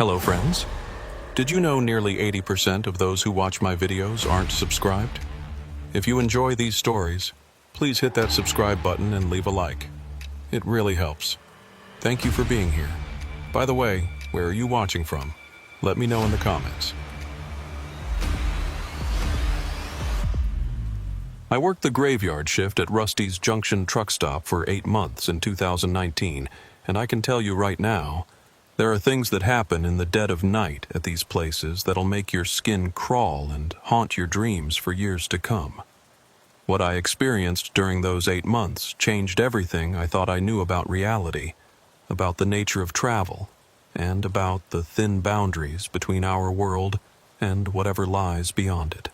Hello friends. Did you know nearly 80% of those who watch my videos aren't subscribed? If you enjoy these stories, please hit that subscribe button and leave a like. It really helps. Thank you for being here. By the way, where are you watching from? Let me know in the comments. I worked the graveyard shift at Rusty's Junction truck stop for 8 months in 2019, and I can tell you right now, there are things that happen in the dead of night at these places that'll make your skin crawl and haunt your dreams for years to come. What I experienced during those 8 months changed everything I thought I knew about reality, about the nature of travel, and about the thin boundaries between our world and whatever lies beyond it.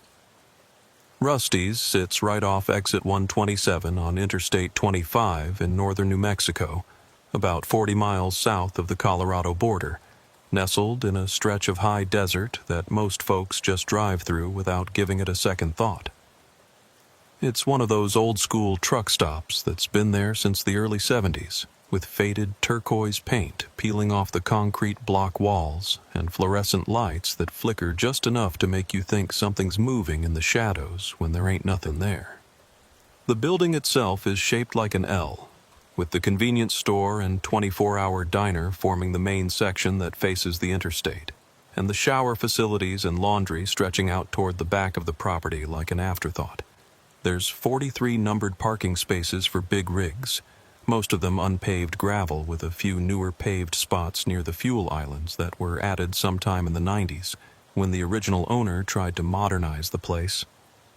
Rusty's sits right off exit 127 on Interstate 25 in northern New Mexico, about 40 miles south of the Colorado border, nestled in a stretch of high desert that most folks just drive through without giving it a second thought. It's one of those old-school truck stops that's been there since the early 70s, with faded turquoise paint peeling off the concrete block walls and fluorescent lights that flicker just enough to make you think something's moving in the shadows when there ain't nothing there. The building itself is shaped like an L, with the convenience store and 24-hour diner forming the main section that faces the interstate, and the shower facilities and laundry stretching out toward the back of the property like an afterthought. There's 43 numbered parking spaces for big rigs, most of them unpaved gravel with a few newer paved spots near the fuel islands that were added sometime in the 90s, when the original owner tried to modernize the place.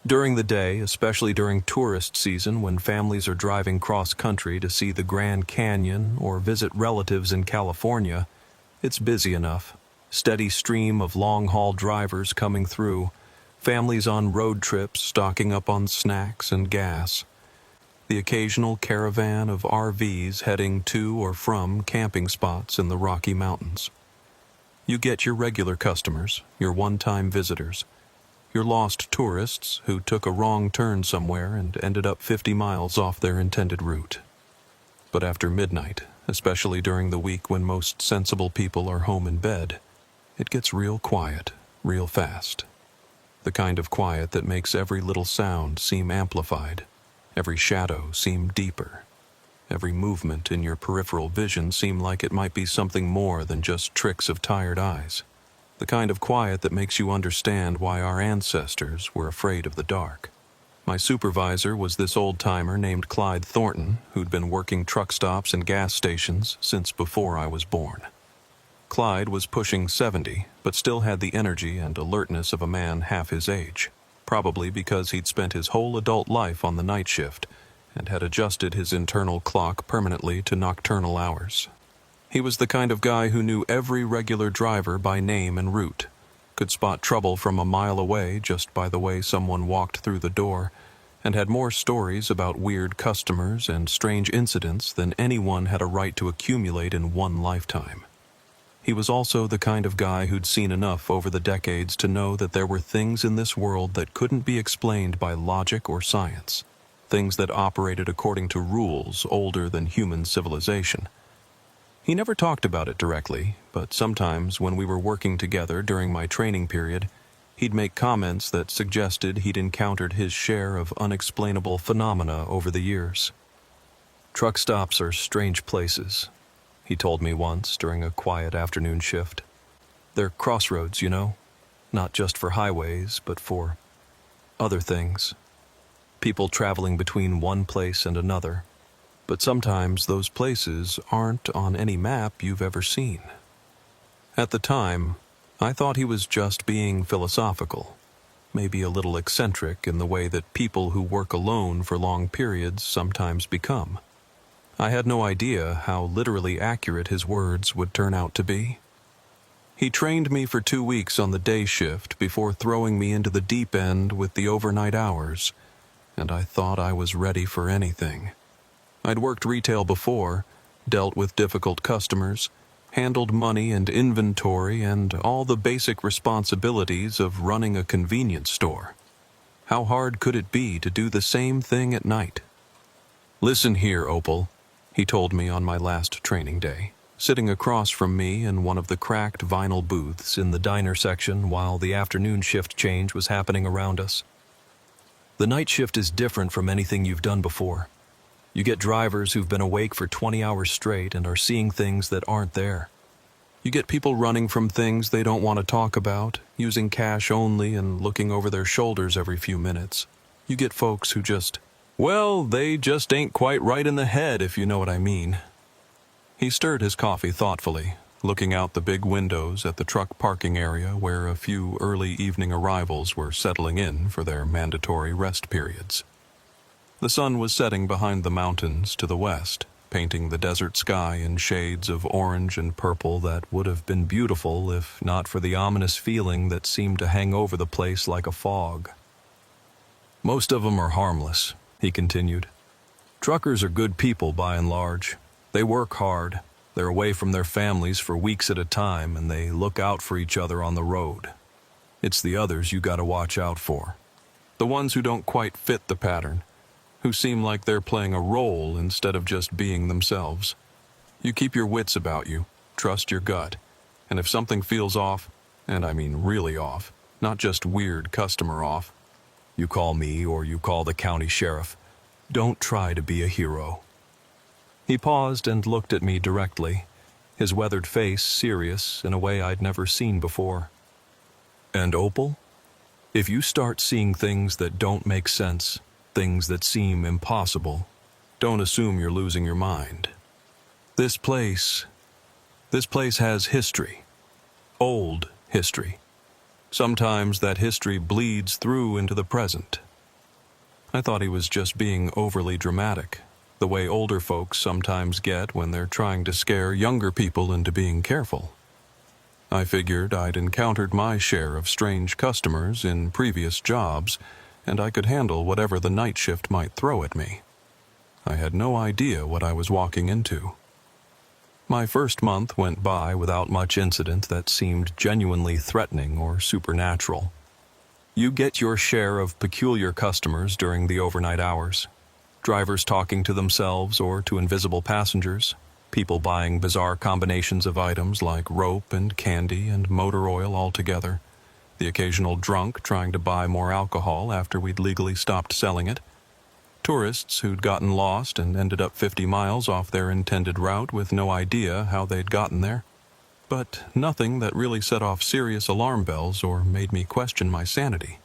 During the day, especially during tourist season when families are driving cross-country to see the Grand Canyon or visit relatives in California, it's busy enough. Steady stream of long-haul drivers coming through, families on road trips stocking up on snacks and gas. The occasional caravan of RVs heading to or from camping spots in the Rocky Mountains. You get your regular customers, your one-time visitors, your lost tourists who took a wrong turn somewhere and ended up 50 miles off their intended route. But after midnight, especially during the week when most sensible people are home in bed, it gets real quiet, real fast. The kind of quiet that makes every little sound seem amplified, every shadow seem deeper, every movement in your peripheral vision seem like it might be something more than just tricks of tired eyes. The kind of quiet that makes you understand why our ancestors were afraid of the dark. My supervisor was this old-timer named Clyde Thornton, who'd been working truck stops and gas stations since before I was born. Clyde was pushing 70, but still had the energy and alertness of a man half his age, probably because he'd spent his whole adult life on the night shift and had adjusted his internal clock permanently to nocturnal hours. He was the kind of guy who knew every regular driver by name and route, could spot trouble from a mile away just by the way someone walked through the door, and had more stories about weird customers and strange incidents than anyone had a right to accumulate in one lifetime. He was also the kind of guy who'd seen enough over the decades to know that there were things in this world that couldn't be explained by logic or science, things that operated according to rules older than human civilization. He never talked about it directly, but sometimes when we were working together during my training period, he'd make comments that suggested he'd encountered his share of unexplainable phenomena over the years. Truck stops are strange places, he told me once during a quiet afternoon shift. They're crossroads, you know, not just for highways, but for other things. People traveling between one place and another. But sometimes those places aren't on any map you've ever seen. At the time, I thought he was just being philosophical, maybe a little eccentric in the way that people who work alone for long periods sometimes become. I had no idea how literally accurate his words would turn out to be. He trained me for 2 weeks on the day shift before throwing me into the deep end with the overnight hours, and I thought I was ready for anything. I'd worked retail before, dealt with difficult customers, handled money and inventory and all the basic responsibilities of running a convenience store. How hard could it be to do the same thing at night? "Listen here, Opal," he told me on my last training day, sitting across from me in one of the cracked vinyl booths in the diner section while the afternoon shift change was happening around us. The night shift is different from anything you've done before. You get drivers who've been awake for 20 hours straight and are seeing things that aren't there. You get people running from things they don't want to talk about, using cash only and looking over their shoulders every few minutes. You get folks who they just ain't quite right in the head, if you know what I mean. He stirred his coffee thoughtfully, looking out the big windows at the truck parking area where a few early evening arrivals were settling in for their mandatory rest periods. The sun was setting behind the mountains to the west, painting the desert sky in shades of orange and purple that would have been beautiful if not for the ominous feeling that seemed to hang over the place like a fog. "Most of them are harmless," he continued. "Truckers are good people by and large. They work hard, they're away from their families for weeks at a time, and they look out for each other on the road. It's the others you gotta watch out for. The ones who don't quite fit the pattern, who seem like they're playing a role instead of just being themselves. You keep your wits about you, trust your gut, and if something feels off, and I mean really off, not just weird customer off, you call me or you call the county sheriff. Don't try to be a hero." He paused and looked at me directly, his weathered face serious in a way I'd never seen before. "And Opal, if you start seeing things that don't make sense, things that seem impossible, don't assume you're losing your mind. This place has history. Old history. Sometimes that history bleeds through into the present." I thought he was just being overly dramatic, the way older folks sometimes get when they're trying to scare younger people into being careful. I figured I'd encountered my share of strange customers in previous jobs, and I could handle whatever the night shift might throw at me. I had no idea what I was walking into. My first month went by without much incident that seemed genuinely threatening or supernatural. You get your share of peculiar customers during the overnight hours. Drivers talking to themselves or to invisible passengers, people buying bizarre combinations of items like rope and candy and motor oil all together, the occasional drunk trying to buy more alcohol after we'd legally stopped selling it, tourists who'd gotten lost and ended up 50 miles off their intended route with no idea how they'd gotten there, but nothing that really set off serious alarm bells or made me question my sanity.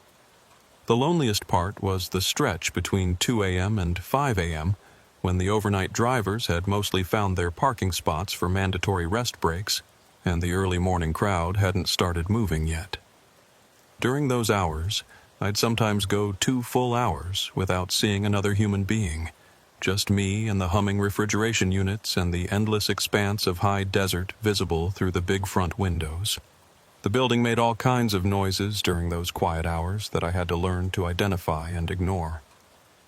The loneliest part was the stretch between 2 a.m. and 5 a.m., when the overnight drivers had mostly found their parking spots for mandatory rest breaks, and the early morning crowd hadn't started moving yet. During those hours, I'd sometimes go 2 full hours without seeing another human being, just me and the humming refrigeration units and the endless expanse of high desert visible through the big front windows. The building made all kinds of noises during those quiet hours that I had to learn to identify and ignore.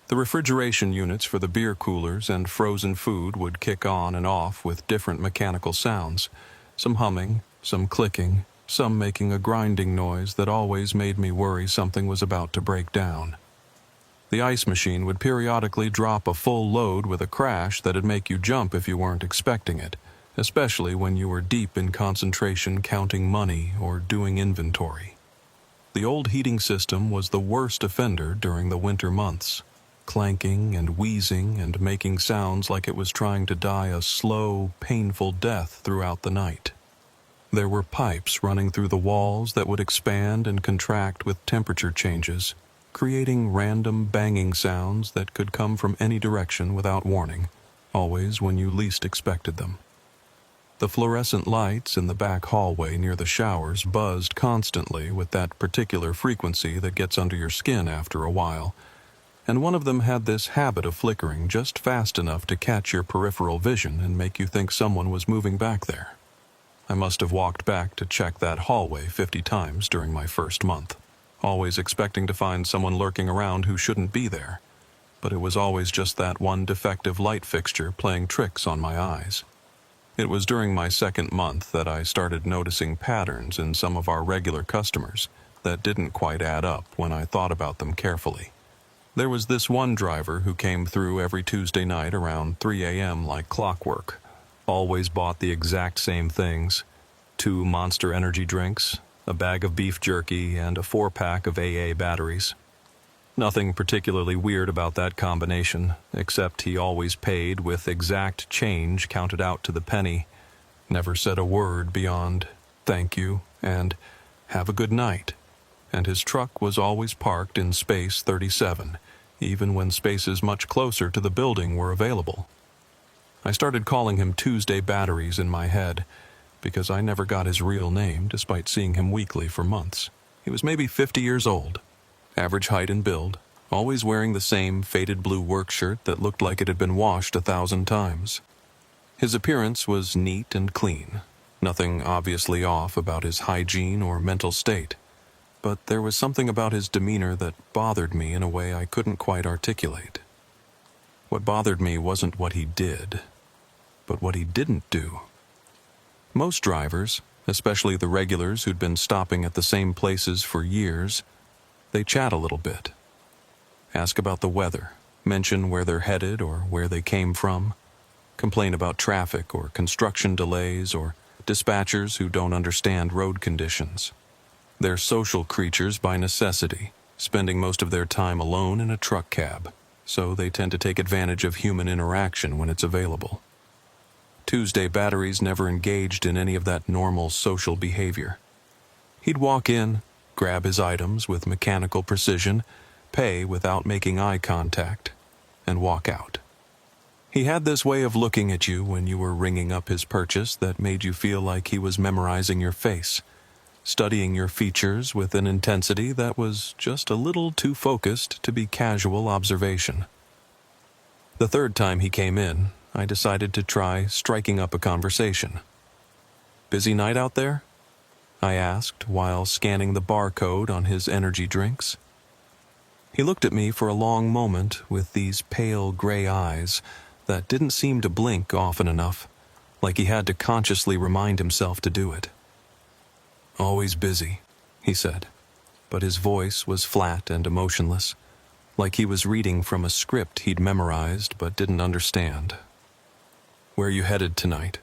The refrigeration units for the beer coolers and frozen food would kick on and off with different mechanical sounds, some humming, some clicking, some making a grinding noise that always made me worry something was about to break down. The ice machine would periodically drop a full load with a crash that'd make you jump if you weren't expecting it, especially when you were deep in concentration counting money or doing inventory. The old heating system was the worst offender during the winter months, clanking and wheezing and making sounds like it was trying to die a slow, painful death throughout the night. There were pipes running through the walls that would expand and contract with temperature changes, creating random banging sounds that could come from any direction without warning, always when you least expected them. The fluorescent lights in the back hallway near the showers buzzed constantly with that particular frequency that gets under your skin after a while, and one of them had this habit of flickering just fast enough to catch your peripheral vision and make you think someone was moving back there. I must have walked back to check that hallway 50 times during my first month, always expecting to find someone lurking around who shouldn't be there, but it was always just that one defective light fixture playing tricks on my eyes. It was during my second month that I started noticing patterns in some of our regular customers that didn't quite add up when I thought about them carefully. There was this one driver who came through every Tuesday night around 3 a.m. like clockwork, always bought the exact same things: 2 Monster energy drinks, a bag of beef jerky, and a 4-pack of AA batteries. Nothing particularly weird about that combination, except he always paid with exact change counted out to the penny, never said a word beyond "thank you" and "have a good night," and his truck was always parked in space 37, even when spaces much closer to the building were available. I started calling him Tuesday Batteries in my head, because I never got his real name despite seeing him weekly for months. He was maybe 50 years old, average height and build, always wearing the same faded blue work shirt that looked like it had been washed 1,000 times. His appearance was neat and clean, nothing obviously off about his hygiene or mental state, but there was something about his demeanor that bothered me in a way I couldn't quite articulate. What bothered me wasn't what he did, but what he didn't do. Most drivers, especially the regulars who'd been stopping at the same places for years, they chat a little bit. Ask about the weather, mention where they're headed or where they came from, complain about traffic or construction delays or dispatchers who don't understand road conditions. They're social creatures by necessity, spending most of their time alone in a truck cab, so they tend to take advantage of human interaction when it's available. Tuesday Batteries never engaged in any of that normal social behavior. He'd walk in, grab his items with mechanical precision, pay without making eye contact, and walk out. He had this way of looking at you when you were ringing up his purchase that made you feel like he was memorizing your face, studying your features with an intensity that was just a little too focused to be casual observation. The third time he came in, I decided to try striking up a conversation. "Busy night out there?" I asked while scanning the barcode on his energy drinks. He looked at me for a long moment with these pale gray eyes that didn't seem to blink often enough, like he had to consciously remind himself to do it. "Always busy," he said, but his voice was flat and emotionless, like he was reading from a script he'd memorized but didn't understand. "Where are you headed tonight?"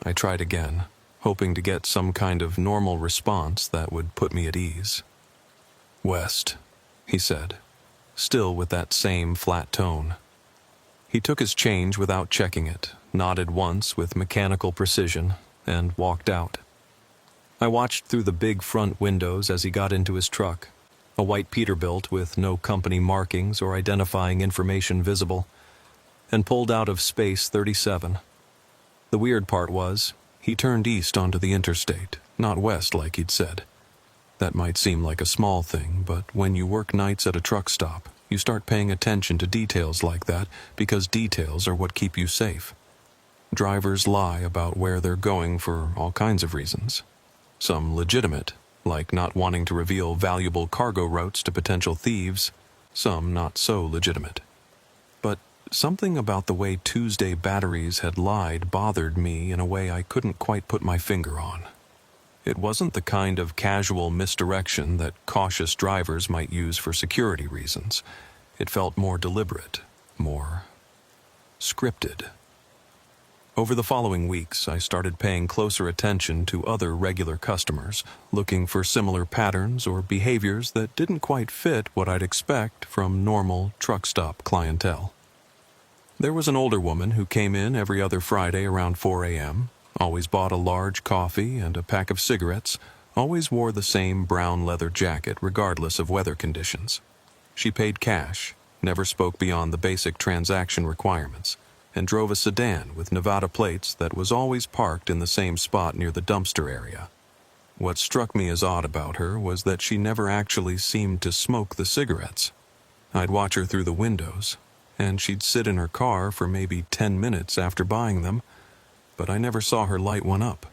I tried again, hoping to get some kind of normal response that would put me at ease. "West," he said, still with that same flat tone. He took his change without checking it, nodded once with mechanical precision, and walked out. I watched through the big front windows as he got into his truck, a white Peterbilt with no company markings or identifying information visible, and pulled out of space 37. The weird part was, he turned east onto the interstate, not west like he'd said. That might seem like a small thing, but when you work nights at a truck stop, you start paying attention to details like that because details are what keep you safe. Drivers lie about where they're going for all kinds of reasons. Some legitimate, like not wanting to reveal valuable cargo routes to potential thieves. Some not so legitimate. But something about the way Tuesday Batteries had lied bothered me in a way I couldn't quite put my finger on. It wasn't the kind of casual misdirection that cautious drivers might use for security reasons. It felt more deliberate, more scripted. Over the following weeks, I started paying closer attention to other regular customers, looking for similar patterns or behaviors that didn't quite fit what I'd expect from normal truck stop clientele. There was an older woman who came in every other Friday around 4 a.m., always bought a large coffee and a pack of cigarettes, always wore the same brown leather jacket regardless of weather conditions. She paid cash, never spoke beyond the basic transaction requirements, and drove a sedan with Nevada plates that was always parked in the same spot near the dumpster area. What struck me as odd about her was that she never actually seemed to smoke the cigarettes. I'd watch her through the windows, and she'd sit in her car for maybe 10 minutes after buying them, but I never saw her light one up.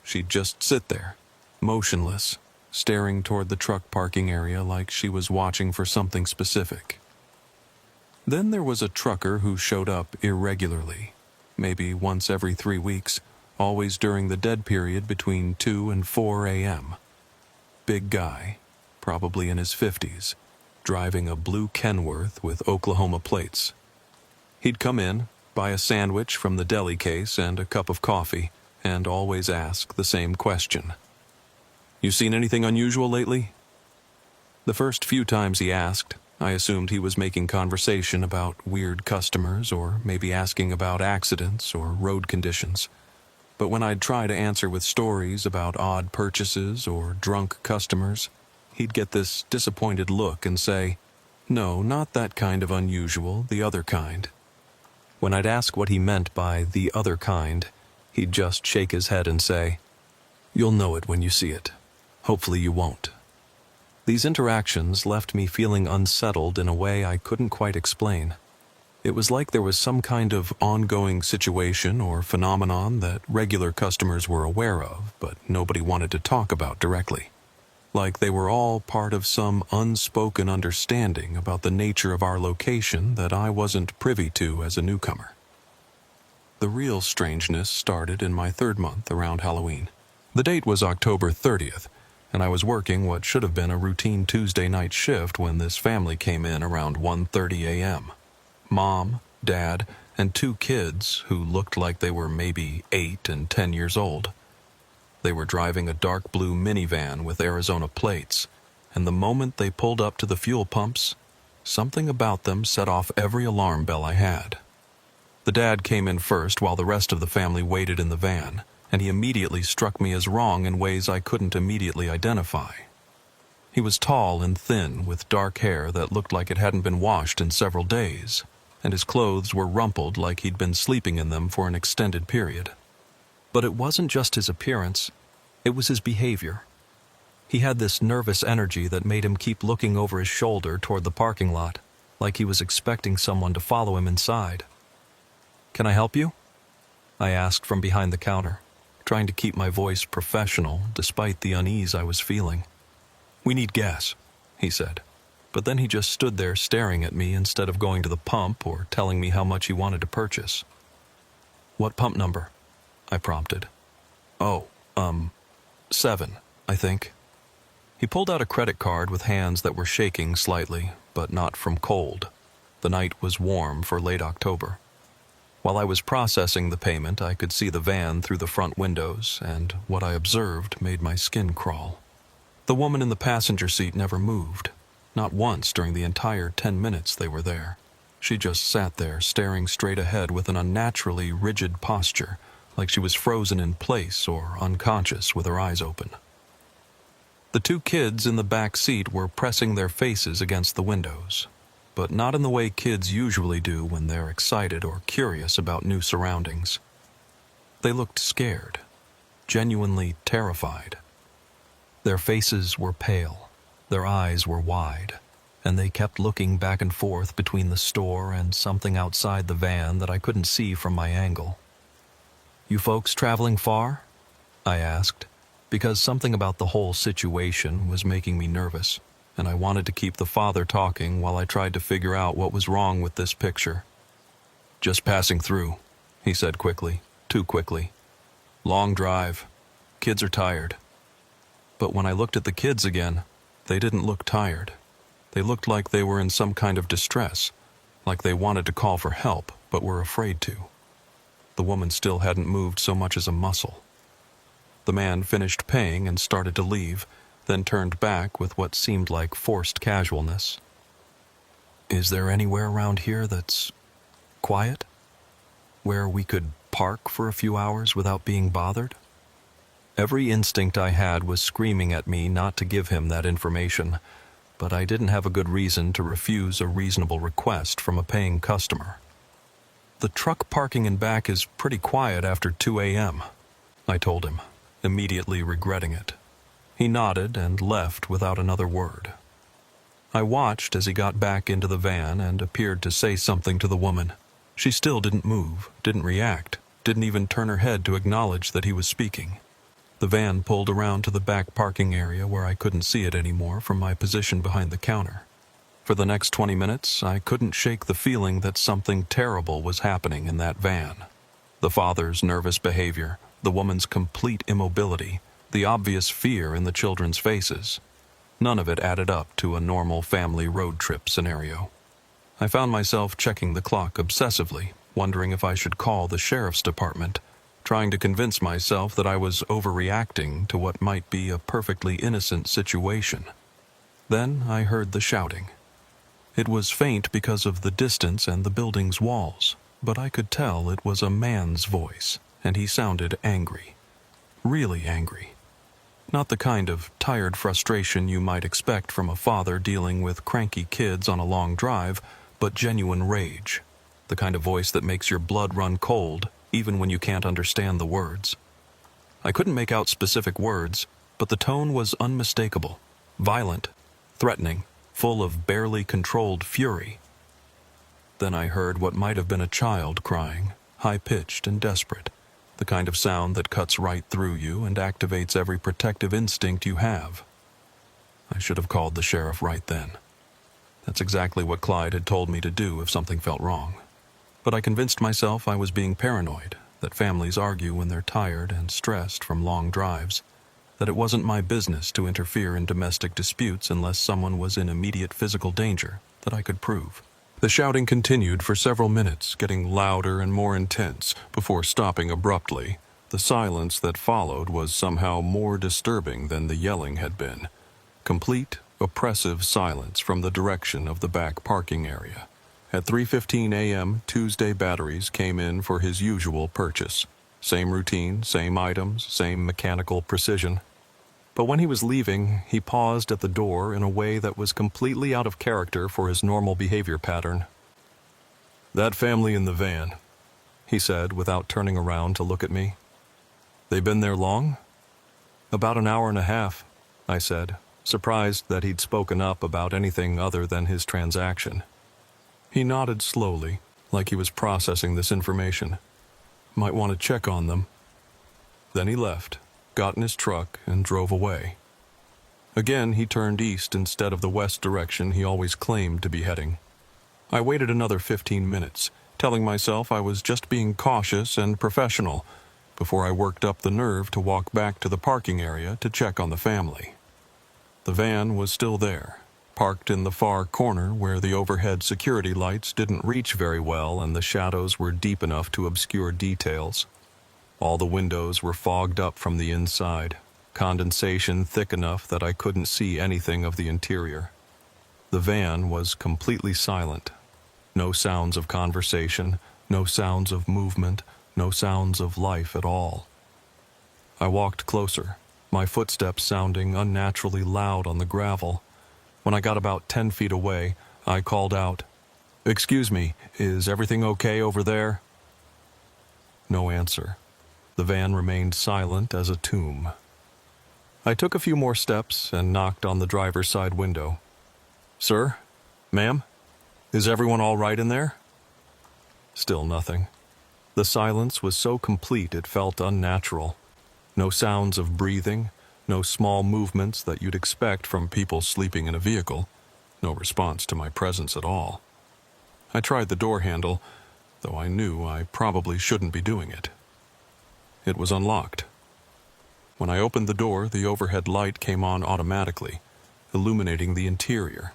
She'd just sit there, motionless, staring toward the truck parking area like she was watching for something specific. Then there was a trucker who showed up irregularly, maybe once every 3 weeks, always during the dead period between 2 and 4 a.m. Big guy, probably in his 50s, driving a blue Kenworth with Oklahoma plates. He'd come in, buy a sandwich from the deli case and a cup of coffee, and always ask the same question. "You seen anything unusual lately?" The first few times he asked, I assumed he was making conversation about weird customers or maybe asking about accidents or road conditions. But when I'd try to answer with stories about odd purchases or drunk customers, he'd get this disappointed look and say, "No, not that kind of unusual, the other kind." When I'd ask what he meant by the other kind, he'd just shake his head and say, "You'll know it when you see it. Hopefully you won't." These interactions left me feeling unsettled in a way I couldn't quite explain. It was like there was some kind of ongoing situation or phenomenon that regular customers were aware of, but nobody wanted to talk about directly. Like they were all part of some unspoken understanding about the nature of our location that I wasn't privy to as a newcomer. The real strangeness started in my third month around Halloween. The date was October 30th, and I was working what should have been a routine Tuesday night shift when this family came in around 1:30 a.m. Mom, Dad, and 2 kids who looked like they were maybe 8 and 10 years old. They were driving a dark blue minivan with Arizona plates, and the moment they pulled up to the fuel pumps, something about them set off every alarm bell I had. The dad came in first while the rest of the family waited in the van, and he immediately struck me as wrong in ways I couldn't immediately identify. He was tall and thin, with dark hair that looked like it hadn't been washed in several days, and his clothes were rumpled like he'd been sleeping in them for an extended period. But it wasn't just his appearance, it was his behavior. He had this nervous energy that made him keep looking over his shoulder toward the parking lot, like he was expecting someone to follow him inside. "Can I help you?" I asked from behind the counter, trying to keep my voice professional despite the unease I was feeling. "We need gas," he said, but then he just stood there staring at me instead of going to the pump or telling me how much he wanted to purchase. "What pump number?" I prompted. "Oh, 7, I think." He pulled out a credit card with hands that were shaking slightly, but not from cold. The night was warm for late October. While I was processing the payment, I could see the van through the front windows, and what I observed made my skin crawl. The woman in the passenger seat never moved, not once during the entire 10 minutes they were there. She just sat there staring straight ahead with an unnaturally rigid posture, like she was frozen in place or unconscious with her eyes open. The 2 kids in the back seat were pressing their faces against the windows, but not in the way kids usually do when they're excited or curious about new surroundings. They looked scared, genuinely terrified. Their faces were pale, their eyes were wide, and they kept looking back and forth between the store and something outside the van that I couldn't see from my angle. "You folks traveling far?" I asked, because something about the whole situation was making me nervous, and I wanted to keep the father talking while I tried to figure out what was wrong with this picture. "Just passing through," he said quickly, too quickly. "Long drive. Kids are tired." But when I looked at the kids again, they didn't look tired. They looked like they were in some kind of distress, like they wanted to call for help but were afraid to. The woman still hadn't moved so much as a muscle. The man finished paying and started to leave, then turned back with what seemed like forced casualness. "Is there anywhere around here that's quiet? Where we could park for a few hours without being bothered?" Every instinct I had was screaming at me not to give him that information, but I didn't have a good reason to refuse a reasonable request from a paying customer. "The truck parking in back is pretty quiet after 2 a.m., I told him, immediately regretting it. He nodded and left without another word. I watched as he got back into the van and appeared to say something to the woman. She still didn't move, didn't react, didn't even turn her head to acknowledge that he was speaking. The van pulled around to the back parking area where I couldn't see it anymore from my position behind the counter. For the next 20 minutes, I couldn't shake the feeling that something terrible was happening in that van. The father's nervous behavior, the woman's complete immobility, the obvious fear in the children's faces. None of it added up to a normal family road trip scenario. I found myself checking the clock obsessively, wondering if I should call the sheriff's department, trying to convince myself that I was overreacting to what might be a perfectly innocent situation. Then I heard the shouting. It was faint because of the distance and the building's walls, but I could tell it was a man's voice, and he sounded angry. Really angry. Not the kind of tired frustration you might expect from a father dealing with cranky kids on a long drive, but genuine rage. The kind of voice that makes your blood run cold, even when you can't understand the words. I couldn't make out specific words, but the tone was unmistakable, violent, threatening, full of barely controlled fury. Then I heard what might have been a child crying, high-pitched and desperate, the kind of sound that cuts right through you and activates every protective instinct you have. I should have called the sheriff right then. That's exactly what Clyde had told me to do if something felt wrong. But I convinced myself I was being paranoid, that families argue when they're tired and stressed from long drives, that it wasn't my business to interfere in domestic disputes unless someone was in immediate physical danger that I could prove. The shouting continued for several minutes, getting louder and more intense, before stopping abruptly. The silence that followed was somehow more disturbing than the yelling had been. Complete, oppressive silence from the direction of the back parking area. At 3:15 a.m., Tuesday Batteries came in for his usual purchase. Same routine, same items, same mechanical precision. But when he was leaving, he paused at the door in a way that was completely out of character for his normal behavior pattern. "That family in the van," he said without turning around to look at me. "They been there long?" "About an hour and a half," I said, surprised that he'd spoken up about anything other than his transaction. He nodded slowly, like he was processing this information. "Might want to check on them." Then he left, got in his truck, and drove away. Again, he turned east instead of the west direction he always claimed to be heading. I waited another 15 minutes, telling myself I was just being cautious and professional, before I worked up the nerve to walk back to the parking area to check on the family. The van was still there, parked in the far corner where the overhead security lights didn't reach very well and the shadows were deep enough to obscure details. All the windows were fogged up from the inside, condensation thick enough that I couldn't see anything of the interior. The van was completely silent. No sounds of conversation, no sounds of movement, no sounds of life at all. I walked closer, my footsteps sounding unnaturally loud on the gravel. When I got about 10 feet away, I called out, "Excuse me, is everything okay over there?" No answer. The van remained silent as a tomb. I took a few more steps and knocked on the driver's side window. "Sir? Ma'am? Is everyone all right in there?" Still nothing. The silence was so complete it felt unnatural. No sounds of breathing, no small movements that you'd expect from people sleeping in a vehicle, no response to my presence at all. I tried the door handle, though I knew I probably shouldn't be doing it. It was unlocked. When I opened the door, the overhead light came on automatically, illuminating the interior.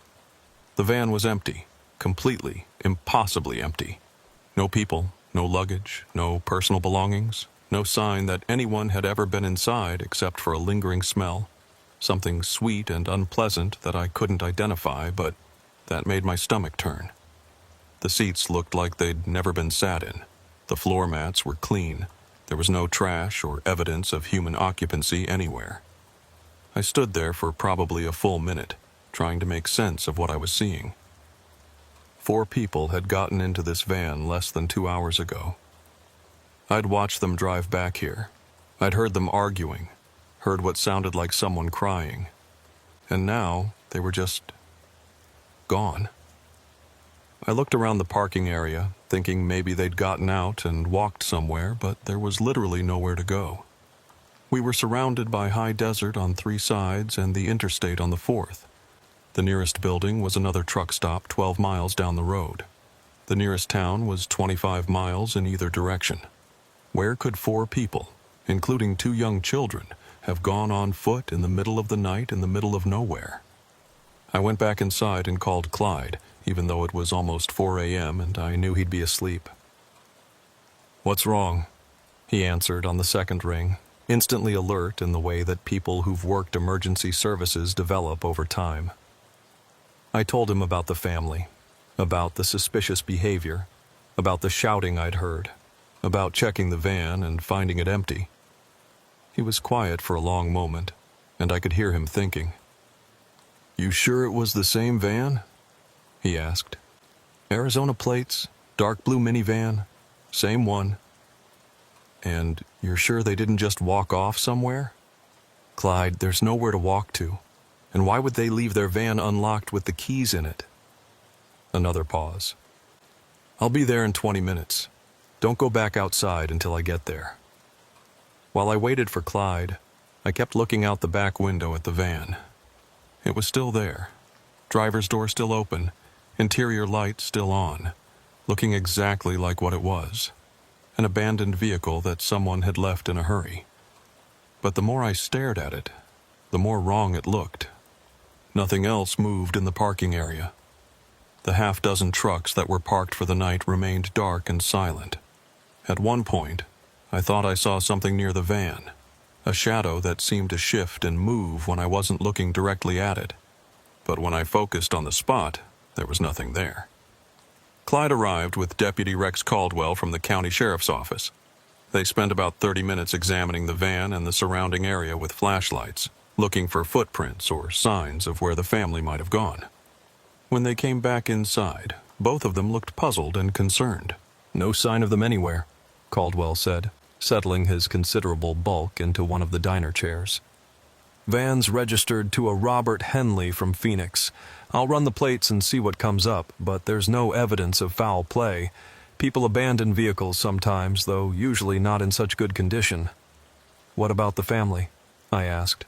The van was empty, completely, impossibly empty. No people, no luggage, no personal belongings, no sign that anyone had ever been inside except for a lingering smell, something sweet and unpleasant that I couldn't identify, but that made my stomach turn. The seats looked like they'd never been sat in. The floor mats were clean. There was no trash or evidence of human occupancy anywhere. I stood there for probably a full minute, trying to make sense of what I was seeing. 4 people had gotten into this van less than 2 hours ago. I'd watched them drive back here. I'd heard them arguing, heard what sounded like someone crying. And now they were just gone. I looked around the parking area, thinking maybe they'd gotten out and walked somewhere, but there was literally nowhere to go. We were surrounded by high desert on 3 sides and the interstate on the 4th. The nearest building was another truck stop 12 miles down the road. The nearest town was 25 miles in either direction. Where could 4 people, including 2 young children, have gone on foot in the middle of the night in the middle of nowhere? I went back inside and called Clyde, even though it was almost 4 a.m. and I knew he'd be asleep. "What's wrong?" he answered on the second ring, instantly alert in the way that people who've worked emergency services develop over time. I told him about the family, about the suspicious behavior, about the shouting I'd heard, about checking the van and finding it empty. He was quiet for a long moment, and I could hear him thinking. "You sure it was the same van?" he asked. "Arizona plates, dark blue minivan, same one." "And you're sure they didn't just walk off somewhere?" "Clyde, there's nowhere to walk to. And why would they leave their van unlocked with the keys in it?" Another pause. "I'll be there in 20 minutes. Don't go back outside until I get there." While I waited for Clyde, I kept looking out the back window at the van. It was still there. Driver's door still open, interior light still on, looking exactly like what it was. An abandoned vehicle that someone had left in a hurry. But the more I stared at it, the more wrong it looked. Nothing else moved in the parking area. The half-dozen trucks that were parked for the night remained dark and silent. At one point, I thought I saw something near the van, a shadow that seemed to shift and move when I wasn't looking directly at it. But when I focused on the spot, there was nothing there. Clyde arrived with Deputy Rex Caldwell from the county sheriff's office. They spent about 30 minutes examining the van and the surrounding area with flashlights, looking for footprints or signs of where the family might have gone. When they came back inside, both of them looked puzzled and concerned. "No sign of them anywhere," Caldwell said, settling his considerable bulk into one of the diner chairs. "Van's registered to a Robert Henley from Phoenix. I'll run the plates and see what comes up, but there's no evidence of foul play. People abandon vehicles sometimes, though usually not in such good condition." "What about the family?" I asked.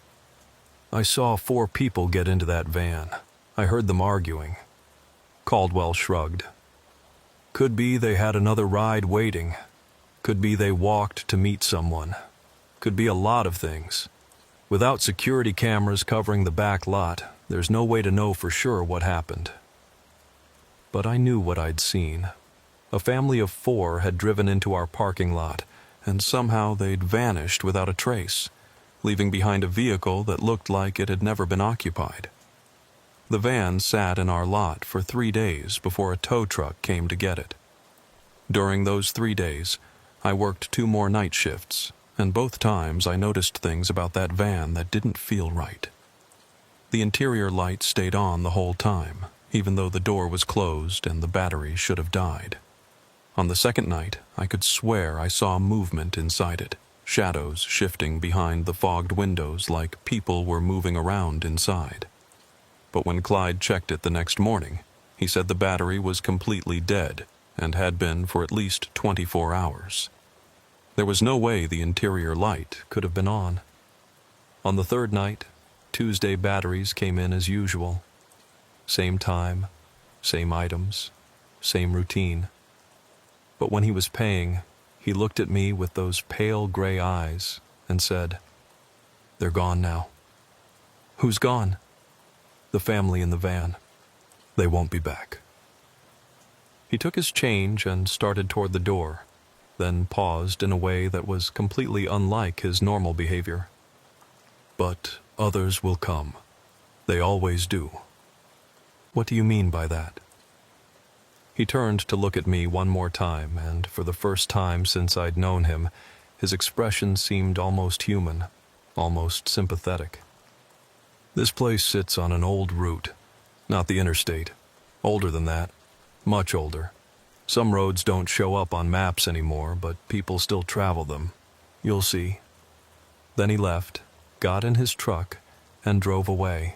"I saw 4 people get into that van. I heard them arguing." Caldwell shrugged. "Could be they had another ride waiting. Could be they walked to meet someone. Could be a lot of things. Without security cameras covering the back lot, there's no way to know for sure what happened." But I knew what I'd seen. A family of 4 had driven into our parking lot, and somehow they'd vanished without a trace, leaving behind a vehicle that looked like it had never been occupied. The van sat in our lot for 3 days before a tow truck came to get it. During those 3 days, I worked 2 more night shifts, and both times I noticed things about that van that didn't feel right. The interior light stayed on the whole time, even though the door was closed and the battery should have died. On the second night, I could swear I saw movement inside it, shadows shifting behind the fogged windows like people were moving around inside. But when Clyde checked it the next morning, he said the battery was completely dead and had been for at least 24 hours. There was no way the interior light could have been on. On the third night, Tuesday batteries came in as usual. Same time, same items, same routine. But when he was paying, he looked at me with those pale gray eyes and said, "They're gone now." "Who's gone?" "The family in the van. They won't be back." He took his change and started toward the door, then paused in a way that was completely unlike his normal behavior. "But others will come. They always do." "What do you mean by that?" He turned to look at me one more time, and for the first time since I'd known him, his expression seemed almost human, almost sympathetic. "This place sits on an old route, not the interstate. Older than that, much older. Some roads don't show up on maps anymore, but people still travel them. You'll see." Then he left, got in his truck, and drove away.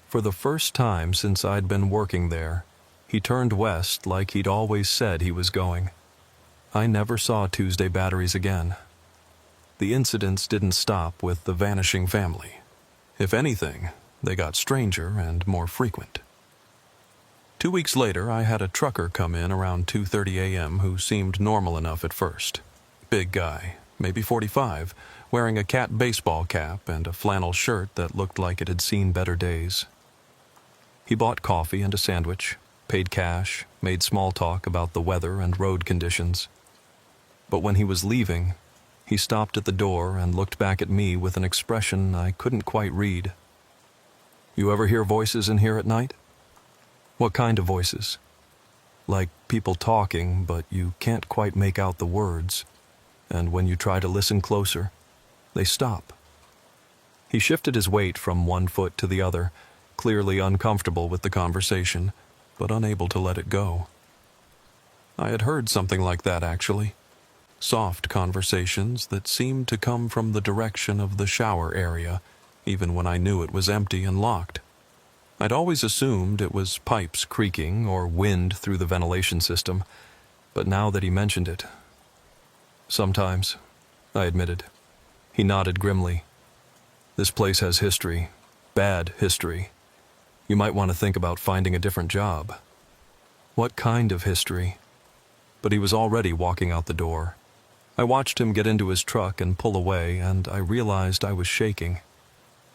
For the first time since I'd been working there, he turned west like he'd always said he was going. I never saw Tuesday batteries again. The incidents didn't stop with the vanishing family. If anything, they got stranger and more frequent. 2 weeks later, I had a trucker come in around 2:30 a.m. who seemed normal enough at first. Big guy, maybe 45, wearing a cat baseball cap and a flannel shirt that looked like it had seen better days. He bought coffee and a sandwich, paid cash, made small talk about the weather and road conditions. But when he was leaving, he stopped at the door and looked back at me with an expression I couldn't quite read. "You ever hear voices in here at night?" "What kind of voices?" "Like people talking, but you can't quite make out the words. And when you try to listen closer, they stop." He shifted his weight from one foot to the other, clearly uncomfortable with the conversation, but unable to let it go. I had heard something like that, actually. Soft conversations that seemed to come from the direction of the shower area, even when I knew it was empty and locked. I'd always assumed it was pipes creaking or wind through the ventilation system, but now that he mentioned it... "Sometimes," I admitted. He nodded grimly. "This place has history. Bad history. You might want to think about finding a different job." "What kind of history?" But he was already walking out the door. I watched him get into his truck and pull away, and I realized I was shaking.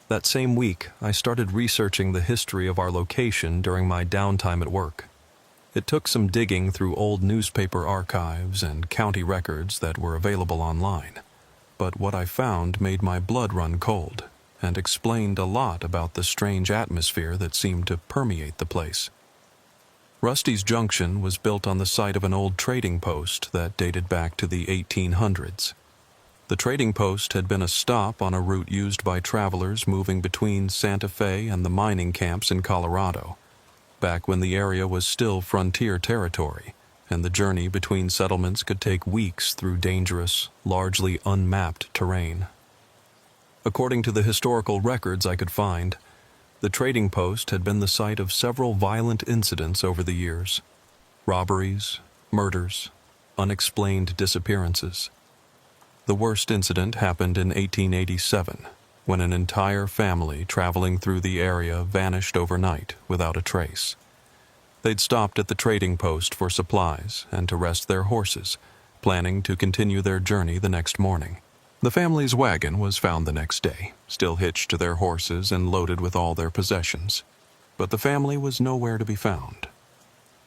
That same week, I started researching the history of our location during my downtime at work. It took some digging through old newspaper archives and county records that were available online. But what I found made my blood run cold and explained a lot about the strange atmosphere that seemed to permeate the place. Rusty's Junction was built on the site of an old trading post that dated back to the 1800s. The trading post had been a stop on a route used by travelers moving between Santa Fe and the mining camps in Colorado, back when the area was still frontier territory, and the journey between settlements could take weeks through dangerous, largely unmapped terrain. According to the historical records I could find, the trading post had been the site of several violent incidents over the years: robberies, murders, unexplained disappearances. The worst incident happened in 1887, when an entire family traveling through the area vanished overnight without a trace. They'd stopped at the trading post for supplies and to rest their horses, planning to continue their journey the next morning. The family's wagon was found the next day, still hitched to their horses and loaded with all their possessions. But the family was nowhere to be found.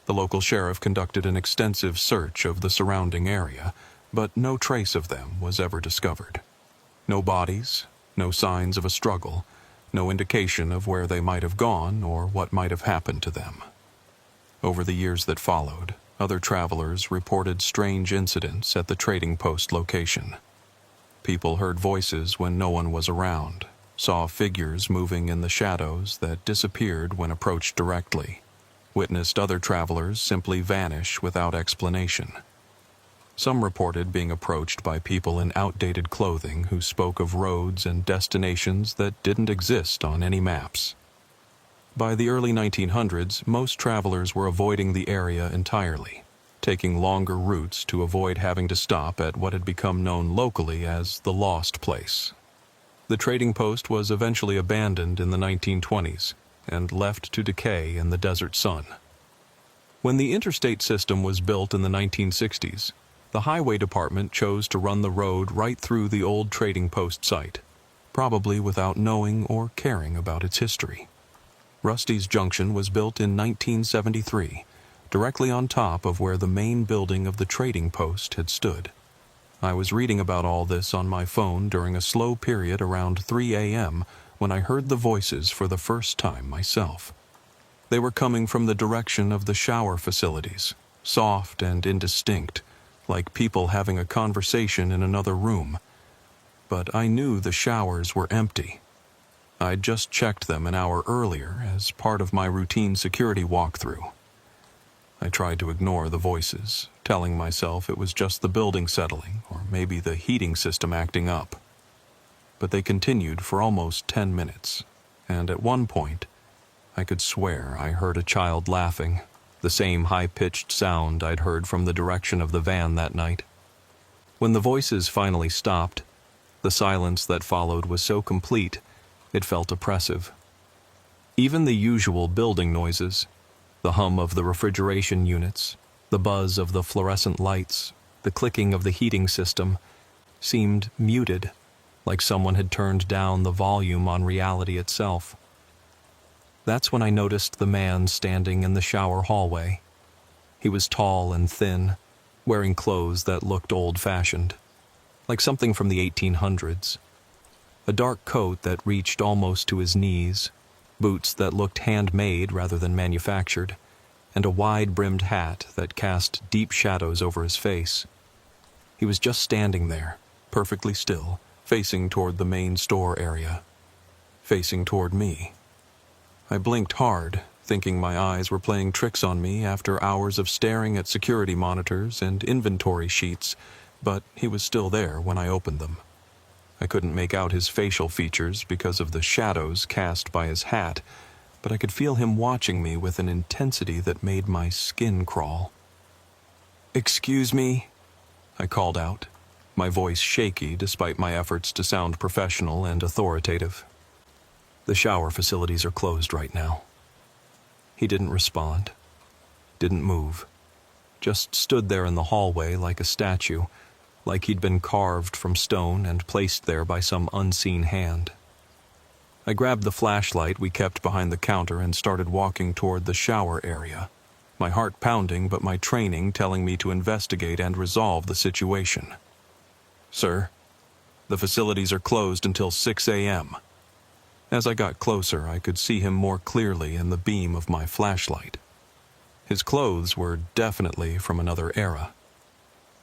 The local sheriff conducted an extensive search of the surrounding area, but no trace of them was ever discovered. No bodies, no signs of a struggle, no indication of where they might have gone or what might have happened to them. Over the years that followed, other travelers reported strange incidents at the trading post location. People heard voices when no one was around, saw figures moving in the shadows that disappeared when approached directly, witnessed other travelers simply vanish without explanation. Some reported being approached by people in outdated clothing who spoke of roads and destinations that didn't exist on any maps. By the early 1900s, most travelers were avoiding the area entirely, taking longer routes to avoid having to stop at what had become known locally as the Lost Place. The trading post was eventually abandoned in the 1920s and left to decay in the desert sun. When the interstate system was built in the 1960s, the highway department chose to run the road right through the old trading post site, probably without knowing or caring about its history. Rusty's Junction was built in 1973, directly on top of where the main building of the trading post had stood. I was reading about all this on my phone during a slow period around 3 a.m. when I heard the voices for the first time myself. They were coming from the direction of the shower facilities, soft and indistinct, like people having a conversation in another room. But I knew the showers were empty. I'd just checked them an hour earlier as part of my routine security walkthrough. I tried to ignore the voices, telling myself it was just the building settling or maybe the heating system acting up. But they continued for almost 10 minutes, and at one point, I could swear I heard a child laughing, the same high-pitched sound I'd heard from the direction of the van that night. When the voices finally stopped, the silence that followed was so complete, it felt oppressive. Even the usual building noises, the hum of the refrigeration units, the buzz of the fluorescent lights, the clicking of the heating system, seemed muted, like someone had turned down the volume on reality itself. That's when I noticed the man standing in the shower hallway. He was tall and thin, wearing clothes that looked old-fashioned, like something from the 1800s. A dark coat that reached almost to his knees, boots that looked handmade rather than manufactured, and a wide-brimmed hat that cast deep shadows over his face. He was just standing there, perfectly still, facing toward the main store area, facing toward me. I blinked hard, thinking my eyes were playing tricks on me after hours of staring at security monitors and inventory sheets, but he was still there when I opened them. I couldn't make out his facial features because of the shadows cast by his hat, but I could feel him watching me with an intensity that made my skin crawl. "Excuse me?" I called out, my voice shaky despite my efforts to sound professional and authoritative. "The shower facilities are closed right now." He didn't respond, didn't move, just stood there in the hallway like a statue, like he'd been carved from stone and placed there by some unseen hand. I grabbed the flashlight we kept behind the counter and started walking toward the shower area, my heart pounding but my training telling me to investigate and resolve the situation. "Sir, the facilities are closed until 6 a.m. As I got closer, I could see him more clearly in the beam of my flashlight. His clothes were definitely from another era.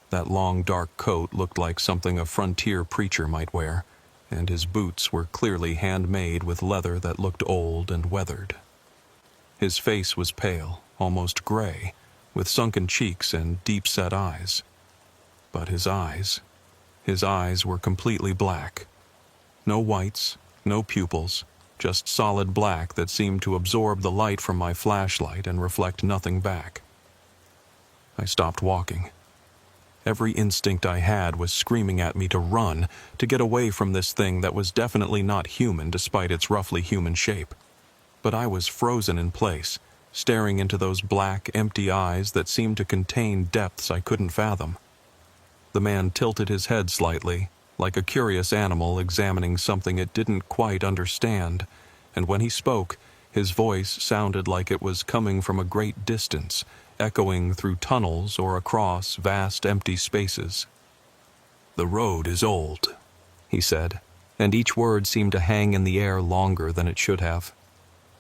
That long dark coat looked like something a frontier preacher might wear, and his boots were clearly handmade with leather that looked old and weathered. His face was pale, almost gray, with sunken cheeks and deep-set eyes. But his eyes were completely black. No whites, no pupils, just solid black that seemed to absorb the light from my flashlight and reflect nothing back. I stopped walking. Every instinct I had was screaming at me to run, to get away from this thing that was definitely not human despite its roughly human shape. But I was frozen in place, staring into those black, empty eyes that seemed to contain depths I couldn't fathom. The man tilted his head slightly, like a curious animal examining something it didn't quite understand, and when he spoke, his voice sounded like it was coming from a great distance, echoing through tunnels or across vast empty spaces. "The road is old," he said, and each word seemed to hang in the air longer than it should have.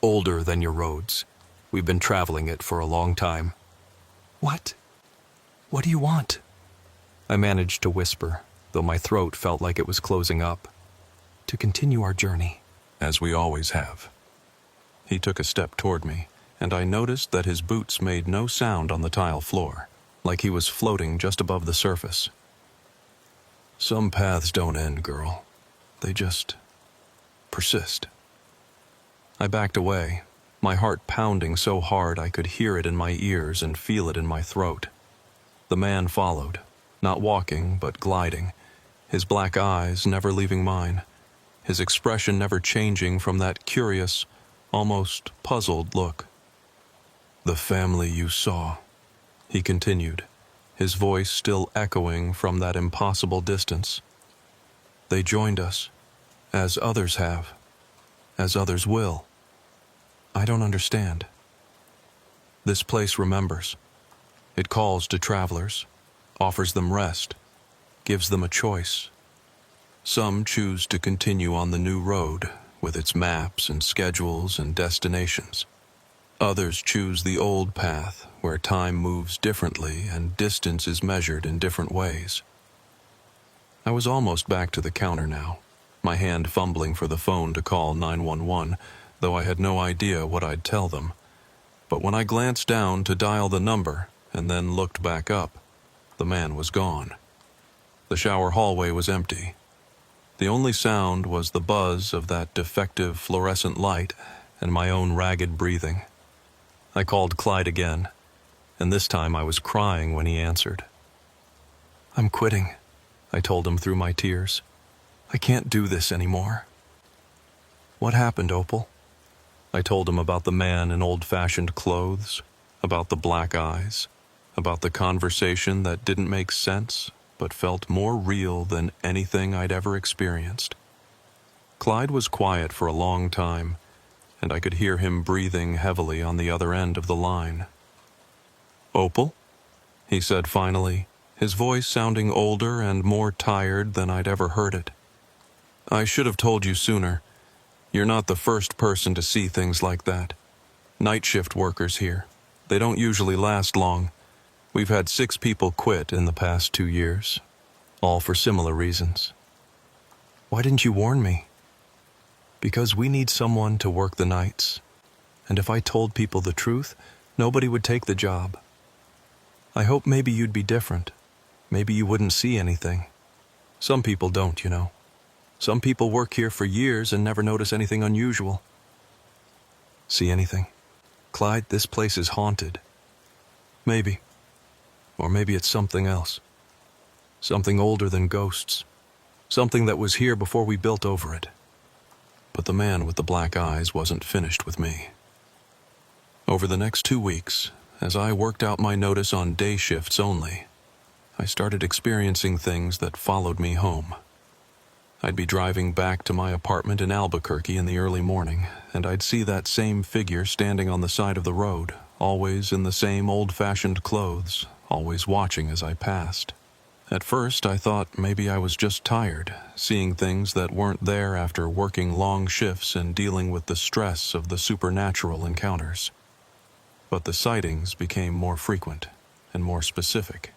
"Older than your roads. We've been traveling it for a long time." "What? What do you want?" I managed to whisper, though my throat felt like it was closing up. "To continue our journey, as we always have." He took a step toward me, and I noticed that his boots made no sound on the tile floor, like he was floating just above the surface. "Some paths don't end, girl. They just persist." I backed away, my heart pounding so hard I could hear it in my ears and feel it in my throat. The man followed, not walking but gliding, his black eyes never leaving mine, his expression never changing from that curious, almost puzzled look. "The family you saw," he continued, his voice still echoing from that impossible distance. "They joined us, as others have, as others will. I don't understand. This place remembers. It calls to travelers, offers them rest, gives them a choice. Some choose to continue on the new road, with its maps and schedules and destinations. Others choose the old path, where time moves differently and distance is measured in different ways." I was almost back to the counter now, my hand fumbling for the phone to call 911, though I had no idea what I'd tell them. But when I glanced down to dial the number and then looked back up, the man was gone. The shower hallway was empty. The only sound was the buzz of that defective fluorescent light and my own ragged breathing. I called Clyde again, and this time I was crying when he answered. "I'm quitting," I told him through my tears. "I can't do this anymore." "What happened, Opal?" I told him about the man in old-fashioned clothes, about the black eyes, about the conversation that didn't make sense but felt more real than anything I'd ever experienced. Clyde was quiet for a long time, and I could hear him breathing heavily on the other end of the line. "Opal?" he said finally, his voice sounding older and more tired than I'd ever heard it. "I should have told you sooner. You're not the first person to see things like that. Night shift workers here. They don't usually last long. We've had 6 people quit in the past 2 years, all for similar reasons." "Why didn't you warn me?" "Because we need someone to work the nights. And if I told people the truth, nobody would take the job. I hope maybe you'd be different. Maybe you wouldn't see anything. Some people don't, you know. Some people work here for years and never notice anything unusual." "See anything? Clyde, this place is haunted." "Maybe. Or maybe it's something else. Something older than ghosts. Something that was here before we built over it." But the man with the black eyes wasn't finished with me. Over the next 2 weeks, as I worked out my notice on day shifts only, I started experiencing things that followed me home. I'd be driving back to my apartment in Albuquerque in the early morning, and I'd see that same figure standing on the side of the road, always in the same old-fashioned clothes, always watching as I passed. At first, I thought maybe I was just tired, seeing things that weren't there after working long shifts and dealing with the stress of the supernatural encounters. But the sightings became more frequent and more specific.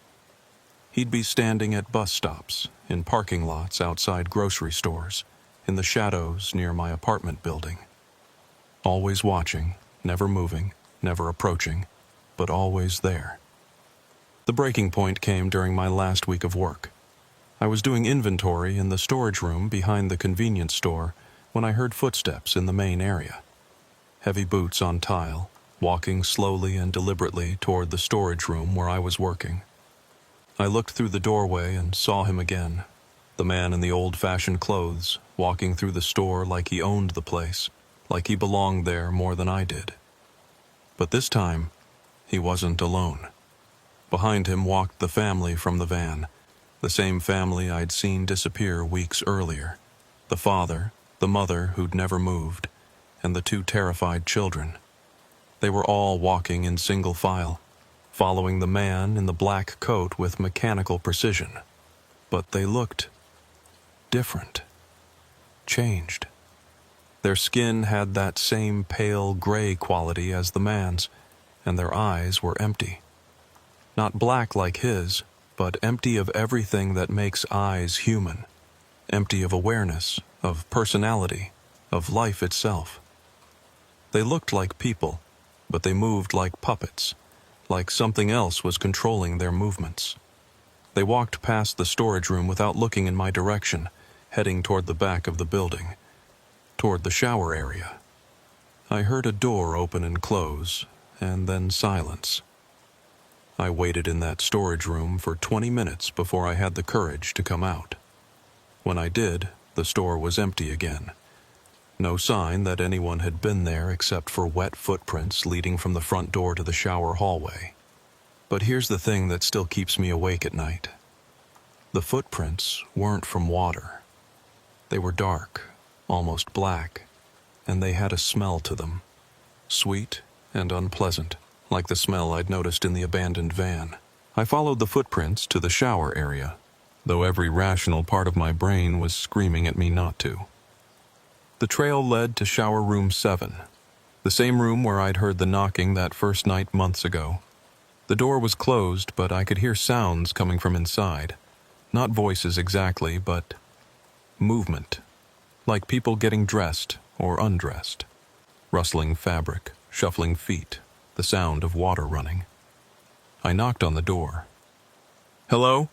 He'd be standing at bus stops, in parking lots outside grocery stores, in the shadows near my apartment building. Always watching, never moving, never approaching, but always there. The breaking point came during my last week of work. I was doing inventory in the storage room behind the convenience store when I heard footsteps in the main area. Heavy boots on tile, walking slowly and deliberately toward the storage room where I was working. I looked through the doorway and saw him again, the man in the old-fashioned clothes, walking through the store like he owned the place, like he belonged there more than I did. But this time, he wasn't alone. Behind him walked the family from the van, the same family I'd seen disappear weeks earlier. The father, the mother who'd never moved, and the 2 terrified children. They were all walking in single file, following the man in the black coat with mechanical precision. But they looked different, changed. Their skin had that same pale gray quality as the man's, and their eyes were empty. Not black like his, but empty of everything that makes eyes human. Empty of awareness, of personality, of life itself. They looked like people, but they moved like puppets, like something else was controlling their movements. They walked past the storage room without looking in my direction, heading toward the back of the building, toward the shower area. I heard a door open and close, and then silence. I waited in that storage room for 20 minutes before I had the courage to come out. When I did, the store was empty again. No sign that anyone had been there except for wet footprints leading from the front door to the shower hallway. But here's the thing that still keeps me awake at night. The footprints weren't from water. They were dark, almost black, and they had a smell to them. Sweet and unpleasant, like the smell I'd noticed in the abandoned van. I followed the footprints to the shower area, though every rational part of my brain was screaming at me not to. The trail led to shower room 7, the same room where I'd heard the knocking that first night months ago. The door was closed, but I could hear sounds coming from inside. Not voices exactly, but movement, like people getting dressed or undressed. Rustling fabric, shuffling feet, the sound of water running. I knocked on the door. "Hello?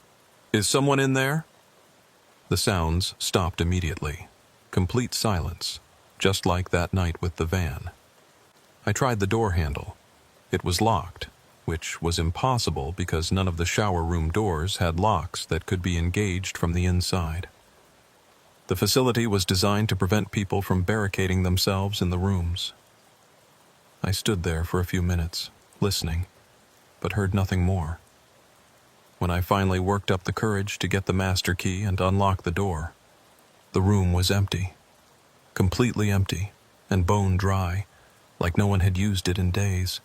Is someone in there?" The sounds stopped immediately. Complete silence, just like that night with the van. I tried the door handle. It was locked, which was impossible because none of the shower room doors had locks that could be engaged from the inside. The facility was designed to prevent people from barricading themselves in the rooms. I stood there for a few minutes, listening, but heard nothing more. When I finally worked up the courage to get the master key and unlock the door, the room was empty, completely empty, and bone dry, like no one had used it in days.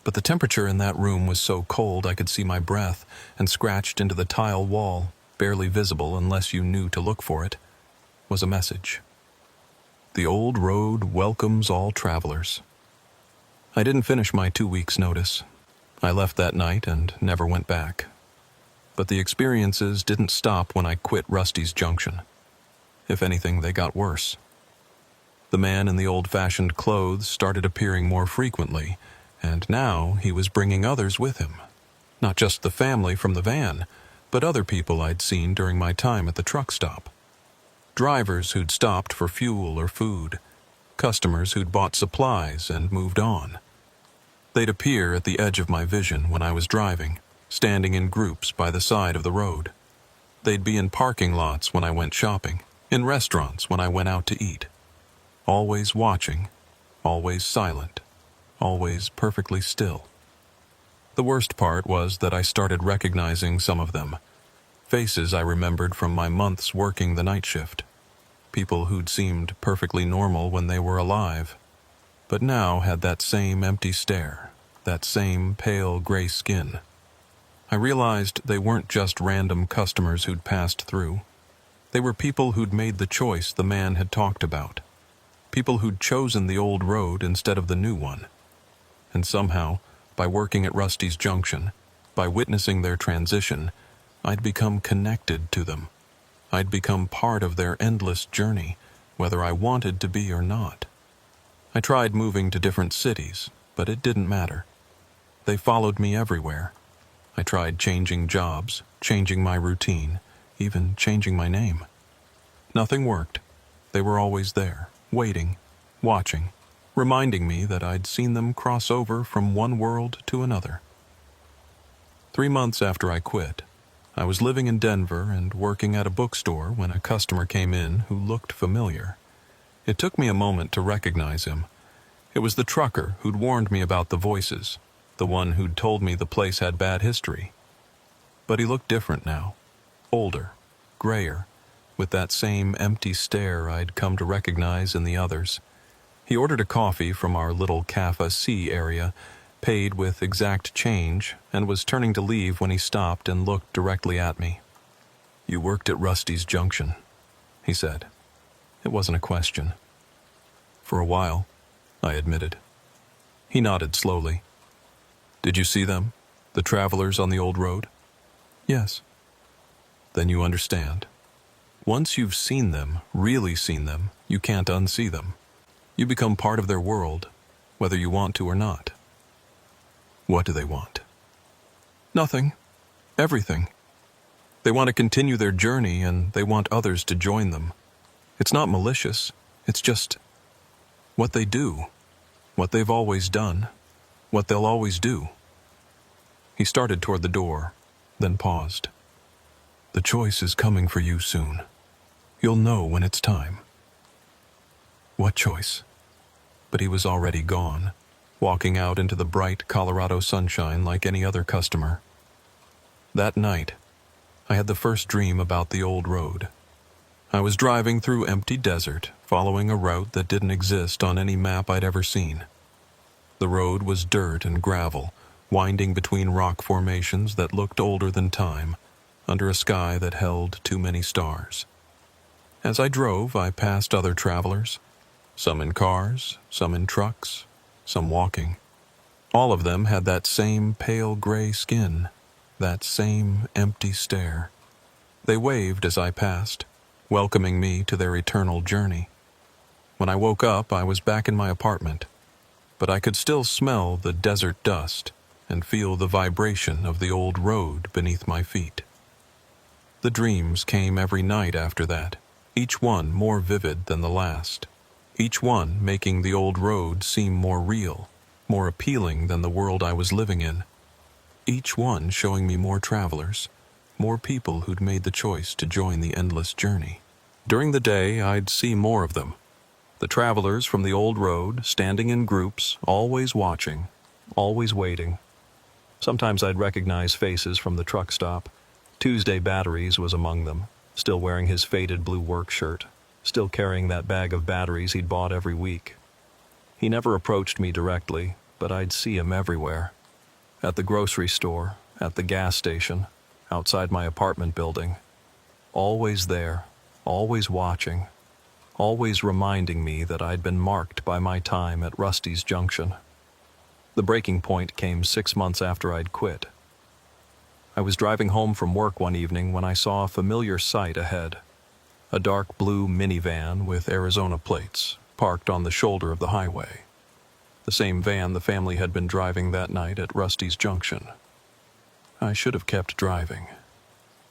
But the temperature in that room was so cold I could see my breath, and scratched into the tile wall, barely visible unless you knew to look for it, was a message. The old road welcomes all travelers. I didn't finish my 2 weeks' notice. I left that night and never went back. But the experiences didn't stop when I quit Rusty's Junction. If anything, they got worse. The man in the old-fashioned clothes started appearing more frequently, and now he was bringing others with him. Not just the family from the van, but other people I'd seen during my time at the truck stop. Drivers who'd stopped for fuel or food, customers who'd bought supplies and moved on. They'd appear at the edge of my vision when I was driving, standing in groups by the side of the road. They'd be in parking lots when I went shopping, in restaurants when I went out to eat. Always watching, always silent, always perfectly still. The worst part was that I started recognizing some of them. Faces I remembered from my months working the night shift. People who'd seemed perfectly normal when they were alive, but now had that same empty stare, that same pale gray skin. I realized they weren't just random customers who'd passed through. They were people who'd made the choice the man had talked about. People who'd chosen the old road instead of the new one. And somehow, by working at Rusty's Junction, by witnessing their transition, I'd become connected to them. I'd become part of their endless journey, whether I wanted to be or not. I tried moving to different cities, but it didn't matter. They followed me everywhere. I tried changing jobs, changing my routine, even changing my name. Nothing worked. They were always there, waiting, watching, reminding me that I'd seen them cross over from one world to another. 3 months after I quit, I was living in Denver and working at a bookstore when a customer came in who looked familiar. It took me a moment to recognize him. It was the trucker who'd warned me about the voices, the one who'd told me the place had bad history. But he looked different now, older, grayer, with that same empty stare I'd come to recognize in the others. He ordered a coffee from our little Cafe C area, paid with exact change, and was turning to leave when he stopped and looked directly at me. "You worked at Rusty's Junction," he said. It wasn't a question. "For a while," I admitted. He nodded slowly. "Did you see them, the travelers on the old road?" "Yes." "Then you understand. Once you've seen them, really seen them, you can't unsee them. You become part of their world, whether you want to or not." "What do they want?" "Nothing. Everything. They want to continue their journey and they want others to join them. It's not malicious. It's just what they do, what they've always done, what they'll always do." He started toward the door, then paused. "The choice is coming for you soon. You'll know when it's time." "What choice?" But he was already gone, walking out into the bright Colorado sunshine like any other customer. That night, I had the first dream about the old road. I was driving through empty desert, following a route that didn't exist on any map I'd ever seen. The road was dirt and gravel, winding between rock formations that looked older than time, under a sky that held too many stars. As I drove, I passed other travelers, some in cars, some in trucks, some walking. All of them had that same pale gray skin, that same empty stare. They waved as I passed, welcoming me to their eternal journey. When I woke up, I was back in my apartment, but I could still smell the desert dust and feel the vibration of the old road beneath my feet. The dreams came every night after that, each one more vivid than the last, each one making the old road seem more real, more appealing than the world I was living in. Each one showing me more travelers, more people who'd made the choice to join the endless journey. During the day, I'd see more of them. The travelers from the old road, standing in groups, always watching, always waiting. Sometimes I'd recognize faces from the truck stop. Tuesday Batteries was among them, still wearing his faded blue work shirt, still carrying that bag of batteries he'd bought every week. He never approached me directly, but I'd see him everywhere. At the grocery store, at the gas station, outside my apartment building. Always there, always watching, always reminding me that I'd been marked by my time at Rusty's Junction. The breaking point came 6 months after I'd quit. I was driving home from work one evening when I saw a familiar sight ahead. A dark blue minivan with Arizona plates, parked on the shoulder of the highway. The same van the family had been driving that night at Rusty's Junction. I should have kept driving.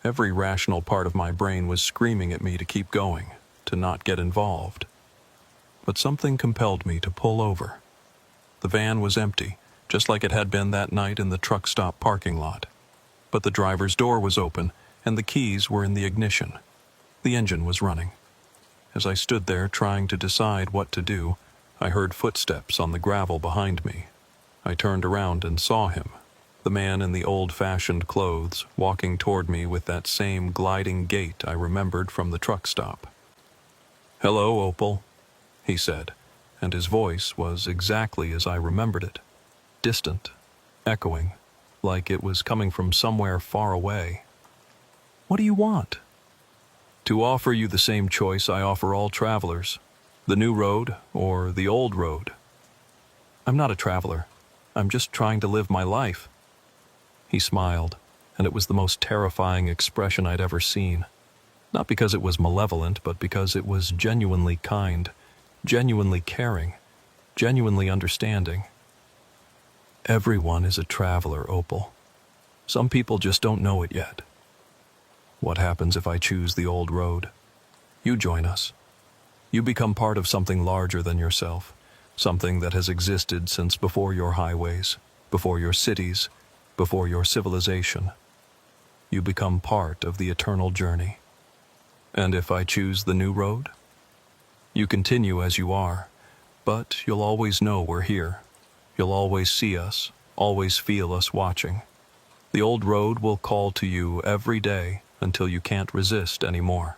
Every rational part of my brain was screaming at me to keep going, to not get involved. But something compelled me to pull over. The van was empty, just like it had been that night in the truck stop parking lot. But the driver's door was open, and the keys were in the ignition. The engine was running. As I stood there trying to decide what to do, I heard footsteps on the gravel behind me. I turned around and saw him, the man in the old-fashioned clothes, walking toward me with that same gliding gait I remembered from the truck stop. "Hello, Opal," he said, and his voice was exactly as I remembered it, distant, echoing, like it was coming from somewhere far away. "What do you want?" "To offer you the same choice I offer all travelers, the new road or the old road." "I'm not a traveler. I'm just trying to live my life." He smiled, and it was the most terrifying expression I'd ever seen. Not because it was malevolent, but because it was genuinely kind, genuinely caring, genuinely understanding. Everyone is a traveler, Opal. Some people just don't know it yet. What happens if I choose the old road? You join us. You become part of something larger than yourself, something that has existed since before your highways, before your cities, before your civilization. You become part of the eternal journey. And if I choose the new road? You continue as you are, but you'll always know we're here. You'll always see us, always feel us watching. The old road will call to you every day until you can't resist anymore.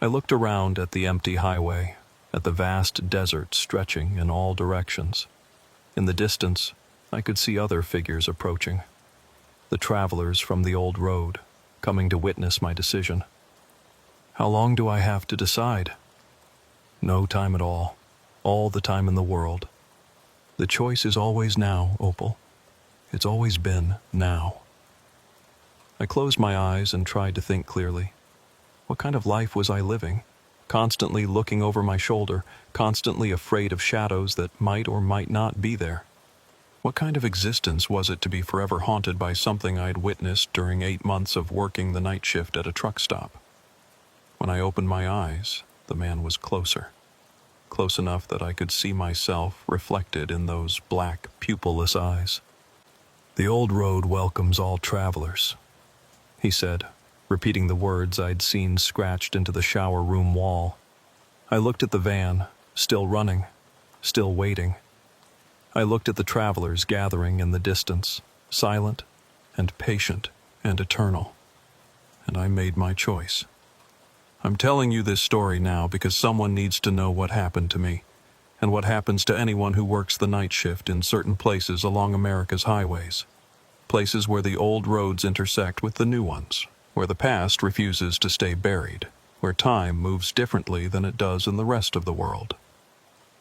I looked around at the empty highway, at the vast desert stretching in all directions. In the distance, I could see other figures approaching. The travelers from the old road, coming to witness my decision. How long do I have to decide? No time at all the time in the world. The choice is always now, Opal. It's always been now. I closed my eyes and tried to think clearly. What kind of life was I living? Constantly looking over my shoulder, constantly afraid of shadows that might or might not be there. What kind of existence was it to be forever haunted by something I'd witnessed during 8 months of working the night shift at a truck stop? When I opened my eyes, the man was closer. Close enough that I could see myself reflected in those black, pupilless eyes. "The old road welcomes all travelers," he said, repeating the words I'd seen scratched into the shower room wall. I looked at the van, still running, still waiting. I looked at the travelers gathering in the distance, silent and patient and eternal. And I made my choice. I'm telling you this story now because someone needs to know what happened to me, and what happens to anyone who works the night shift in certain places along America's highways. Places where the old roads intersect with the new ones, where the past refuses to stay buried, where time moves differently than it does in the rest of the world.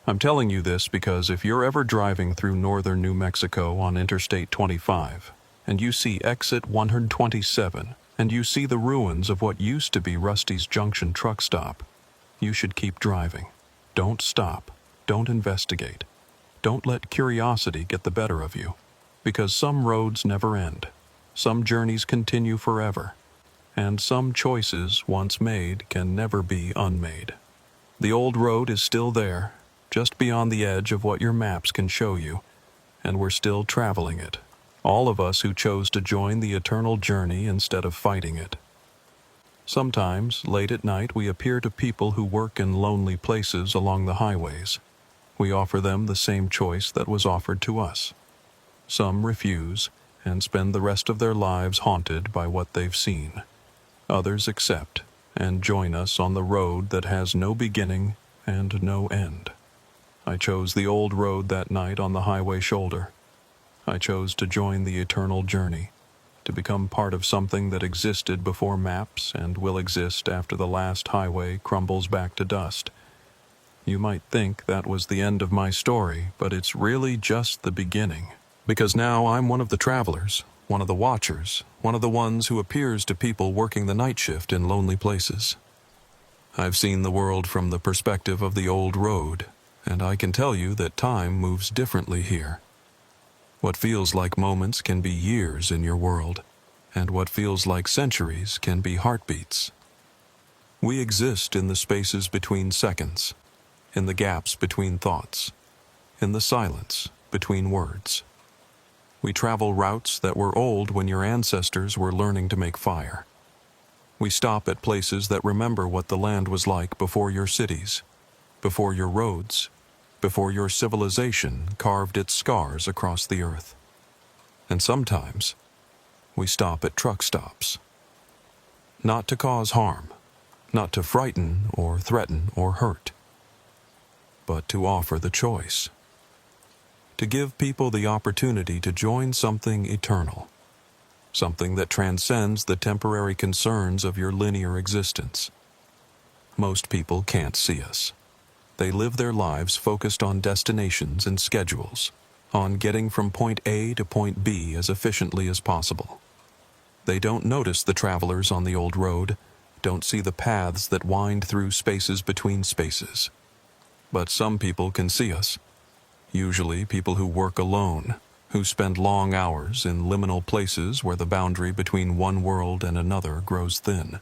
I'm telling you this because if you're ever driving through northern New Mexico on Interstate 25, and you see exit 127, and you see the ruins of what used to be Rusty's Junction truck stop, you should keep driving. Don't stop. Don't investigate. Don't let curiosity get the better of you, because some roads never end. Some journeys continue forever. And some choices once made can never be unmade. The old road is still there, just beyond the edge of what your maps can show you, and we're still traveling it. All of us who chose to join the eternal journey instead of fighting it. Sometimes, late at night, we appear to people who work in lonely places along the highways. We offer them the same choice that was offered to us. Some refuse and spend the rest of their lives haunted by what they've seen. Others accept and join us on the road that has no beginning and no end. I chose the old road that night on the highway shoulder. I chose to join the eternal journey, to become part of something that existed before maps and will exist after the last highway crumbles back to dust. You might think that was the end of my story, but it's really just the beginning. Because now I'm one of the travelers, one of the watchers, one of the ones who appears to people working the night shift in lonely places. I've seen the world from the perspective of the old road, and I can tell you that time moves differently here. What feels like moments can be years in your world, and what feels like centuries can be heartbeats. We exist in the spaces between seconds, in the gaps between thoughts, in the silence between words. We travel routes that were old when your ancestors were learning to make fire. We stop at places that remember what the land was like before your cities, before your roads, before your civilization carved its scars across the earth. And sometimes, we stop at truck stops. Not to cause harm, not to frighten or threaten or hurt, but to offer the choice. To give people the opportunity to join something eternal, something that transcends the temporary concerns of your linear existence. Most people can't see us. They live their lives focused on destinations and schedules, on getting from point A to point B as efficiently as possible. They don't notice the travelers on the old road, don't see the paths that wind through spaces between spaces. But some people can see us. Usually people who work alone, who spend long hours in liminal places where the boundary between one world and another grows thin.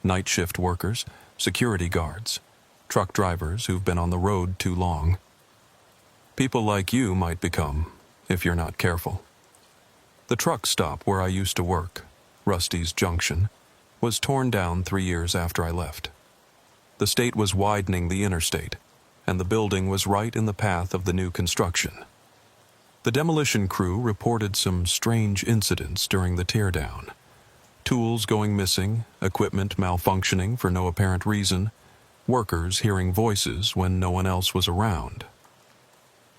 Night shift workers, security guards, truck drivers who've been on the road too long. People like you might become, if you're not careful. The truck stop where I used to work, Rusty's Junction, was torn down 3 years after I left. The state was widening the interstate, and the building was right in the path of the new construction. The demolition crew reported some strange incidents during the teardown. Tools going missing, equipment malfunctioning for no apparent reason, workers hearing voices when no one else was around.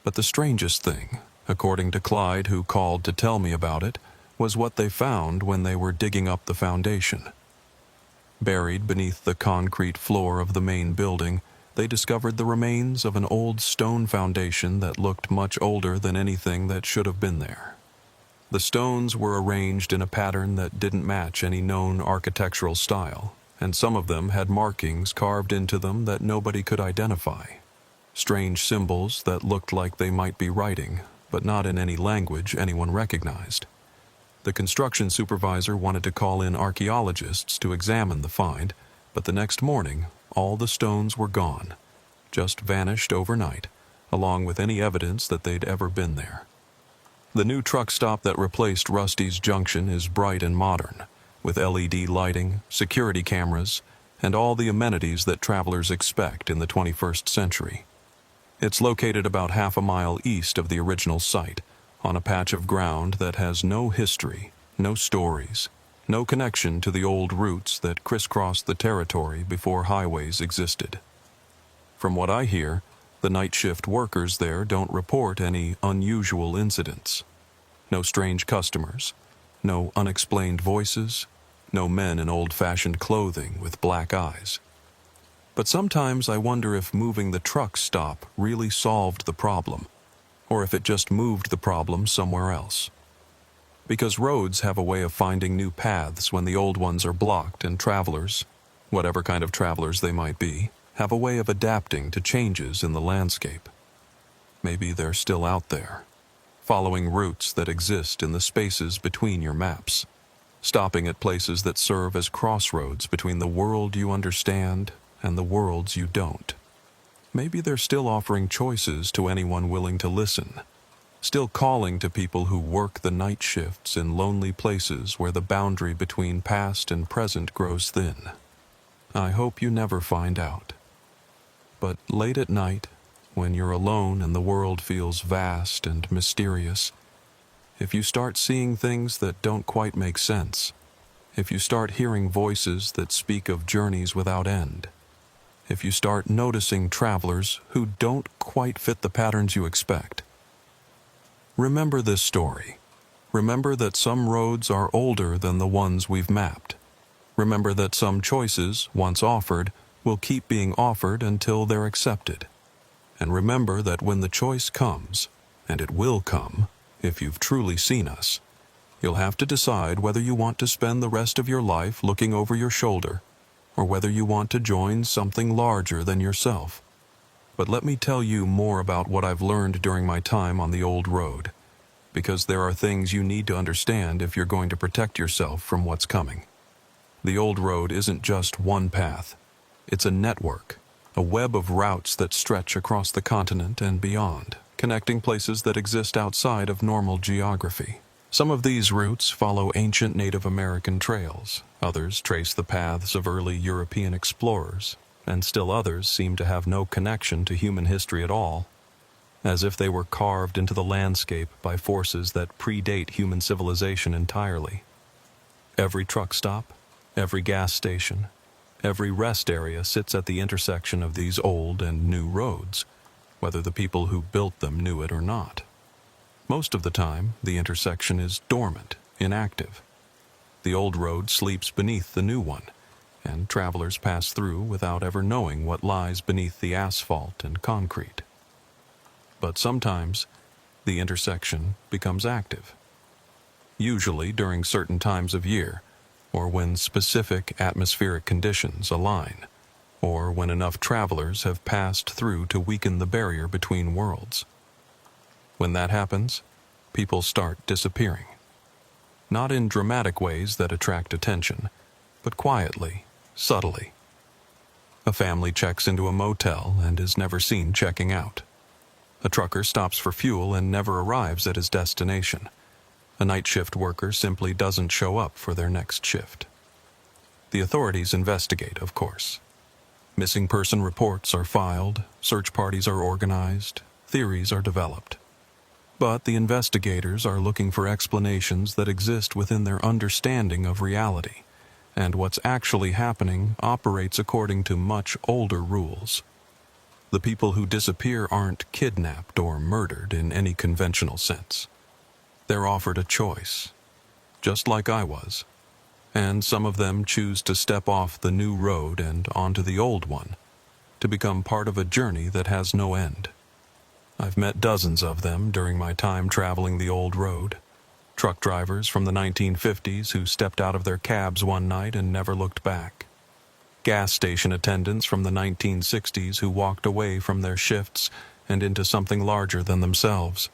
But the strangest thing, according to Clyde, who called to tell me about it, was what they found when they were digging up the foundation. Buried beneath the concrete floor of the main building, they discovered the remains of an old stone foundation that looked much older than anything that should have been there. The stones were arranged in a pattern that didn't match any known architectural style, and some of them had markings carved into them that nobody could identify. Strange symbols that looked like they might be writing, but not in any language anyone recognized. The construction supervisor wanted to call in archaeologists to examine the find, but the next morning, all the stones were gone, just vanished overnight, along with any evidence that they'd ever been there. The new truck stop that replaced Rusty's Junction is bright and modern, with LED lighting, security cameras, and all the amenities that travelers expect in the 21st century. It's located about half a mile east of the original site, on a patch of ground that has no history, no stories, no connection to the old routes that crisscrossed the territory before highways existed. From what I hear, the night shift workers there don't report any unusual incidents. No strange customers, no unexplained voices, no men in old-fashioned clothing with black eyes. But sometimes I wonder if moving the truck stop really solved the problem, or if it just moved the problem somewhere else. Because roads have a way of finding new paths when the old ones are blocked, and travelers, whatever kind of travelers they might be, have a way of adapting to changes in the landscape. Maybe they're still out there, following routes that exist in the spaces between your maps, stopping at places that serve as crossroads between the world you understand and the worlds you don't. Maybe they're still offering choices to anyone willing to listen, still calling to people who work the night shifts in lonely places where the boundary between past and present grows thin. I hope you never find out. But late at night, when you're alone and the world feels vast and mysterious, if you start seeing things that don't quite make sense, if you start hearing voices that speak of journeys without end, if you start noticing travelers who don't quite fit the patterns you expect. Remember this story. Remember that some roads are older than the ones we've mapped. Remember that some choices, once offered, will keep being offered until they're accepted. And remember that when the choice comes, and it will come, if you've truly seen us, you'll have to decide whether you want to spend the rest of your life looking over your shoulder, or whether you want to join something larger than yourself. But let me tell you more about what I've learned during my time on the old road, because there are things you need to understand if you're going to protect yourself from what's coming. The old road isn't just one path. It's a network, a web of routes that stretch across the continent and beyond, connecting places that exist outside of normal geography. Some of these routes follow ancient Native American trails, others trace the paths of early European explorers, and still others seem to have no connection to human history at all, as if they were carved into the landscape by forces that predate human civilization entirely. Every truck stop, every gas station, every rest area sits at the intersection of these old and new roads, whether the people who built them knew it or not. Most of the time, the intersection is dormant, inactive. The old road sleeps beneath the new one, and travelers pass through without ever knowing what lies beneath the asphalt and concrete. But sometimes, the intersection becomes active. Usually during certain times of year, or when specific atmospheric conditions align, or when enough travelers have passed through to weaken the barrier between worlds. When that happens, people start disappearing. Not in dramatic ways that attract attention, but quietly, subtly. A family checks into a motel and is never seen checking out. A trucker stops for fuel and never arrives at his destination. A night shift worker simply doesn't show up for their next shift. The authorities investigate, of course. Missing person reports are filed, search parties are organized, theories are developed. But the investigators are looking for explanations that exist within their understanding of reality, and what's actually happening operates according to much older rules. The people who disappear aren't kidnapped or murdered in any conventional sense. They're offered a choice, just like I was, and some of them choose to step off the new road and onto the old one, to become part of a journey that has no end. I've met dozens of them during my time traveling the old road. Truck drivers from the 1950s who stepped out of their cabs one night and never looked back. Gas station attendants from the 1960s who walked away from their shifts and into something larger than themselves.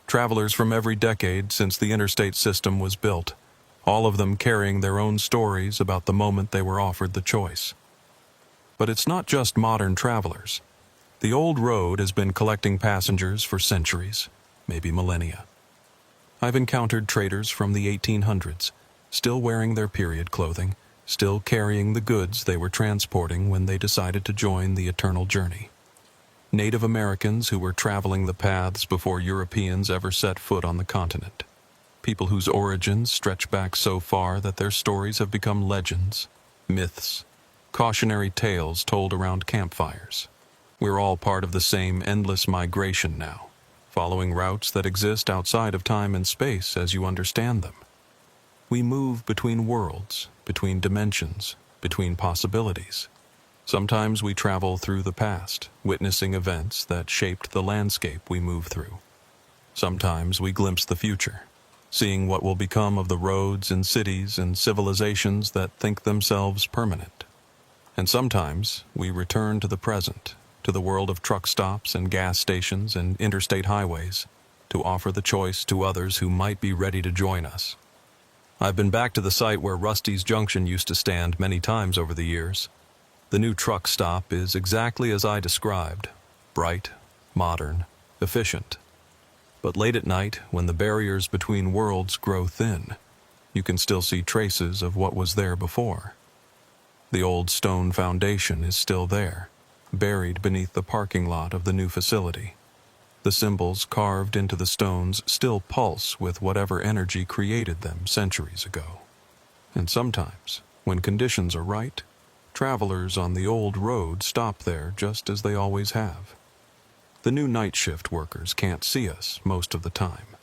Travelers from every decade since the interstate system was built, all of them carrying their own stories about the moment they were offered the choice. But it's not just modern travelers. The old road has been collecting passengers for centuries, maybe millennia. I've encountered traders from the 1800s, still wearing their period clothing, still carrying the goods they were transporting when they decided to join the eternal journey. Native Americans who were traveling the paths before Europeans ever set foot on the continent. People whose origins stretch back so far that their stories have become legends, myths, cautionary tales told around campfires. We're all part of the same endless migration now, following routes that exist outside of time and space as you understand them. We move between worlds, between dimensions, between possibilities. Sometimes we travel through the past, witnessing events that shaped the landscape we move through. Sometimes we glimpse the future, seeing what will become of the roads and cities and civilizations that think themselves permanent. And sometimes we return to the present, to the world of truck stops and gas stations and interstate highways, to offer the choice to others who might be ready to join us. I've been back to the site where Rusty's Junction used to stand many times over the years. The new truck stop is exactly as I described, bright, modern, efficient. But late at night, when the barriers between worlds grow thin, you can still see traces of what was there before. The old stone foundation is still there, buried beneath the parking lot of the new facility. The symbols carved into the stones still pulse with whatever energy created them centuries ago. And sometimes, when conditions are right, Travelers on the old road stop there just as they always have. The new night shift workers can't see us most of the time.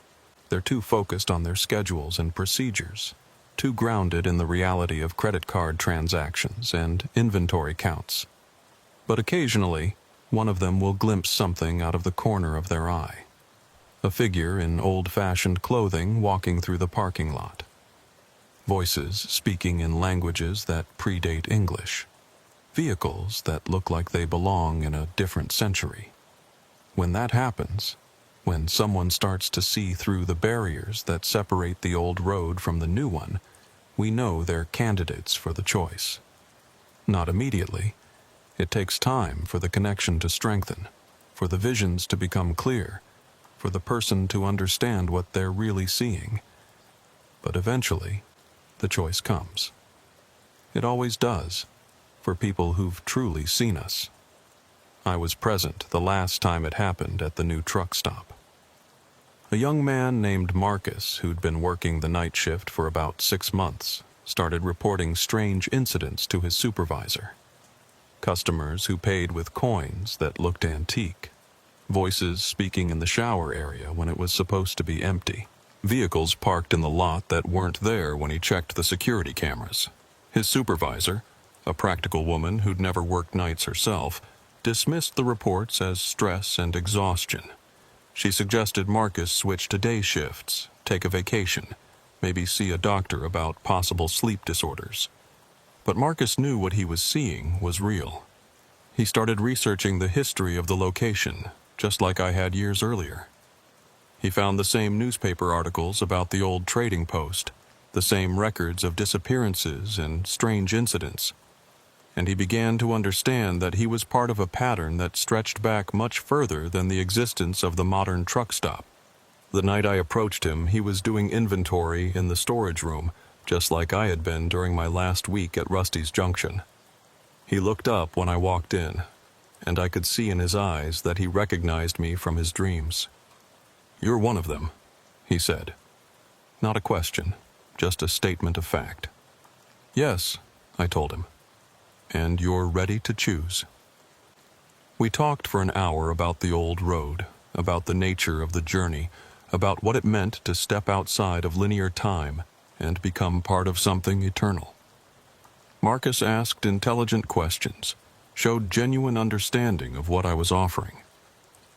They're too focused on their schedules and procedures, too grounded in the reality of credit card transactions and inventory counts. But occasionally, one of them will glimpse something out of the corner of their eye. A figure in old-fashioned clothing walking through the parking lot. Voices speaking in languages that predate English. Vehicles that look like they belong in a different century. When that happens, when someone starts to see through the barriers that separate the old road from the new one, we know they're candidates for the choice. Not immediately. It takes time for the connection to strengthen, for the visions to become clear, for the person to understand what they're really seeing. But eventually, the choice comes. It always does, for people who've truly seen us. I was present the last time it happened at the new truck stop. A young man named Marcus, who'd been working the night shift for about 6 months, started reporting strange incidents to his supervisor. Customers who paid with coins that looked antique. Voices speaking in the shower area when it was supposed to be empty. Vehicles parked in the lot that weren't there when he checked the security cameras. His supervisor, a practical woman who'd never worked nights herself, dismissed the reports as stress and exhaustion. She suggested Marcus switch to day shifts, take a vacation, maybe see a doctor about possible sleep disorders. But Marcus knew what he was seeing was real. He started researching the history of the location, just like I had years earlier. He found the same newspaper articles about the old trading post, the same records of disappearances and strange incidents. And he began to understand that he was part of a pattern that stretched back much further than the existence of the modern truck stop. The night I approached him, he was doing inventory in the storage room, just like I had been during my last week at Rusty's Junction. He looked up when I walked in, and I could see in his eyes that he recognized me from his dreams. "You're one of them," he said. Not a question, just a statement of fact. "Yes," I told him. "And you're ready to choose." We talked for an hour about the old road, about the nature of the journey, about what it meant to step outside of linear time and become part of something eternal. Marcus asked intelligent questions, showed genuine understanding of what I was offering.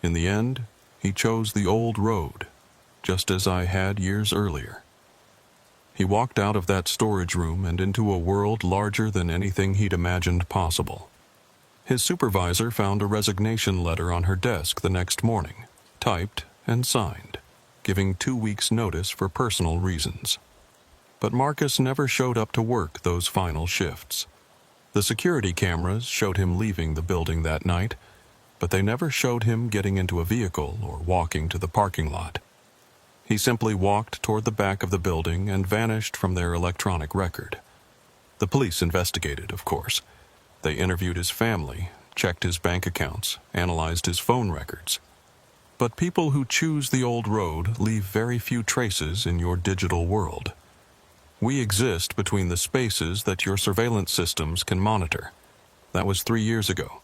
In the end, he chose the old road, just as I had years earlier. He walked out of that storage room and into a world larger than anything he'd imagined possible. His supervisor found a resignation letter on her desk the next morning, typed and signed, giving 2 weeks' notice for personal reasons. But Marcus never showed up to work those final shifts. The security cameras showed him leaving the building that night, but they never showed him getting into a vehicle or walking to the parking lot. He simply walked toward the back of the building and vanished from their electronic record. The police investigated, of course. They interviewed his family, checked his bank accounts, analyzed his phone records. But people who choose the old road leave very few traces in your digital world. We exist between the spaces that your surveillance systems can monitor. That was 3 years ago.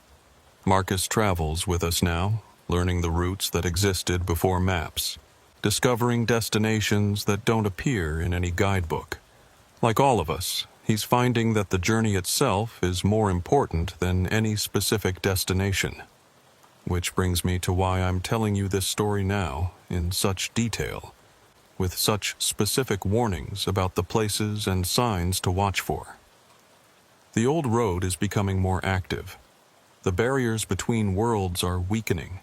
Marcus travels with us now, learning the routes that existed before maps, discovering destinations that don't appear in any guidebook. Like all of us, he's finding that the journey itself is more important than any specific destination. Which brings me to why I'm telling you this story now in such detail, with such specific warnings about the places and signs to watch for. The old road is becoming more active. The barriers between worlds are weakening,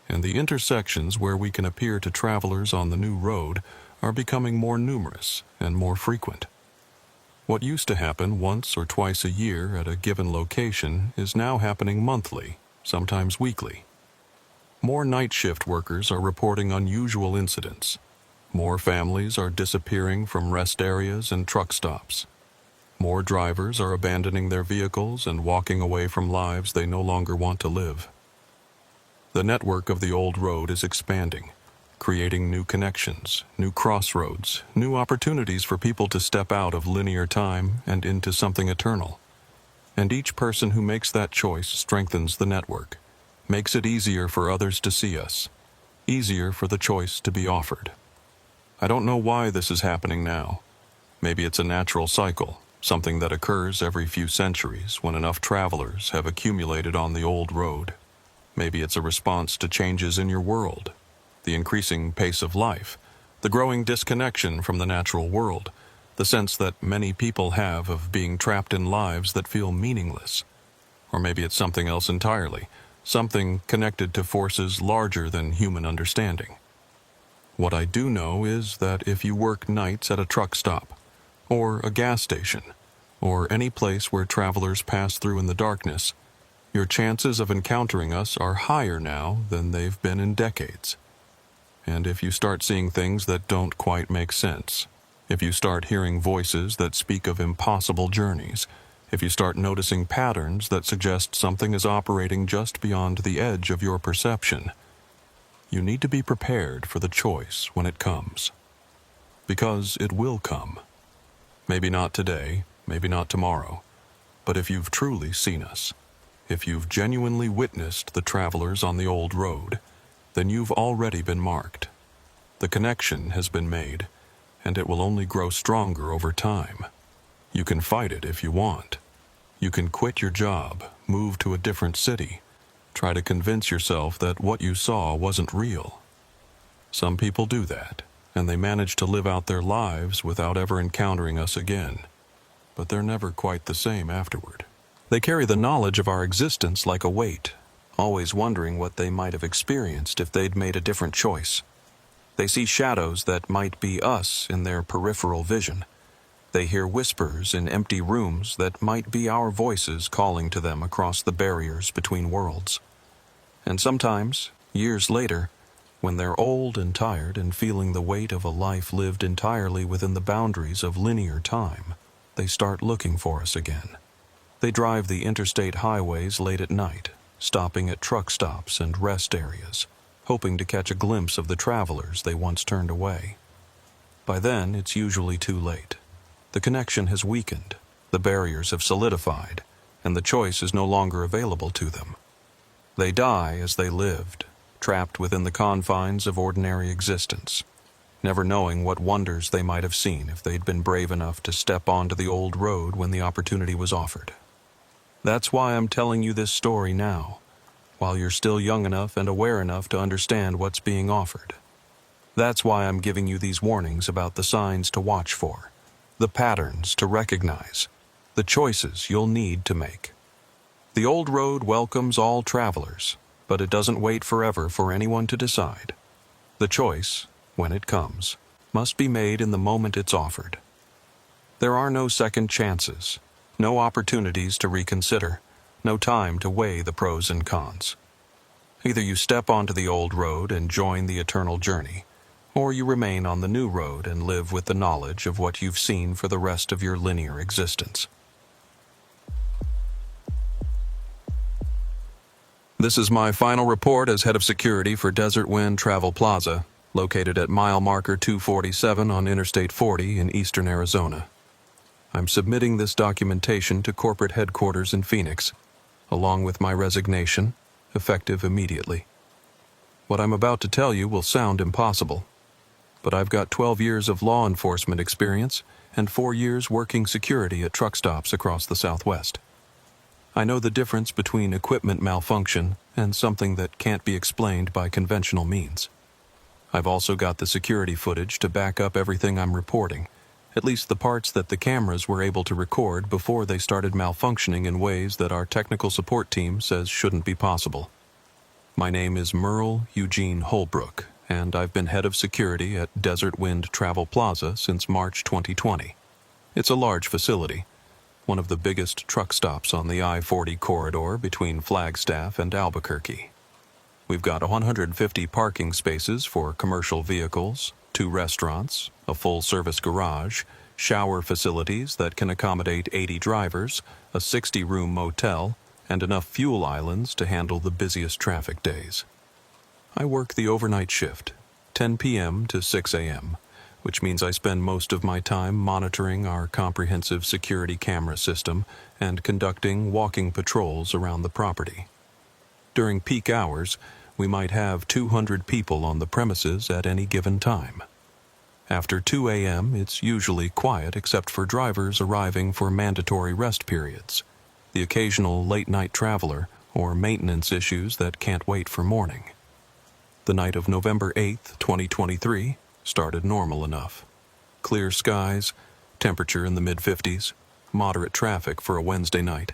and the intersections where we can appear to travelers on the new road are becoming more numerous and more frequent. What used to happen once or twice a year at a given location is now happening monthly, sometimes weekly. More night shift workers are reporting unusual incidents. More families are disappearing from rest areas and truck stops. More drivers are abandoning their vehicles and walking away from lives they no longer want to live. The network of the old road is expanding, creating new connections, new crossroads, new opportunities for people to step out of linear time and into something eternal. And each person who makes that choice strengthens the network, makes it easier for others to see us, easier for the choice to be offered. I don't know why this is happening now. Maybe it's a natural cycle, something that occurs every few centuries when enough travelers have accumulated on the old road. Maybe it's a response to changes in your world, the increasing pace of life, the growing disconnection from the natural world, the sense that many people have of being trapped in lives that feel meaningless. Or maybe it's something else entirely, something connected to forces larger than human understanding. What I do know is that if you work nights at a truck stop, or a gas station, or any place where travelers pass through in the darkness, your chances of encountering us are higher now than they've been in decades. And if you start seeing things that don't quite make sense, if you start hearing voices that speak of impossible journeys, if you start noticing patterns that suggest something is operating just beyond the edge of your perception, you need to be prepared for the choice when it comes. Because it will come. Maybe not today, maybe not tomorrow, but if you've truly seen us, if you've genuinely witnessed the travelers on the old road, then you've already been marked. The connection has been made, and it will only grow stronger over time. You can fight it if you want. You can quit your job, move to a different city, try to convince yourself that what you saw wasn't real. Some people do that, and they manage to live out their lives without ever encountering us again. But they're never quite the same afterward. They carry the knowledge of our existence like a weight, always wondering what they might have experienced if they'd made a different choice. They see shadows that might be us in their peripheral vision. They hear whispers in empty rooms that might be our voices calling to them across the barriers between worlds. And sometimes, years later, when they're old and tired and feeling the weight of a life lived entirely within the boundaries of linear time, they start looking for us again. They drive the interstate highways late at night, stopping at truck stops and rest areas, hoping to catch a glimpse of the travelers they once turned away. By then, it's usually too late. The connection has weakened, the barriers have solidified, and the choice is no longer available to them. They die as they lived, trapped within the confines of ordinary existence, never knowing what wonders they might have seen if they'd been brave enough to step onto the old road when the opportunity was offered. That's why I'm telling you this story now, while you're still young enough and aware enough to understand what's being offered. That's why I'm giving you these warnings about the signs to watch for, the patterns to recognize, the choices you'll need to make. The old road welcomes all travelers, but it doesn't wait forever for anyone to decide. The choice, when it comes, must be made in the moment it's offered. There are no second chances, no opportunities to reconsider, no time to weigh the pros and cons. Either you step onto the old road and join the eternal journey, or you remain on the new road and live with the knowledge of what you've seen for the rest of your linear existence. This is my final report as head of security for Desert Wind Travel Plaza, located at mile marker 247 on Interstate 40 in eastern Arizona. I'm submitting this documentation to corporate headquarters in Phoenix, along with my resignation, effective immediately. What I'm about to tell you will sound impossible, but I've got 12 years of law enforcement experience and 4 years working security at truck stops across the Southwest. I know the difference between equipment malfunction and something that can't be explained by conventional means. I've also got the security footage to back up everything I'm reporting, at least the parts that the cameras were able to record before they started malfunctioning in ways that our technical support team says shouldn't be possible. My name is Merle Eugene Holbrook, and I've been head of security at Desert Wind Travel Plaza since March 2020. It's a large facility, one of the biggest truck stops on the I-40 corridor between Flagstaff and Albuquerque. We've got 150 parking spaces for commercial vehicles, 2 restaurants, a full-service garage, shower facilities that can accommodate 80 drivers, a 60-room motel, and enough fuel islands to handle the busiest traffic days. I work the overnight shift, 10 p.m. to 6 a.m., which means I spend most of my time monitoring our comprehensive security camera system and conducting walking patrols around the property. During peak hours, we might have 200 people on the premises at any given time. After 2 a.m., it's usually quiet except for drivers arriving for mandatory rest periods, the occasional late-night traveler, or maintenance issues that can't wait for morning. The night of November 8th, 2023, started normal enough. Clear skies, temperature in the mid-50s, moderate traffic for a Wednesday night.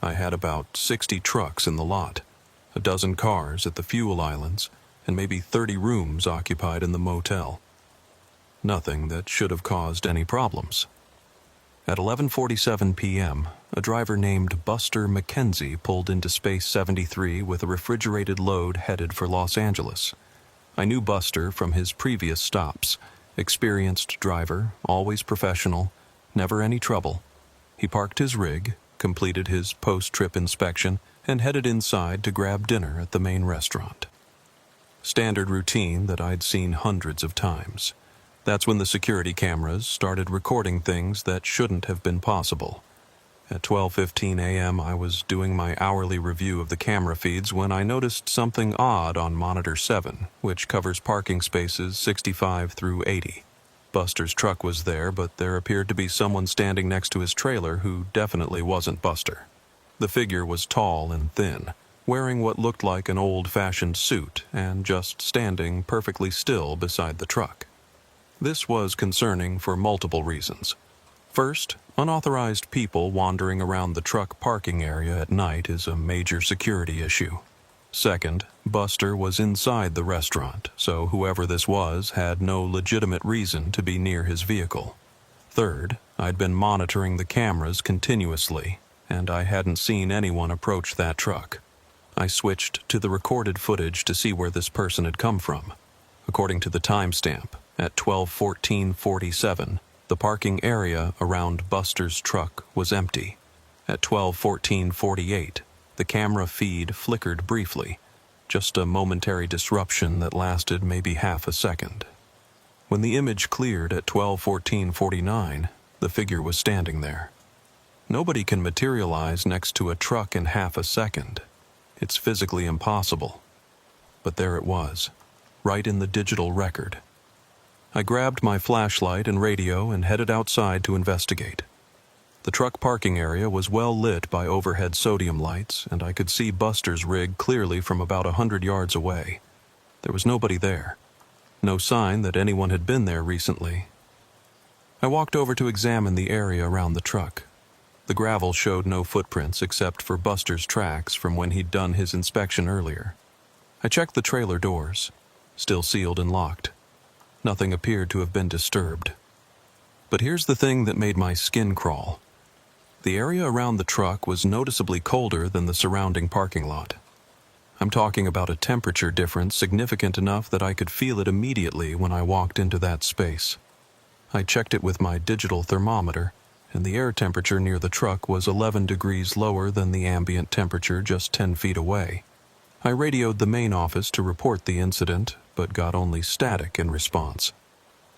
I had about 60 trucks in the lot, a dozen cars at the fuel islands, and maybe 30 rooms occupied in the motel. Nothing that should have caused any problems. At 11:47 p.m., a driver named Buster McKenzie pulled into Space 73 with a refrigerated load headed for Los Angeles. I knew Buster from his previous stops. Experienced driver, always professional, never any trouble. He parked his rig, completed his post-trip inspection, and headed inside to grab dinner at the main restaurant. Standard routine that I'd seen hundreds of times. That's when the security cameras started recording things that shouldn't have been possible. At 12:15 a.m., I was doing my hourly review of the camera feeds when I noticed something odd on Monitor 7, which covers parking spaces 65 through 80. Buster's truck was there, but there appeared to be someone standing next to his trailer who definitely wasn't Buster. The figure was tall and thin, wearing what looked like an old-fashioned suit and just standing perfectly still beside the truck. This was concerning for multiple reasons. First, unauthorized people wandering around the truck parking area at night is a major security issue. Second, Buster was inside the restaurant, so whoever this was had no legitimate reason to be near his vehicle. Third, I'd been monitoring the cameras continuously, and I hadn't seen anyone approach that truck. I switched to the recorded footage to see where this person had come from. According to the timestamp, at 12:14:47, the parking area around Buster's truck was empty. At 12:14:48, the camera feed flickered briefly, just a momentary disruption that lasted maybe half a second. When the image cleared at 12:14:49, the figure was standing there. Nobody can materialize next to a truck in half a second. It's physically impossible. But there it was, right in the digital record. I grabbed my flashlight and radio and headed outside to investigate. The truck parking area was well lit by overhead sodium lights, and I could see Buster's rig clearly from about 100 yards away. There was nobody there. No sign that anyone had been there recently. I walked over to examine the area around the truck. The gravel showed no footprints except for Buster's tracks from when he'd done his inspection earlier. I checked the trailer doors, still sealed and locked. Nothing appeared to have been disturbed. But here's the thing that made my skin crawl. The area around the truck was noticeably colder than the surrounding parking lot. I'm talking about a temperature difference significant enough that I could feel it immediately when I walked into that space. I checked it with my digital thermometer, and the air temperature near the truck was 11 degrees lower than the ambient temperature just 10 feet away. I radioed the main office to report the incident, but got only static in response.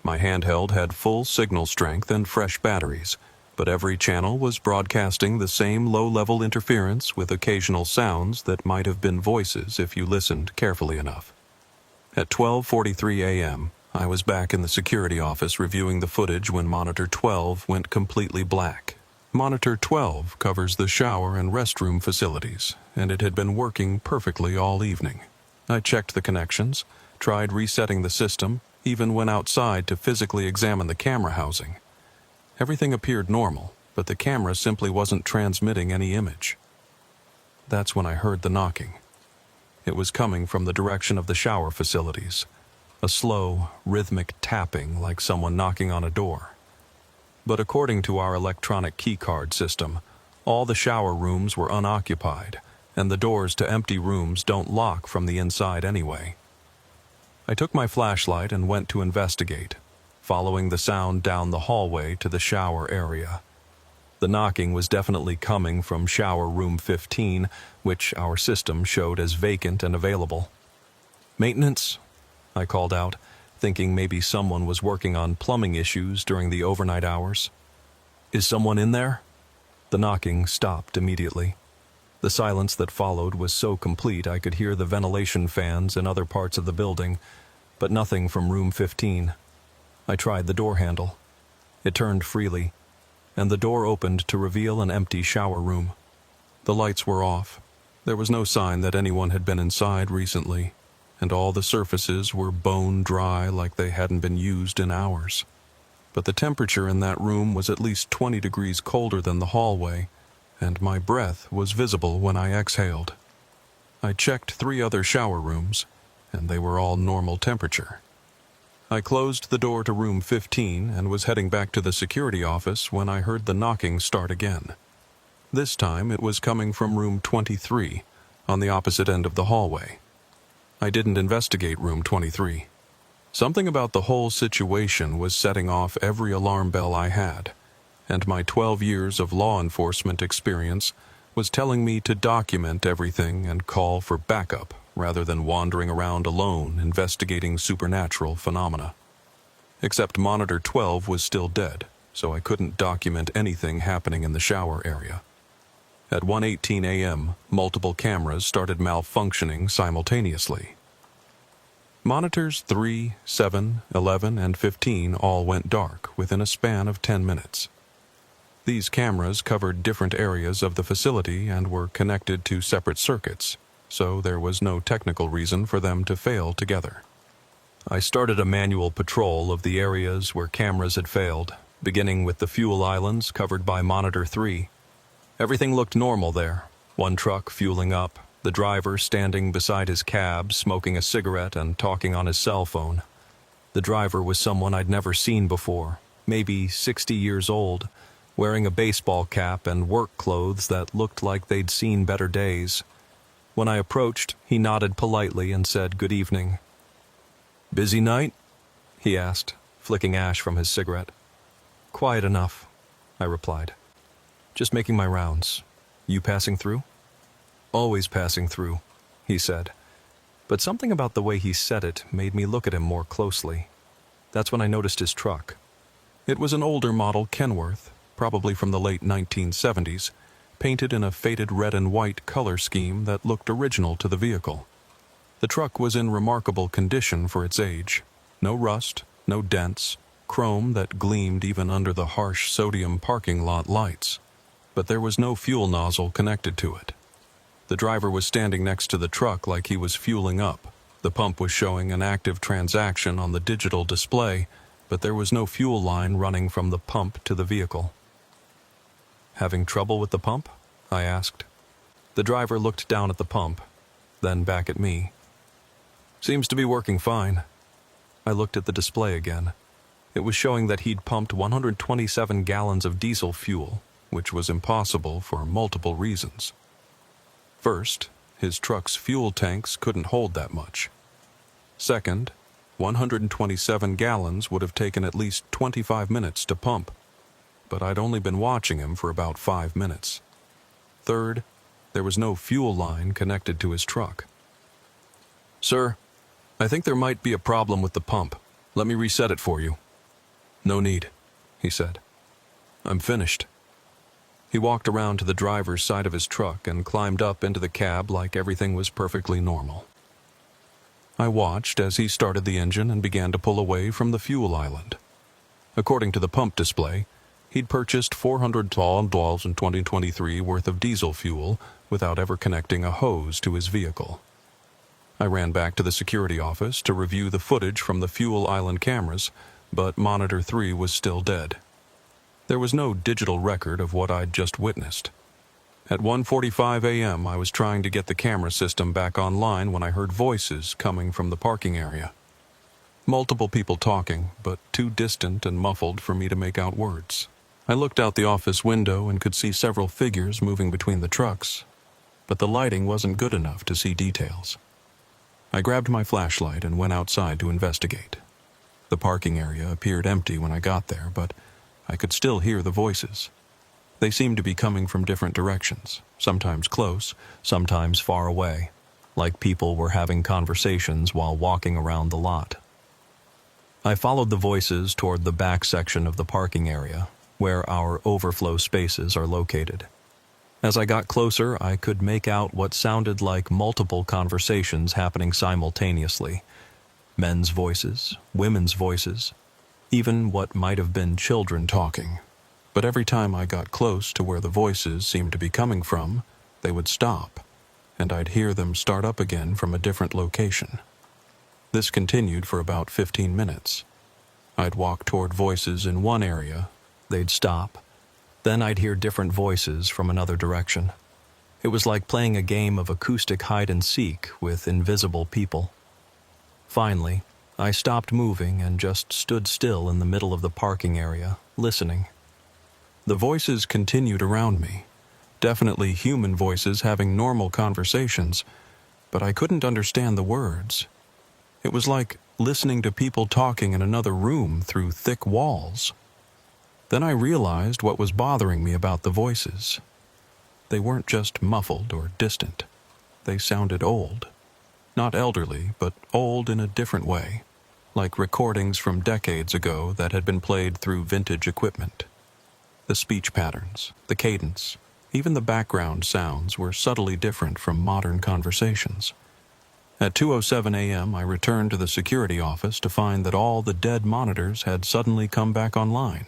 My handheld had full signal strength and fresh batteries, but every channel was broadcasting the same low-level interference with occasional sounds that might have been voices if you listened carefully enough. At 12:43 a.m., I was back in the security office reviewing the footage when Monitor 12 went completely black. Monitor 12 covers the shower and restroom facilities, and it had been working perfectly all evening. I checked the connections, tried resetting the system, even went outside to physically examine the camera housing. Everything appeared normal, but the camera simply wasn't transmitting any image. That's when I heard the knocking. It was coming from the direction of the shower facilities, a slow, rhythmic tapping like someone knocking on a door. But according to our electronic keycard system, all the shower rooms were unoccupied, and the doors to empty rooms don't lock from the inside anyway. I took my flashlight and went to investigate, following the sound down the hallway to the shower area. The knocking was definitely coming from shower room 15, which our system showed as vacant and available. "Maintenance," I called out, thinking maybe someone was working on plumbing issues during the overnight hours. "Is someone in there?" The knocking stopped immediately. The silence that followed was so complete I could hear the ventilation fans in other parts of the building, but nothing from room 15. I tried the door handle. It turned freely, and the door opened to reveal an empty shower room. The lights were off. There was no sign that anyone had been inside recently, and all the surfaces were bone dry like they hadn't been used in hours. But the temperature in that room was at least 20 degrees colder than the hallway, and my breath was visible when I exhaled. I checked 3 other shower rooms, and they were all normal temperature. I closed the door to room 15 and was heading back to the security office when I heard the knocking start again. This time it was coming from room 23, on the opposite end of the hallway. I didn't investigate room 23. Something about the whole situation was setting off every alarm bell I had, and my 12 years of law enforcement experience was telling me to document everything and call for backup rather than wandering around alone investigating supernatural phenomena. Except Monitor 12 was still dead, so I couldn't document anything happening in the shower area. At 1:18 a.m., multiple cameras started malfunctioning simultaneously. Monitors 3, 7, 11, and 15 all went dark within a span of 10 minutes. These cameras covered different areas of the facility and were connected to separate circuits, so there was no technical reason for them to fail together. I started a manual patrol of the areas where cameras had failed, beginning with the fuel islands covered by Monitor 3. Everything looked normal there. One truck fueling up, the driver standing beside his cab, smoking a cigarette and talking on his cell phone. The driver was someone I'd never seen before, maybe 60 years old, wearing a baseball cap and work clothes that looked like they'd seen better days. When I approached, he nodded politely and said good evening. "Busy night?" he asked, flicking ash from his cigarette. "Quiet enough," I replied. "Just making my rounds. You passing through?" "Always passing through," he said. But something about the way he said it made me look at him more closely. That's when I noticed his truck. It was an older model Kenworth, probably from the late 1970s, painted in a faded red and white color scheme that looked original to the vehicle. The truck was in remarkable condition for its age. No rust, no dents, chrome that gleamed even under the harsh sodium parking lot lights. But there was no fuel nozzle connected to it. The driver was standing next to the truck like he was fueling up. The pump was showing an active transaction on the digital display, but there was no fuel line running from the pump to the vehicle. "Having trouble with the pump?" I asked. The driver looked down at the pump, then back at me. "Seems to be working fine." I looked at the display again. It was showing that he'd pumped 127 gallons of diesel fuel, which was impossible for multiple reasons. First, his truck's fuel tanks couldn't hold that much. Second, 127 gallons would have taken at least 25 minutes to pump, but I'd only been watching him for about 5 minutes. Third, there was no fuel line connected to his truck. "Sir, I think there might be a problem with the pump. Let me reset it for you." "No need," he said. "I'm finished." He walked around to the driver's side of his truck and climbed up into the cab like everything was perfectly normal. I watched as he started the engine and began to pull away from the fuel island. According to the pump display, he'd purchased $400 in 2023 worth of diesel fuel without ever connecting a hose to his vehicle. I ran back to the security office to review the footage from the fuel island cameras, but Monitor 3 was still dead. There was no digital record of what I'd just witnessed. At 1:45 a.m., I was trying to get the camera system back online when I heard voices coming from the parking area. Multiple people talking, but too distant and muffled for me to make out words. I looked out the office window and could see several figures moving between the trucks, but the lighting wasn't good enough to see details. I grabbed my flashlight and went outside to investigate. The parking area appeared empty when I got there, but I could still hear the voices. They seemed to be coming from different directions, sometimes close, sometimes far away, like people were having conversations while walking around the lot. I followed the voices toward the back section of the parking area, where our overflow spaces are located. As I got closer, I could make out what sounded like multiple conversations happening simultaneously. Men's voices, women's voices, even what might have been children talking. But every time I got close to where the voices seemed to be coming from, they would stop, and I'd hear them start up again from a different location. This continued for about 15 minutes. I'd walk toward voices in one area, they'd stop, then I'd hear different voices from another direction. It was like playing a game of acoustic hide-and-seek with invisible people. Finally, I stopped moving and just stood still in the middle of the parking area, listening. The voices continued around me, definitely human voices having normal conversations, but I couldn't understand the words. It was like listening to people talking in another room through thick walls. Then I realized what was bothering me about the voices. They weren't just muffled or distant. They sounded old. Not elderly, but old in a different way, like recordings from decades ago that had been played through vintage equipment. The speech patterns, the cadence, even the background sounds were subtly different from modern conversations. At 2:07 a.m., I returned to the security office to find that all the dead monitors had suddenly come back online.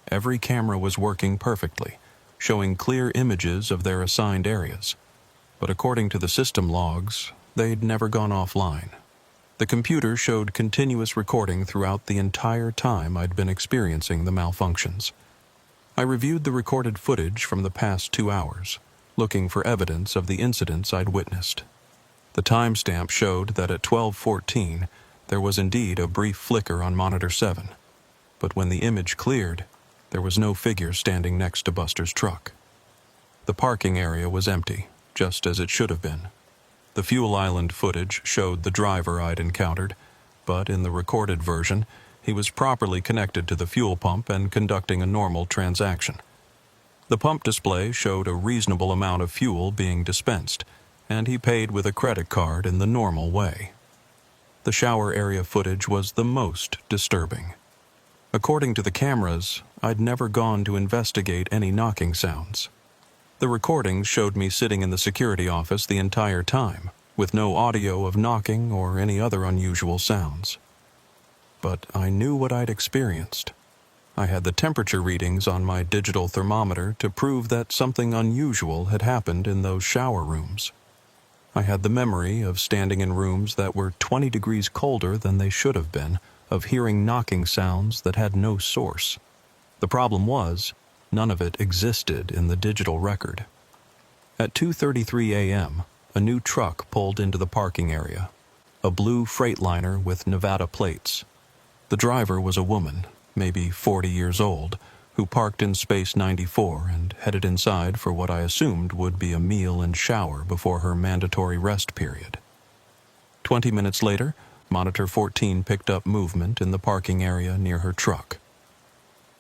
Every camera was working perfectly, showing clear images of their assigned areas. But according to the system logs, they'd never gone offline. The computer showed continuous recording throughout the entire time I'd been experiencing the malfunctions. I reviewed the recorded footage from the past 2 hours, looking for evidence of the incidents I'd witnessed. The timestamp showed that at 12:14, there was indeed a brief flicker on monitor 7. But when the image cleared, there was no figure standing next to Buster's truck. The parking area was empty, just as it should have been. The fuel island footage showed the driver I'd encountered, but in the recorded version, he was properly connected to the fuel pump and conducting a normal transaction. The pump display showed a reasonable amount of fuel being dispensed, and he paid with a credit card in the normal way. The shower area footage was the most disturbing. According to the cameras, I'd never gone to investigate any knocking sounds. The recordings showed me sitting in the security office the entire time, with no audio of knocking or any other unusual sounds. But I knew what I'd experienced. I had the temperature readings on my digital thermometer to prove that something unusual had happened in those shower rooms. I had the memory of standing in rooms that were 20 degrees colder than they should have been, of hearing knocking sounds that had no source. The problem was, none of it existed in the digital record. At 2:33 a.m., a new truck pulled into the parking area, a blue Freightliner with Nevada plates. The driver was a woman, maybe 40 years old, who parked in space 94 and headed inside for what I assumed would be a meal and shower before her mandatory rest period. 20 minutes later, Monitor 14 picked up movement in the parking area near her truck.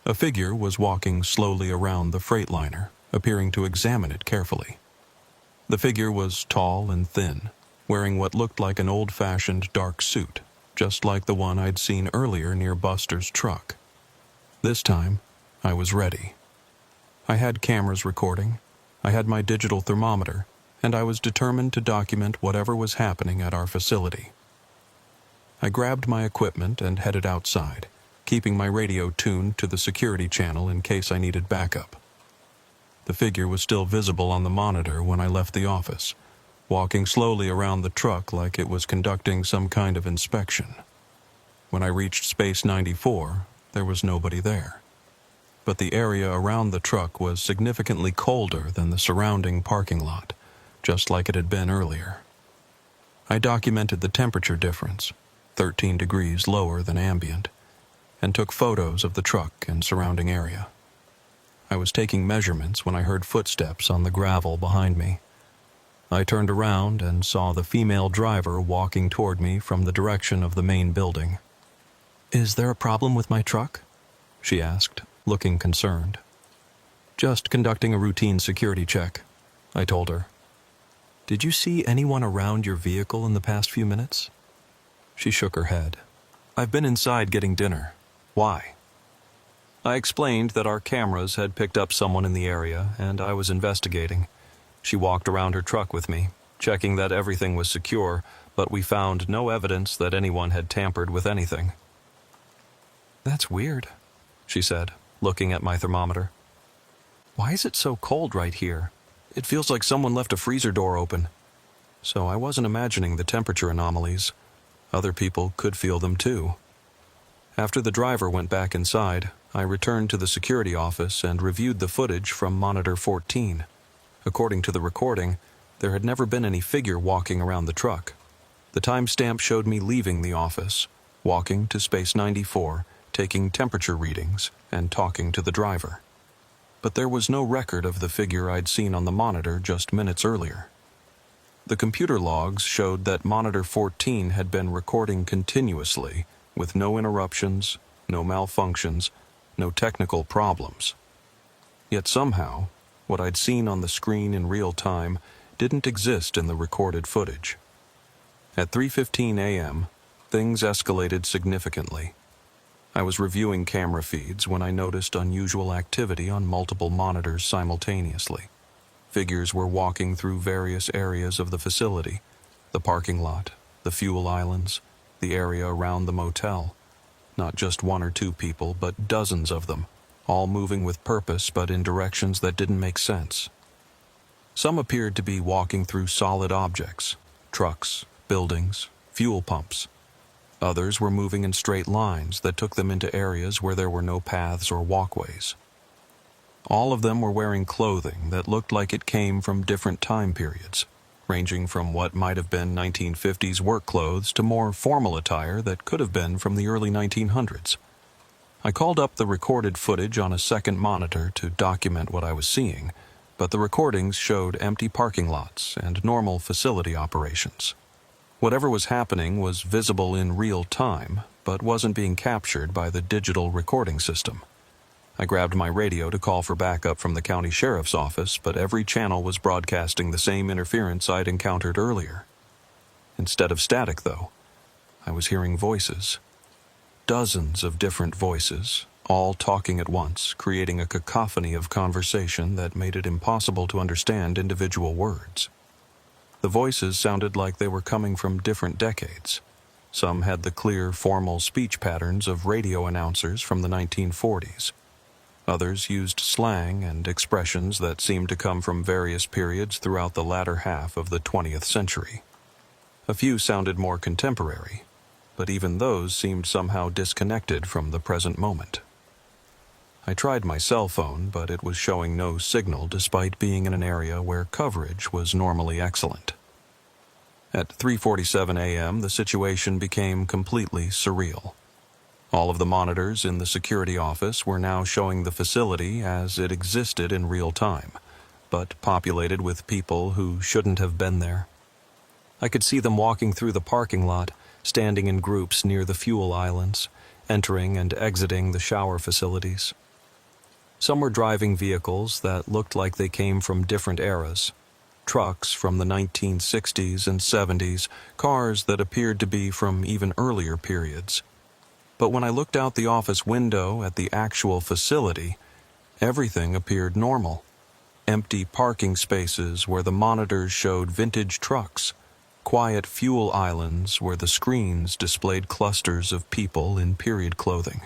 A figure was walking slowly around the Freightliner, appearing to examine it carefully. The figure was tall and thin, wearing what looked like an old-fashioned dark suit, just like the one I'd seen earlier near Buster's truck. This time, I was ready. I had cameras recording, I had my digital thermometer, and I was determined to document whatever was happening at our facility. I grabbed my equipment and headed outside, keeping my radio tuned to the security channel in case I needed backup. The figure was still visible on the monitor when I left the office, walking slowly around the truck like it was conducting some kind of inspection. When I reached Space 94, there was nobody there. But the area around the truck was significantly colder than the surrounding parking lot, just like it had been earlier. I documented the temperature difference, 13 degrees lower than ambient, and took photos of the truck and surrounding area. I was taking measurements when I heard footsteps on the gravel behind me. I turned around and saw the female driver walking toward me from the direction of the main building. "Is there a problem with my truck?" she asked, looking concerned. "Just conducting a routine security check," I told her. "Did you see anyone around your vehicle in the past few minutes?" She shook her head. I've been inside getting dinner. Why? I explained that our cameras had picked up someone in the area and I was investigating. She walked around her truck with me, checking that everything was secure, but we found no evidence that anyone had tampered with anything. That's weird, she said, looking at my thermometer. Why is it so cold right here? It feels like someone left a freezer door open. So I wasn't imagining the temperature anomalies. Other people could feel them too. After the driver went back inside, I returned to the security office and reviewed the footage from monitor 14. According to the recording, there had never been any figure walking around the truck. The timestamp showed me leaving the office, walking to space 94, taking temperature readings, and talking to the driver. But there was no record of the figure I'd seen on the monitor just minutes earlier. The computer logs showed that monitor 14 had been recording continuously, with no interruptions, no malfunctions, no technical problems. Yet somehow, what I'd seen on the screen in real time didn't exist in the recorded footage. At 3:15 a.m., things escalated significantly. I was reviewing camera feeds when I noticed unusual activity on multiple monitors simultaneously. Figures were walking through various areas of the facility: the parking lot, the fuel islands, the area around the motel. Not just one or two people, but dozens of them, all moving with purpose but in directions that didn't make sense. Some appeared to be walking through solid objects: trucks, buildings, fuel pumps. Others were moving in straight lines that took them into areas where there were no paths or walkways. All of them were wearing clothing that looked like it came from different time periods, ranging from what might have been 1950s work clothes to more formal attire that could have been from the early 1900s. I called up the recorded footage on a second monitor to document what I was seeing, but the recordings showed empty parking lots and normal facility operations. Whatever was happening was visible in real time, but wasn't being captured by the digital recording system. I grabbed my radio to call for backup from the county sheriff's office, but every channel was broadcasting the same interference I'd encountered earlier. Instead of static, though, I was hearing voices. Dozens of different voices, all talking at once, creating a cacophony of conversation that made it impossible to understand individual words. The voices sounded like they were coming from different decades. Some had the clear, formal speech patterns of radio announcers from the 1940s. Others used slang and expressions that seemed to come from various periods throughout the latter half of the 20th century. A few sounded more contemporary, but even those seemed somehow disconnected from the present moment. I tried my cell phone, but it was showing no signal despite being in an area where coverage was normally excellent. At 3:47 a.m., the situation became completely surreal. All of the monitors in the security office were now showing the facility as it existed in real time, but populated with people who shouldn't have been there. I could see them walking through the parking lot, standing in groups near the fuel islands, entering and exiting the shower facilities. Some were driving vehicles that looked like they came from different eras. Trucks from the 1960s and 70s, cars that appeared to be from even earlier periods. But when I looked out the office window at the actual facility, everything appeared normal. Empty parking spaces where the monitors showed vintage trucks, quiet fuel islands where the screens displayed clusters of people in period clothing.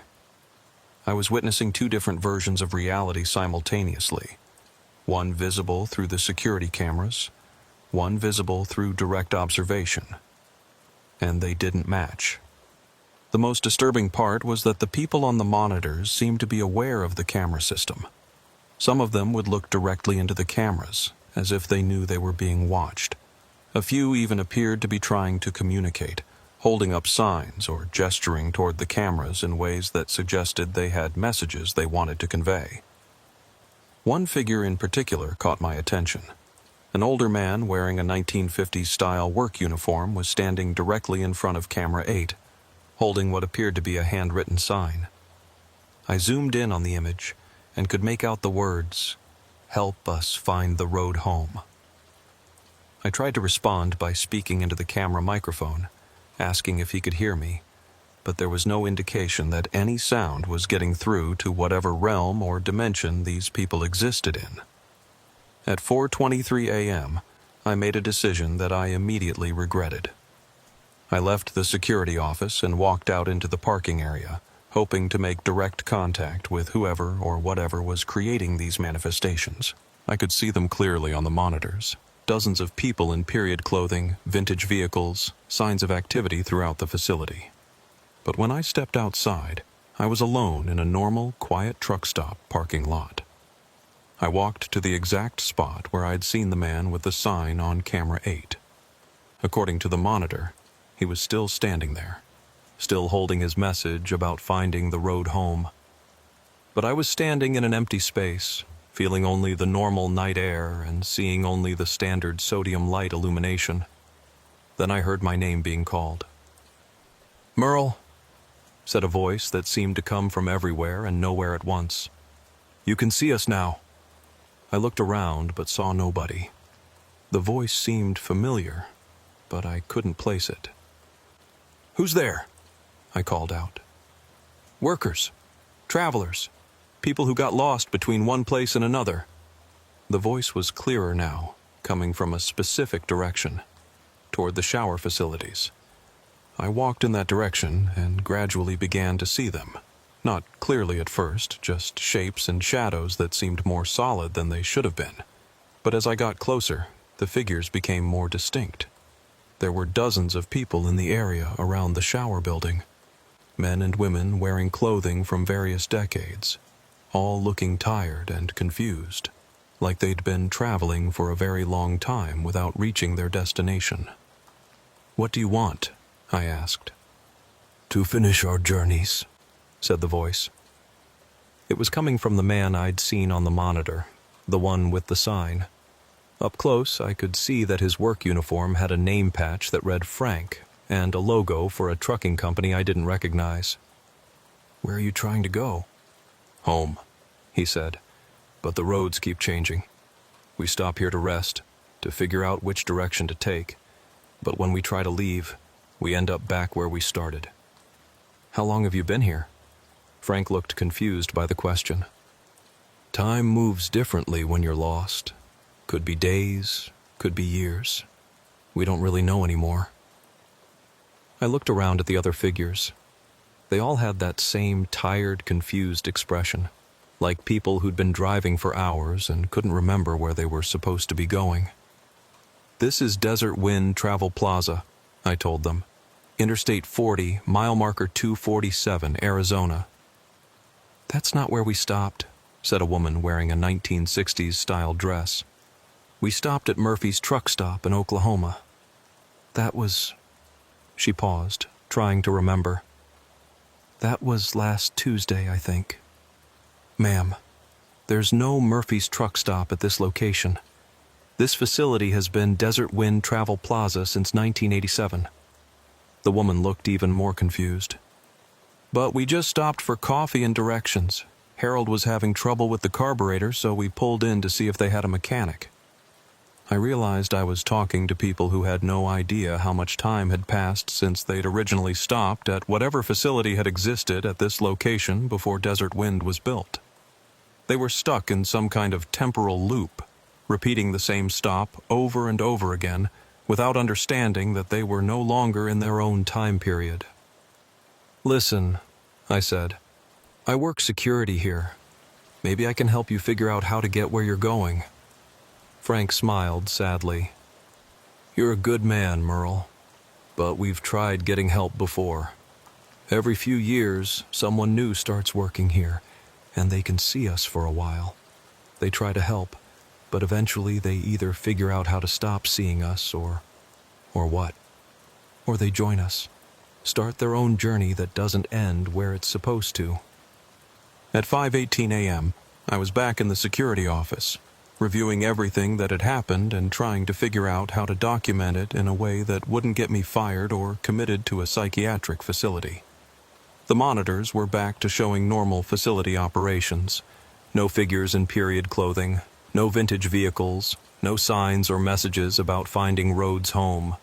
I was witnessing two different versions of reality simultaneously. One visible through the security cameras, one visible through direct observation. And they didn't match. The most disturbing part was that the people on the monitors seemed to be aware of the camera system. Some of them would look directly into the cameras, as if they knew they were being watched. A few even appeared to be trying to communicate, holding up signs or gesturing toward the cameras in ways that suggested they had messages they wanted to convey. One figure in particular caught my attention. An older man wearing a 1950s-style work uniform was standing directly in front of camera 8, holding what appeared to be a handwritten sign. I zoomed in on the image and could make out the words, "Help us find the road home." I tried to respond by speaking into the camera microphone, asking if he could hear me, but there was no indication that any sound was getting through to whatever realm or dimension these people existed in. At 4:23 a.m., I made a decision that I immediately regretted. I left the security office and walked out into the parking area, hoping to make direct contact with whoever or whatever was creating these manifestations. I could see them clearly on the monitors. Dozens of people in period clothing, vintage vehicles, signs of activity throughout the facility. But when I stepped outside, I was alone in a normal, quiet truck stop parking lot. I walked to the exact spot where I'd seen the man with the sign on camera 8. According to the monitor, he was still standing there, still holding his message about finding the road home. But I was standing in an empty space, feeling only the normal night air and seeing only the standard sodium light illumination. Then I heard my name being called. "Merle," said a voice that seemed to come from everywhere and nowhere at once. "You can see us now." I looked around but saw nobody. The voice seemed familiar, but I couldn't place it. "Who's there?" I called out. "Workers, travelers, people who got lost between one place and another." The voice was clearer now, coming from a specific direction, toward the shower facilities. I walked in that direction and gradually began to see them. Not clearly at first, just shapes and shadows that seemed more solid than they should have been. But as I got closer, the figures became more distinct. There were dozens of people in the area around the shower building. Men and women wearing clothing from various decades, all looking tired and confused, like they'd been traveling for a very long time without reaching their destination. "What do you want?" I asked. "To finish our journeys," said the voice. It was coming from the man I'd seen on the monitor, the one with the sign. Up close, I could see that his work uniform had a name patch that read Frank and a logo for a trucking company I didn't recognize. "Where are you trying to go?" "Home," he said, "but the roads keep changing. We stop here to rest, to figure out which direction to take, but when we try to leave, we end up back where we started." "How long have you been here?" Frank looked confused by the question. "Time moves differently when you're lost. Could be days, could be years. We don't really know anymore." I looked around at the other figures. They all had that same tired, confused expression, like people who'd been driving for hours and couldn't remember where they were supposed to be going. "This is Desert Wind Travel Plaza," I told them. "Interstate 40, mile marker 247, Arizona." "That's not where we stopped," said a woman wearing a 1960s-style dress. "We stopped at Murphy's truck stop in Oklahoma. That was..." She paused, trying to remember. "That was last Tuesday, I think." "Ma'am, there's no Murphy's truck stop at this location. This facility has been Desert Wind Travel Plaza since 1987. The woman looked even more confused. "But we just stopped for coffee and directions. Harold was having trouble with the carburetor, so we pulled in to see if they had a mechanic." I realized I was talking to people who had no idea how much time had passed since they'd originally stopped at whatever facility had existed at this location before Desert Wind was built. They were stuck in some kind of temporal loop, repeating the same stop over and over again, without understanding that they were no longer in their own time period. "Listen," I said, "I work security here. Maybe I can help you figure out how to get where you're going." Frank smiled sadly. "You're a good man, Merle, but we've tried getting help before. Every few years, someone new starts working here, and they can see us for a while. They try to help, but eventually they either figure out how to stop seeing us or what? Or they join us, start their own journey that doesn't end where it's supposed to." At 5:18 a.m., I was back in the security office, reviewing everything that had happened and trying to figure out how to document it in a way that wouldn't get me fired or committed to a psychiatric facility. The monitors were back to showing normal facility operations. No figures in period clothing, no vintage vehicles, no signs or messages about finding roads home.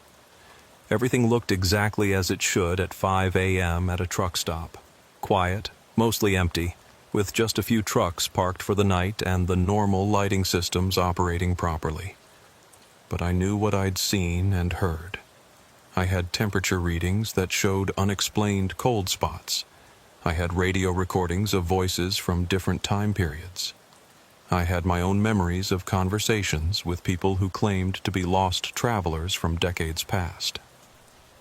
Everything looked exactly as it should at 5 a.m. at a truck stop. Quiet, mostly empty, with just a few trucks parked for the night and the normal lighting systems operating properly. But I knew what I'd seen and heard. I had temperature readings that showed unexplained cold spots. I had radio recordings of voices from different time periods. I had my own memories of conversations with people who claimed to be lost travelers from decades past.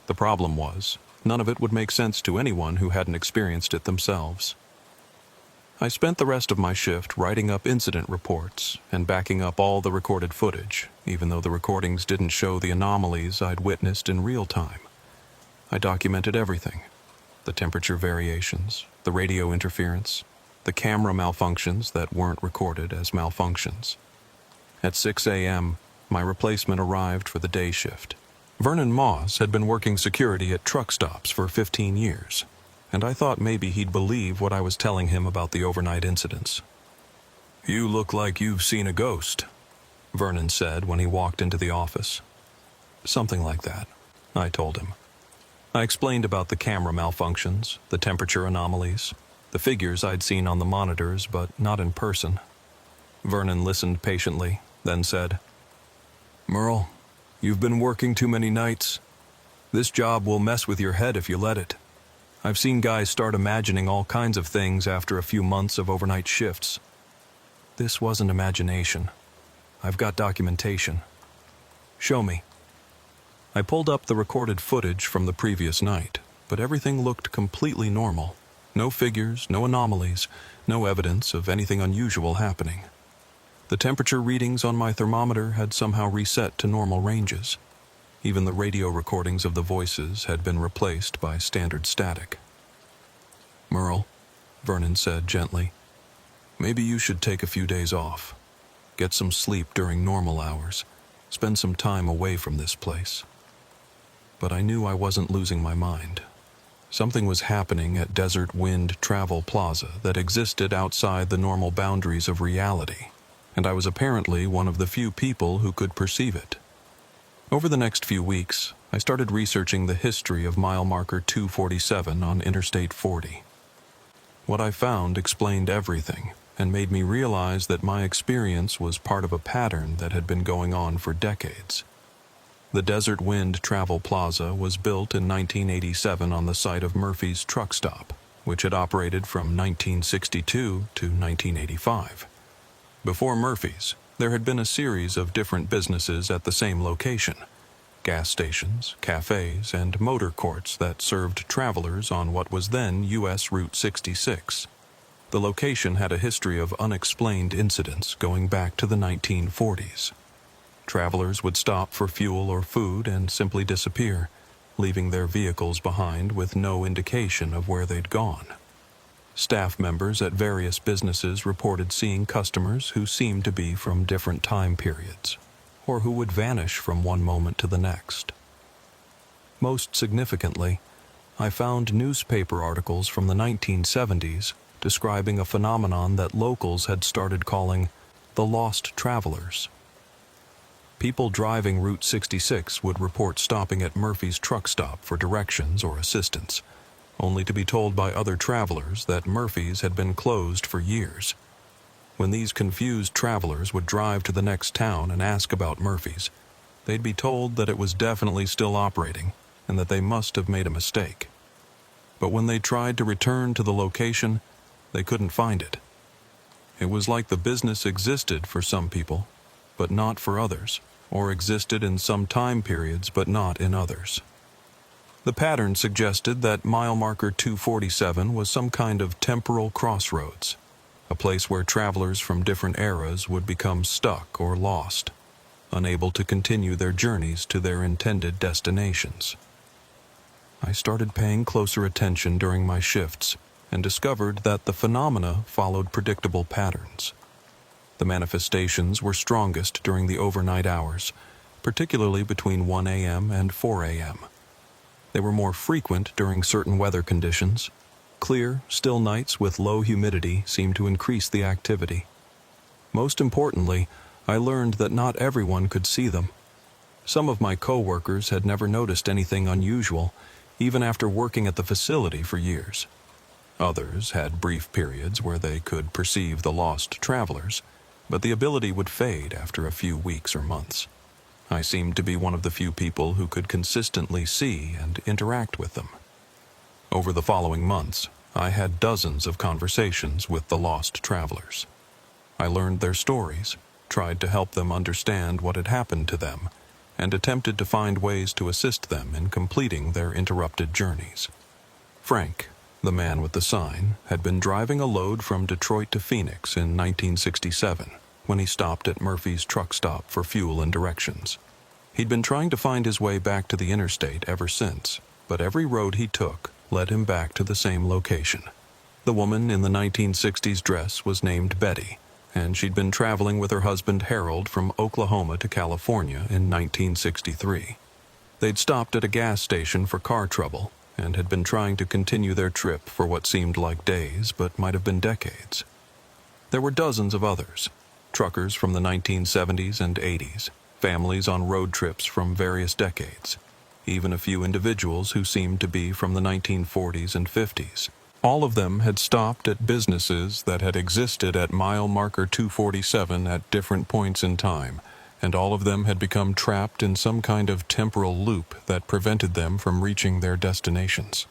The problem was, none of it would make sense to anyone who hadn't experienced it themselves. I spent the rest of my shift writing up incident reports and backing up all the recorded footage, even though the recordings didn't show the anomalies I'd witnessed in real time. I documented everything: the temperature variations, the radio interference, the camera malfunctions that weren't recorded as malfunctions. At 6 a.m., my replacement arrived for the day shift. Vernon Moss had been working security at truck stops for 15 years, and I thought maybe he'd believe what I was telling him about the overnight incidents. "You look like you've seen a ghost," Vernon said when he walked into the office. "Something like that," I told him. I explained about the camera malfunctions, the temperature anomalies, the figures I'd seen on the monitors but not in person. Vernon listened patiently, then said, "Merle, you've been working too many nights. This job will mess with your head if you let it. I've seen guys start imagining all kinds of things after a few months of overnight shifts. This wasn't imagination. I've got documentation. Show me." I pulled up the recorded footage from the previous night, but everything looked completely normal. No figures, no anomalies, no evidence of anything unusual happening. The temperature readings on my thermometer had somehow reset to normal ranges. Even the radio recordings of the voices had been replaced by standard static. "Merle," Vernon said gently, "maybe you should take a few days off. Get some sleep during normal hours. Spend some time away from this place." But I knew I wasn't losing my mind. Something was happening at Desert Wind Travel Plaza that existed outside the normal boundaries of reality, and I was apparently one of the few people who could perceive it. Over the next few weeks, I started researching the history of mile marker 247 on Interstate 40. What I found explained everything and made me realize that my experience was part of a pattern that had been going on for decades. The Desert Wind Travel Plaza was built in 1987 on the site of Murphy's truck stop, which had operated from 1962 to 1985. Before Murphy's, there had been a series of different businesses at the same location: gas stations, cafes, and motor courts that served travelers on what was then U.S. Route 66. The location had a history of unexplained incidents going back to the 1940s. Travelers would stop for fuel or food and simply disappear, leaving their vehicles behind with no indication of where they'd gone. Staff members at various businesses reported seeing customers who seemed to be from different time periods, or who would vanish from one moment to the next. Most significantly, I found newspaper articles from the 1970s describing a phenomenon that locals had started calling the lost travelers. People driving Route 66 would report stopping at Murphy's truck stop for directions or assistance, only to be told by other travelers that Murphy's had been closed for years. When these confused travelers would drive to the next town and ask about Murphy's, they'd be told that it was definitely still operating and that they must have made a mistake. But when they tried to return to the location, they couldn't find it. It was like the business existed for some people, but not for others, or existed in some time periods but not in others. The pattern suggested that mile marker 247 was some kind of temporal crossroads, a place where travelers from different eras would become stuck or lost, unable to continue their journeys to their intended destinations. I started paying closer attention during my shifts and discovered that the phenomena followed predictable patterns. The manifestations were strongest during the overnight hours, particularly between 1 a.m. and 4 a.m. They were more frequent during certain weather conditions. Clear, still nights with low humidity seemed to increase the activity. Most importantly, I learned that not everyone could see them. Some of my coworkers had never noticed anything unusual, even after working at the facility for years. Others had brief periods where they could perceive the lost travelers, but the ability would fade after a few weeks or months. I seemed to be one of the few people who could consistently see and interact with them. Over the following months, I had dozens of conversations with the lost travelers. I learned their stories, tried to help them understand what had happened to them, and attempted to find ways to assist them in completing their interrupted journeys. Frank, the man with the sign, had been driving a load from Detroit to Phoenix in 1967 when he stopped at Murphy's truck stop for fuel and directions. He'd been trying to find his way back to the interstate ever since, but every road he took led him back to the same location. The woman in the 1960s dress was named Betty, and she'd been traveling with her husband Harold from Oklahoma to California in 1963. They'd stopped at a gas station for car trouble and had been trying to continue their trip for what seemed like days but might have been decades. There were dozens of others, truckers from the 1970s and 80s, families on road trips from various decades, even a few individuals who seemed to be from the 1940s and 50s. All of them had stopped at businesses that had existed at mile marker 247 at different points in time, and all of them had become trapped in some kind of temporal loop that prevented them from reaching their destinations.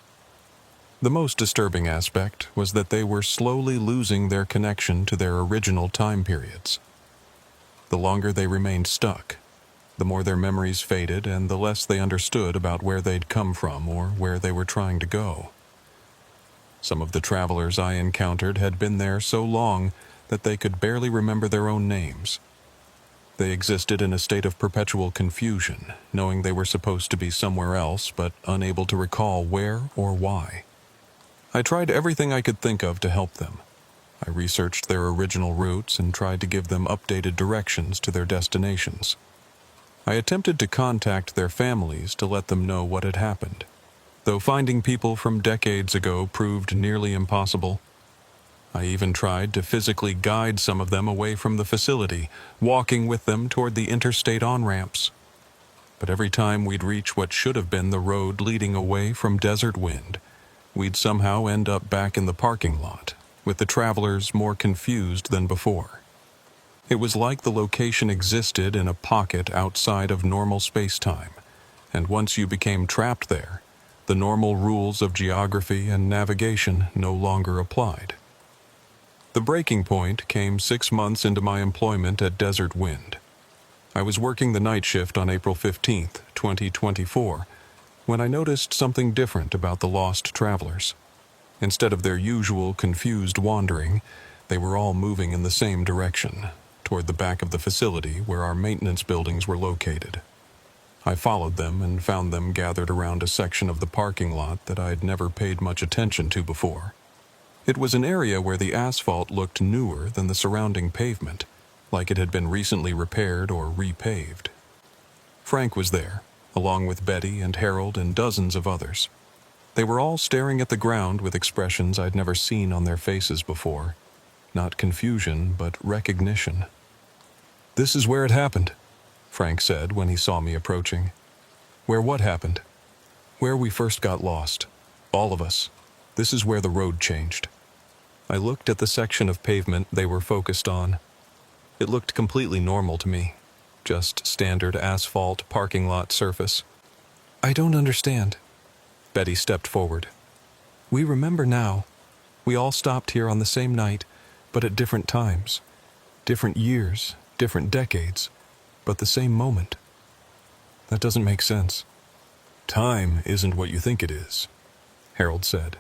The most disturbing aspect was that they were slowly losing their connection to their original time periods. The longer they remained stuck, the more their memories faded and the less they understood about where they'd come from or where they were trying to go. Some of the travelers I encountered had been there so long that they could barely remember their own names. They existed in a state of perpetual confusion, knowing they were supposed to be somewhere else but unable to recall where or why. I tried everything I could think of to help them. I researched their original routes and tried to give them updated directions to their destinations. I attempted to contact their families to let them know what had happened, though finding people from decades ago proved nearly impossible. I even tried to physically guide some of them away from the facility, walking with them toward the interstate on-ramps. But every time we'd reach what should have been the road leading away from Desert Wind, we'd somehow end up back in the parking lot, with the travelers more confused than before. It was like the location existed in a pocket outside of normal space-time, and once you became trapped there, the normal rules of geography and navigation no longer applied. The breaking point came 6 months into my employment at Desert Wind. I was working the night shift on April 15th, 2024, when I noticed something different about the lost travelers. Instead of their usual confused wandering, they were all moving in the same direction, toward the back of the facility where our maintenance buildings were located. I followed them and found them gathered around a section of the parking lot that I'd never paid much attention to before. It was an area where the asphalt looked newer than the surrounding pavement, like it had been recently repaired or repaved. Frank was there, along with Betty and Harold and dozens of others. They were all staring at the ground with expressions I'd never seen on their faces before. Not confusion, but recognition. "This is where it happened," Frank said when he saw me approaching. "Where what happened?" "Where we first got lost. All of us. This is where the road changed." I looked at the section of pavement they were focused on. It looked completely normal to me. Just standard asphalt parking lot surface. "I don't understand." Betty stepped forward. "We remember now. We all stopped here on the same night, but at different times. Different years, different decades, but the same moment. That doesn't make sense." "Time isn't what you think it is," Harold said.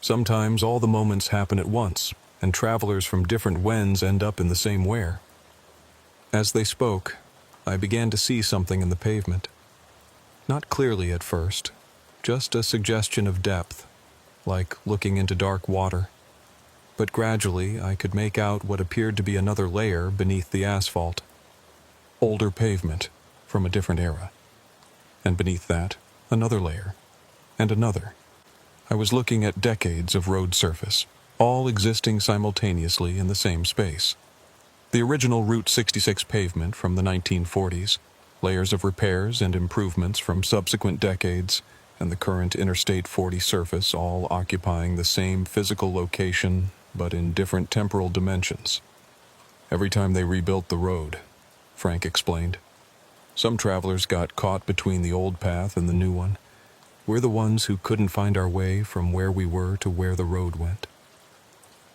"Sometimes all the moments happen at once, and travelers from different whens end up in the same where." As they spoke, I began to see something in the pavement. Not clearly at first, just a suggestion of depth, like looking into dark water. But gradually I could make out what appeared to be another layer beneath the asphalt. Older pavement from a different era. And beneath that, another layer. And another. I was looking at decades of road surface, all existing simultaneously in the same space. The original Route 66 pavement from the 1940s, layers of repairs and improvements from subsequent decades, and the current Interstate 40 surface all occupying the same physical location but in different temporal dimensions. Every time they rebuilt the road, Frank explained. Some travelers got caught between the old path and the new one. We're the ones who couldn't find our way from where we were to where the road went.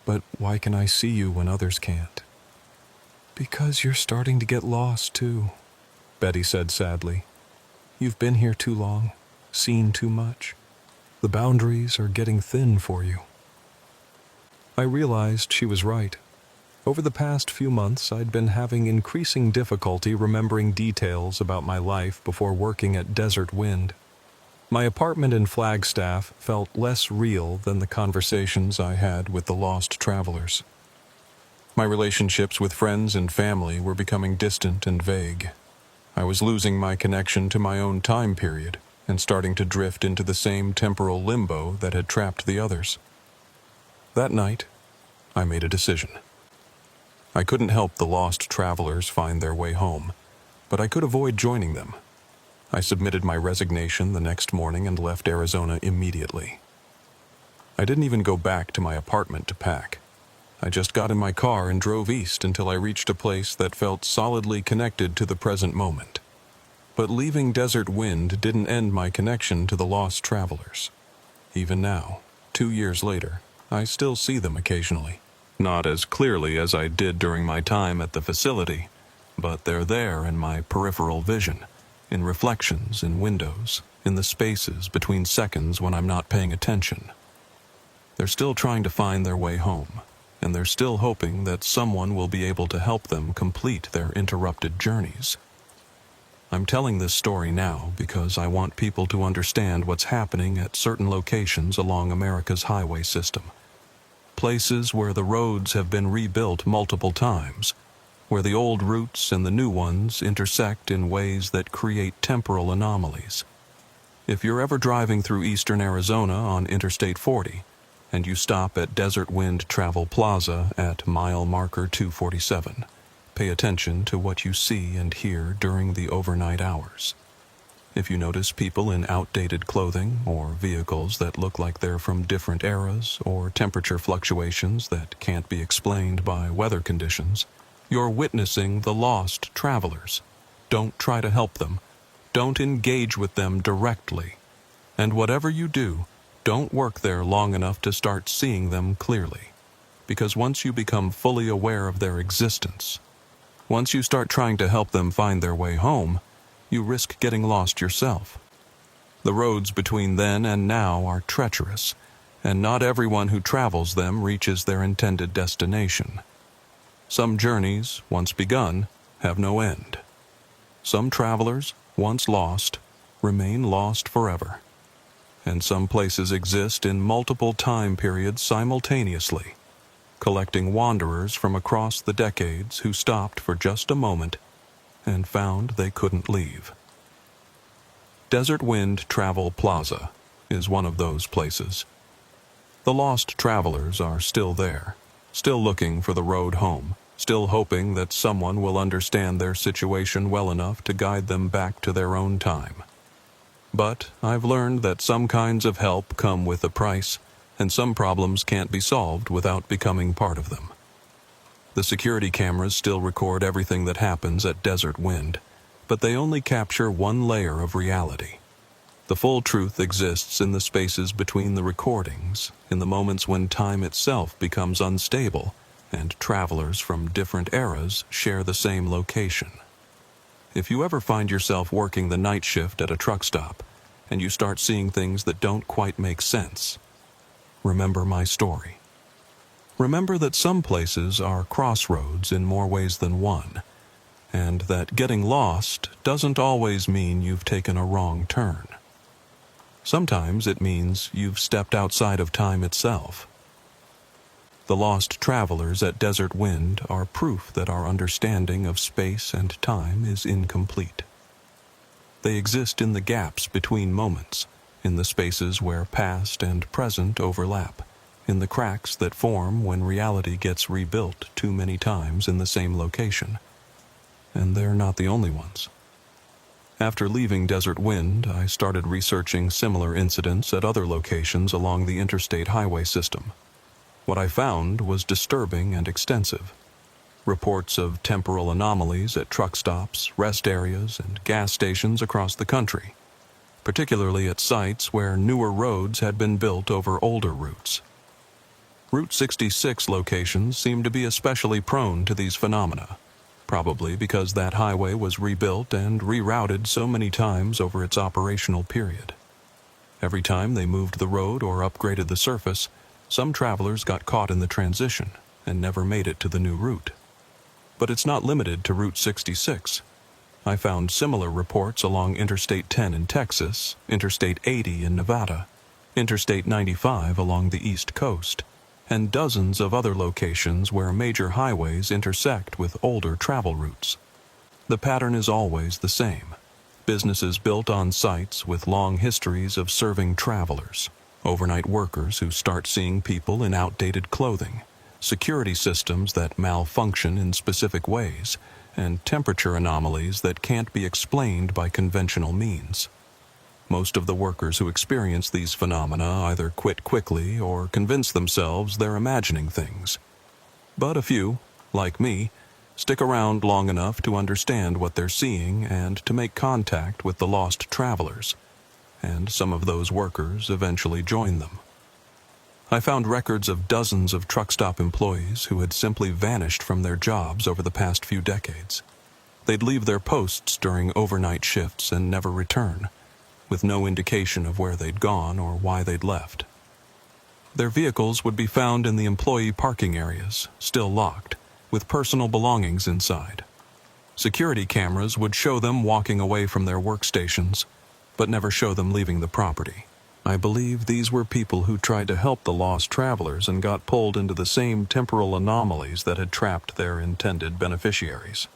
But why can I see you when others can't? Because you're starting to get lost, too, Betty said sadly. You've been here too long, seen too much. The boundaries are getting thin for you. I realized she was right. Over the past few months, I'd been having increasing difficulty remembering details about my life before working at Desert Wind. My apartment in Flagstaff felt less real than the conversations I had with the lost travelers. My relationships with friends and family were becoming distant and vague. I was losing my connection to my own time period and starting to drift into the same temporal limbo that had trapped the others. That night, I made a decision. I couldn't help the lost travelers find their way home, but I could avoid joining them. I submitted my resignation the next morning and left Arizona immediately. I didn't even go back to my apartment to pack. I just got in my car and drove east until I reached a place that felt solidly connected to the present moment. But leaving Desert Wind didn't end my connection to the lost travelers. Even now, 2 years later, I still see them occasionally. Not as clearly as I did during my time at the facility, but they're there in my peripheral vision, in reflections in windows, in the spaces between seconds when I'm not paying attention. They're still trying to find their way home, and they're still hoping that someone will be able to help them complete their interrupted journeys. I'm telling this story now because I want people to understand what's happening at certain locations along America's highway system. Places where the roads have been rebuilt multiple times, where the old routes and the new ones intersect in ways that create temporal anomalies. If you're ever driving through eastern Arizona on Interstate 40, and you stop at Desert Wind Travel Plaza at mile marker 247, pay attention to what you see and hear during the overnight hours. If you notice people in outdated clothing or vehicles that look like they're from different eras or temperature fluctuations that can't be explained by weather conditions, you're witnessing the lost travelers. Don't try to help them. Don't engage with them directly. And whatever you do, don't work there long enough to start seeing them clearly. Because once you become fully aware of their existence, once you start trying to help them find their way home, you risk getting lost yourself. The roads between then and now are treacherous, and not everyone who travels them reaches their intended destination. Some journeys, once begun, have no end. Some travelers, once lost, remain lost forever. And some places exist in multiple time periods simultaneously, collecting wanderers from across the decades who stopped for just a moment and found they couldn't leave. Desert Wind Travel Plaza is one of those places. The lost travelers are still there, still looking for the road home, still hoping that someone will understand their situation well enough to guide them back to their own time. But I've learned that some kinds of help come with a price, and some problems can't be solved without becoming part of them. The security cameras still record everything that happens at Desert Wind, but they only capture one layer of reality. The full truth exists in the spaces between the recordings, in the moments when time itself becomes unstable and travelers from different eras share the same location. If you ever find yourself working the night shift at a truck stop and you start seeing things that don't quite make sense, remember my story. Remember that some places are crossroads in more ways than one, and that getting lost doesn't always mean you've taken a wrong turn. Sometimes it means you've stepped outside of time itself. The lost travelers at Desert Wind are proof that our understanding of space and time is incomplete. They exist in the gaps between moments, in the spaces where past and present overlap, in the cracks that form when reality gets rebuilt too many times in the same location. And they're not the only ones. After leaving Desert Wind, I started researching similar incidents at other locations along the interstate highway system. What I found was disturbing and extensive. Reports of temporal anomalies at truck stops, rest areas, and gas stations across the country, particularly at sites where newer roads had been built over older routes. Route 66 locations seem to be especially prone to these phenomena, probably because that highway was rebuilt and rerouted so many times over its operational period. Every time they moved the road or upgraded the surface, some travelers got caught in the transition and never made it to the new route. But it's not limited to Route 66. I found similar reports along Interstate 10 in Texas, Interstate 80 in Nevada, Interstate 95 along the East Coast, and dozens of other locations where major highways intersect with older travel routes. The pattern is always the same. Businesses built on sites with long histories of serving travelers, overnight workers who start seeing people in outdated clothing, security systems that malfunction in specific ways, and temperature anomalies that can't be explained by conventional means. Most of the workers who experience these phenomena either quit quickly or convince themselves they're imagining things. But a few, like me, stick around long enough to understand what they're seeing and to make contact with the lost travelers, and some of those workers eventually join them. I found records of dozens of truck stop employees who had simply vanished from their jobs over the past few decades. They'd leave their posts during overnight shifts and never return, with no indication of where they'd gone or why they'd left. Their vehicles would be found in the employee parking areas, still locked, with personal belongings inside. Security cameras would show them walking away from their workstations, but never show them leaving the property. I believe these were people who tried to help the lost travelers and got pulled into the same temporal anomalies that had trapped their intended beneficiaries.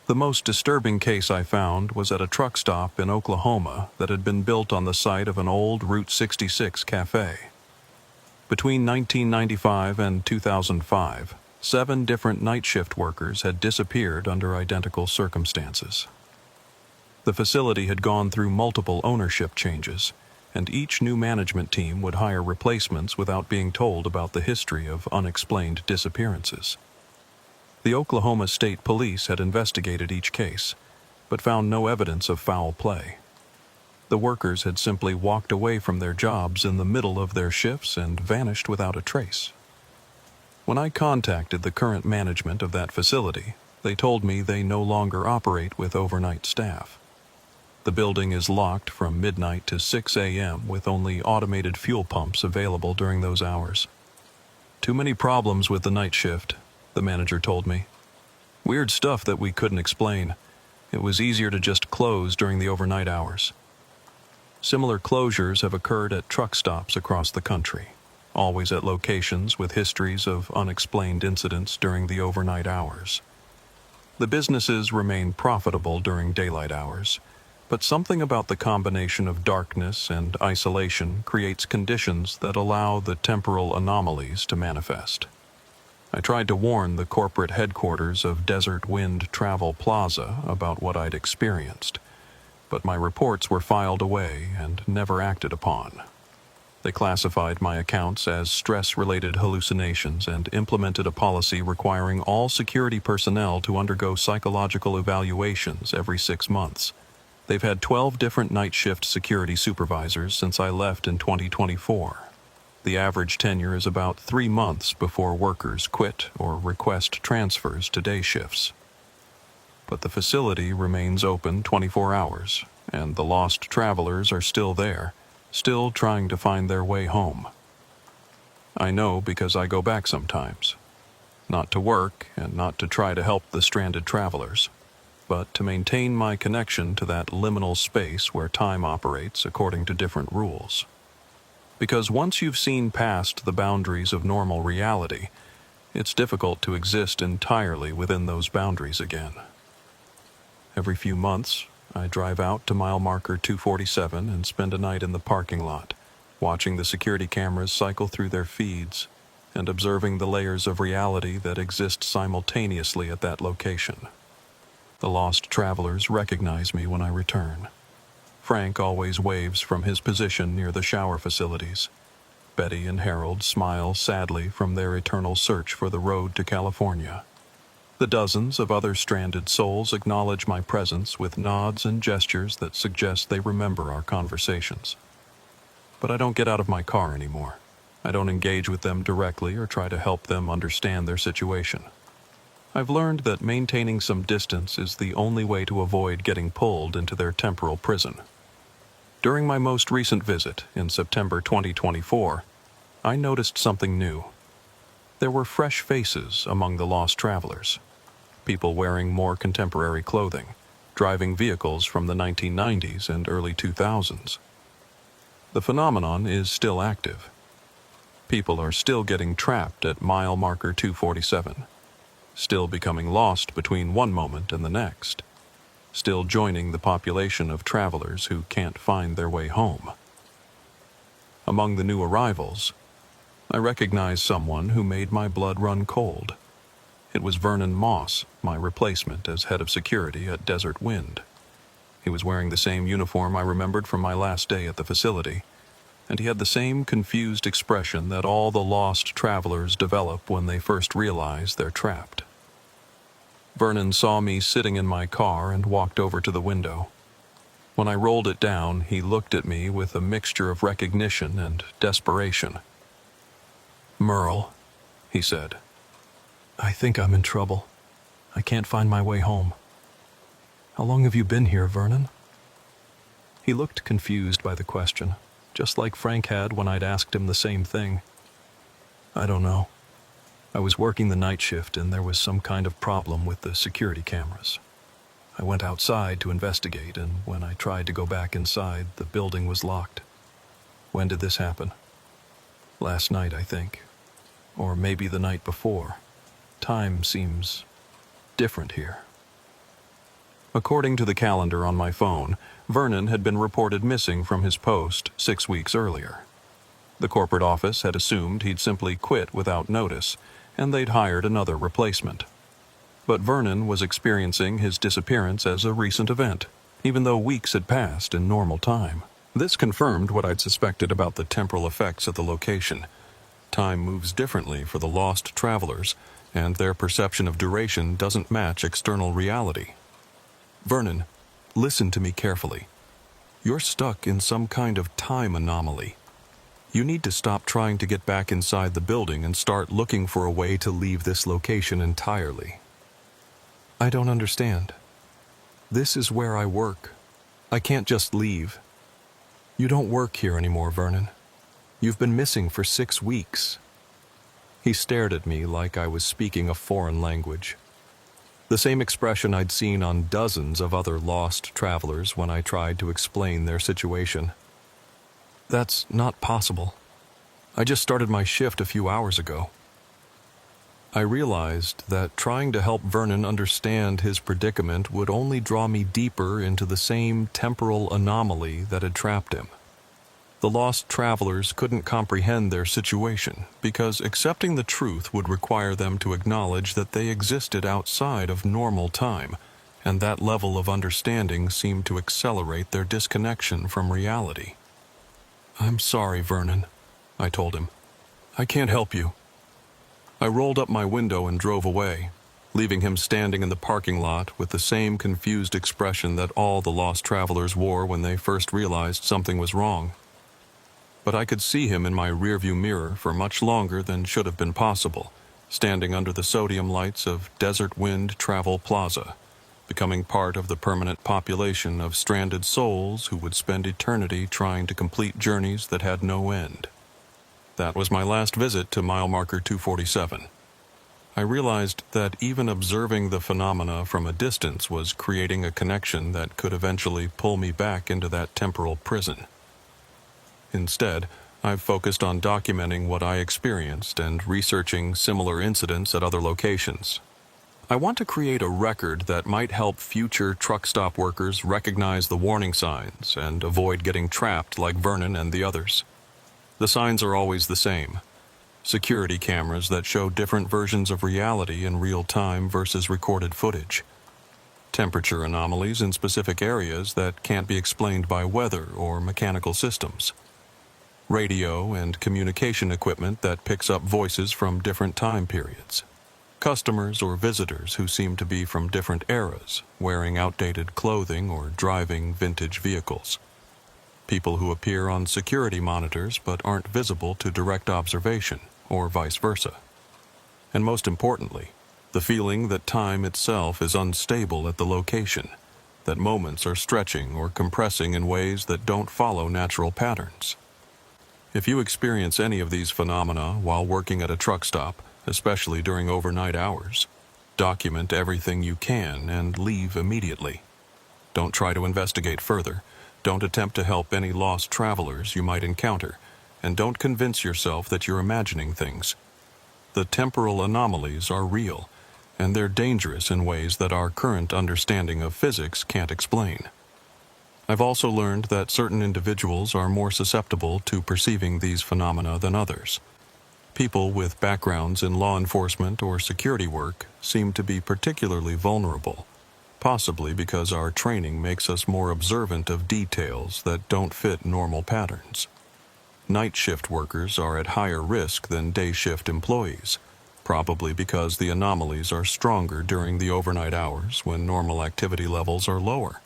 The most disturbing case I found was at a truck stop in Oklahoma that had been built on the site of an old Route 66 cafe. Between 1995 and 2005, 7 different night shift workers had disappeared under identical circumstances. The facility had gone through multiple ownership changes, and each new management team would hire replacements without being told about the history of unexplained disappearances. The Oklahoma State Police had investigated each case, but found no evidence of foul play. The workers had simply walked away from their jobs in the middle of their shifts and vanished without a trace. When I contacted the current management of that facility, they told me they no longer operate with overnight staff. The building is locked from midnight to 6 a.m. with only automated fuel pumps available during those hours. Too many problems with the night shift, the manager told me. Weird stuff that we couldn't explain. It was easier to just close during the overnight hours. Similar closures have occurred at truck stops across the country, always at locations with histories of unexplained incidents during the overnight hours. The businesses remain profitable during daylight hours, but something about the combination of darkness and isolation creates conditions that allow the temporal anomalies to manifest. I tried to warn the corporate headquarters of Desert Wind Travel Plaza about what I'd experienced, but my reports were filed away and never acted upon. They classified my accounts as stress-related hallucinations and implemented a policy requiring all security personnel to undergo psychological evaluations every 6 months. They've had 12 different night shift security supervisors since I left in 2024. The average tenure is about 3 months before workers quit or request transfers to day shifts. But the facility remains open 24 hours, and the lost travelers are still there, still trying to find their way home. I know because I go back sometimes, not to work and not to try to help the stranded travelers, but to maintain my connection to that liminal space where time operates according to different rules. Because once you've seen past the boundaries of normal reality, it's difficult to exist entirely within those boundaries again. Every few months, I drive out to mile marker 247 and spend a night in the parking lot, watching the security cameras cycle through their feeds and observing the layers of reality that exist simultaneously at that location. The lost travelers recognize me when I return. Frank always waves from his position near the shower facilities. Betty and Harold smile sadly from their eternal search for the road to California. The dozens of other stranded souls acknowledge my presence with nods and gestures that suggest they remember our conversations. But I don't get out of my car anymore. I don't engage with them directly or try to help them understand their situation. I've learned that maintaining some distance is the only way to avoid getting pulled into their temporal prison. During my most recent visit, in September 2024, I noticed something new. There were fresh faces among the lost travelers. People wearing more contemporary clothing, driving vehicles from the 1990s and early 2000s. The phenomenon is still active. People are still getting trapped at mile marker 247, still becoming lost between one moment and the next, still joining the population of travelers who can't find their way home. Among the new arrivals, I recognize someone who made my blood run cold. It was Vernon Moss, my replacement as head of security at Desert Wind. He was wearing the same uniform I remembered from my last day at the facility, and he had the same confused expression that all the lost travelers develop when they first realize they're trapped. Vernon saw me sitting in my car and walked over to the window. When I rolled it down, he looked at me with a mixture of recognition and desperation. "Merle," he said, "I think I'm in trouble. I can't find my way home." "How long have you been here, Vernon?" He looked confused by the question, just like Frank had when I'd asked him the same thing. "I don't know. I was working the night shift and there was some kind of problem with the security cameras. I went outside to investigate, and when I tried to go back inside, the building was locked." "When did this happen?" "Last night, I think. Or maybe the night before. Time seems different here." According to the calendar on my phone, Vernon had been reported missing from his post 6 weeks earlier. The corporate office had assumed he'd simply quit without notice, and they'd hired another replacement. But Vernon was experiencing his disappearance as a recent event, even though weeks had passed in normal time. This confirmed what I'd suspected about the temporal effects of the location. Time moves differently for the lost travelers, and their perception of duration doesn't match external reality. "Vernon, listen to me carefully. You're stuck in some kind of time anomaly. You need to stop trying to get back inside the building and start looking for a way to leave this location entirely." "I don't understand. This is where I work. I can't just leave." "You don't work here anymore, Vernon. You've been missing for 6 weeks." He stared at me like I was speaking a foreign language. The same expression I'd seen on dozens of other lost travelers when I tried to explain their situation. "That's not possible. I just started my shift a few hours ago." I realized that trying to help Vernon understand his predicament would only draw me deeper into the same temporal anomaly that had trapped him. The lost travelers couldn't comprehend their situation because accepting the truth would require them to acknowledge that they existed outside of normal time, and that level of understanding seemed to accelerate their disconnection from reality. "I'm sorry, Vernon," I told him. "I can't help you." I rolled up my window and drove away, leaving him standing in the parking lot with the same confused expression that all the lost travelers wore when they first realized something was wrong. But I could see him in my rearview mirror for much longer than should have been possible, standing under the sodium lights of Desert Wind Travel Plaza, becoming part of the permanent population of stranded souls who would spend eternity trying to complete journeys that had no end. That was my last visit to mile marker 247. I realized that even observing the phenomena from a distance was creating a connection that could eventually pull me back into that temporal prison. Instead, I've focused on documenting what I experienced and researching similar incidents at other locations. I want to create a record that might help future truck stop workers recognize the warning signs and avoid getting trapped like Vernon and the others. The signs are always the same: security cameras that show different versions of reality in real time versus recorded footage. temperature anomalies in specific areas that can't be explained by weather or mechanical systems, radio and communication equipment that picks up voices from different time periods, customers or visitors who seem to be from different eras, wearing outdated clothing or driving vintage vehicles, people who appear on security monitors but aren't visible to direct observation, or vice versa. And most importantly, the feeling that time itself is unstable at the location, that moments are stretching or compressing in ways that don't follow natural patterns. If you experience any of these phenomena while working at a truck stop, especially during overnight hours, document everything you can and leave immediately. Don't try to investigate further. Don't attempt to help any lost travelers you might encounter, and don't convince yourself that you're imagining things. The temporal anomalies are real, and they're dangerous in ways that our current understanding of physics can't explain. I've also learned that certain individuals are more susceptible to perceiving these phenomena than others. People with backgrounds in law enforcement or security work seem to be particularly vulnerable, possibly because our training makes us more observant of details that don't fit normal patterns. Night shift workers are at higher risk than day shift employees, probably because the anomalies are stronger during the overnight hours when normal activity levels are lower.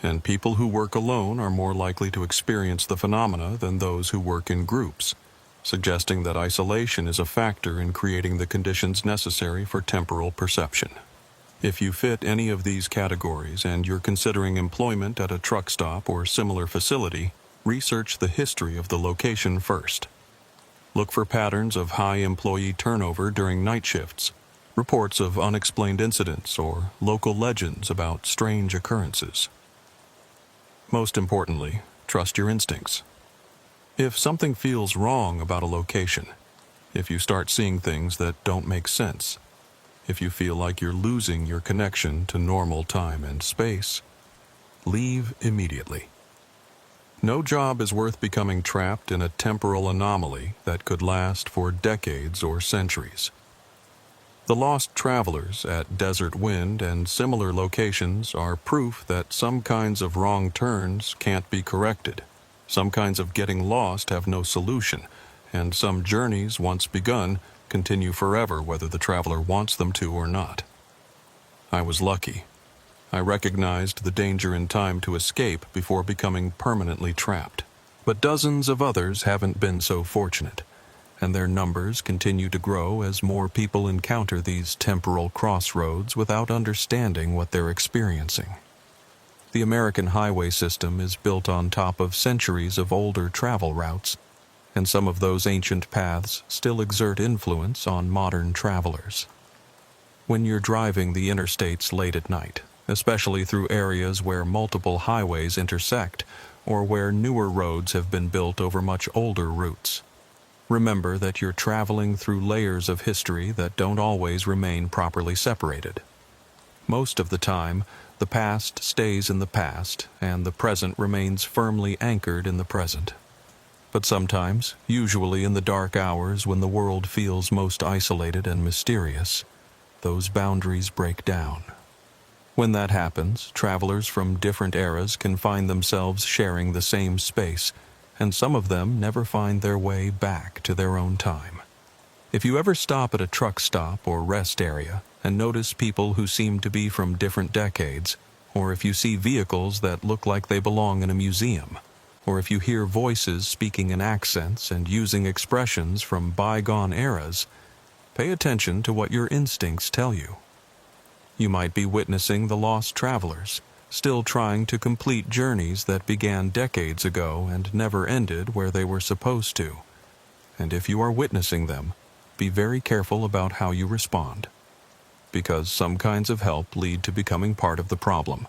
And people who work alone are more likely to experience the phenomena than those who work in groups, suggesting that isolation is a factor in creating the conditions necessary for temporal perception. If you fit any of these categories and you're considering employment at a truck stop or similar facility, research the history of the location first. Look for patterns of high employee turnover during night shifts, reports of unexplained incidents, or local legends about strange occurrences. Most importantly, trust your instincts. If something feels wrong about a location, if you start seeing things that don't make sense, if you feel like you're losing your connection to normal time and space, leave immediately. No job is worth becoming trapped in a temporal anomaly that could last for decades or centuries. The lost travelers at Desert Wind and similar locations are proof that some kinds of wrong turns can't be corrected, some kinds of getting lost have no solution, and some journeys, once begun, continue forever whether the traveler wants them to or not. I was lucky. I recognized the danger in time to escape before becoming permanently trapped. But dozens of others haven't been so fortunate, and their numbers continue to grow as more people encounter these temporal crossroads without understanding what they're experiencing. The American highway system is built on top of centuries of older travel routes, and some of those ancient paths still exert influence on modern travelers. When you're driving the interstates late at night, especially through areas where multiple highways intersect or where newer roads have been built over much older routes, remember that you're traveling through layers of history that don't always remain properly separated. Most of the time, the past stays in the past, and the present remains firmly anchored in the present. But sometimes, usually in the dark hours when the world feels most isolated and mysterious, those boundaries break down. When that happens, travelers from different eras can find themselves sharing the same space, and some of them never find their way back to their own time. If you ever stop at a truck stop or rest area and notice people who seem to be from different decades, or if you see vehicles that look like they belong in a museum, or if you hear voices speaking in accents and using expressions from bygone eras, pay attention to what your instincts tell you. You might be witnessing the lost travelers, still trying to complete journeys that began decades ago and never ended where they were supposed to. And if you are witnessing them, be very careful about how you respond, because some kinds of help lead to becoming part of the problem,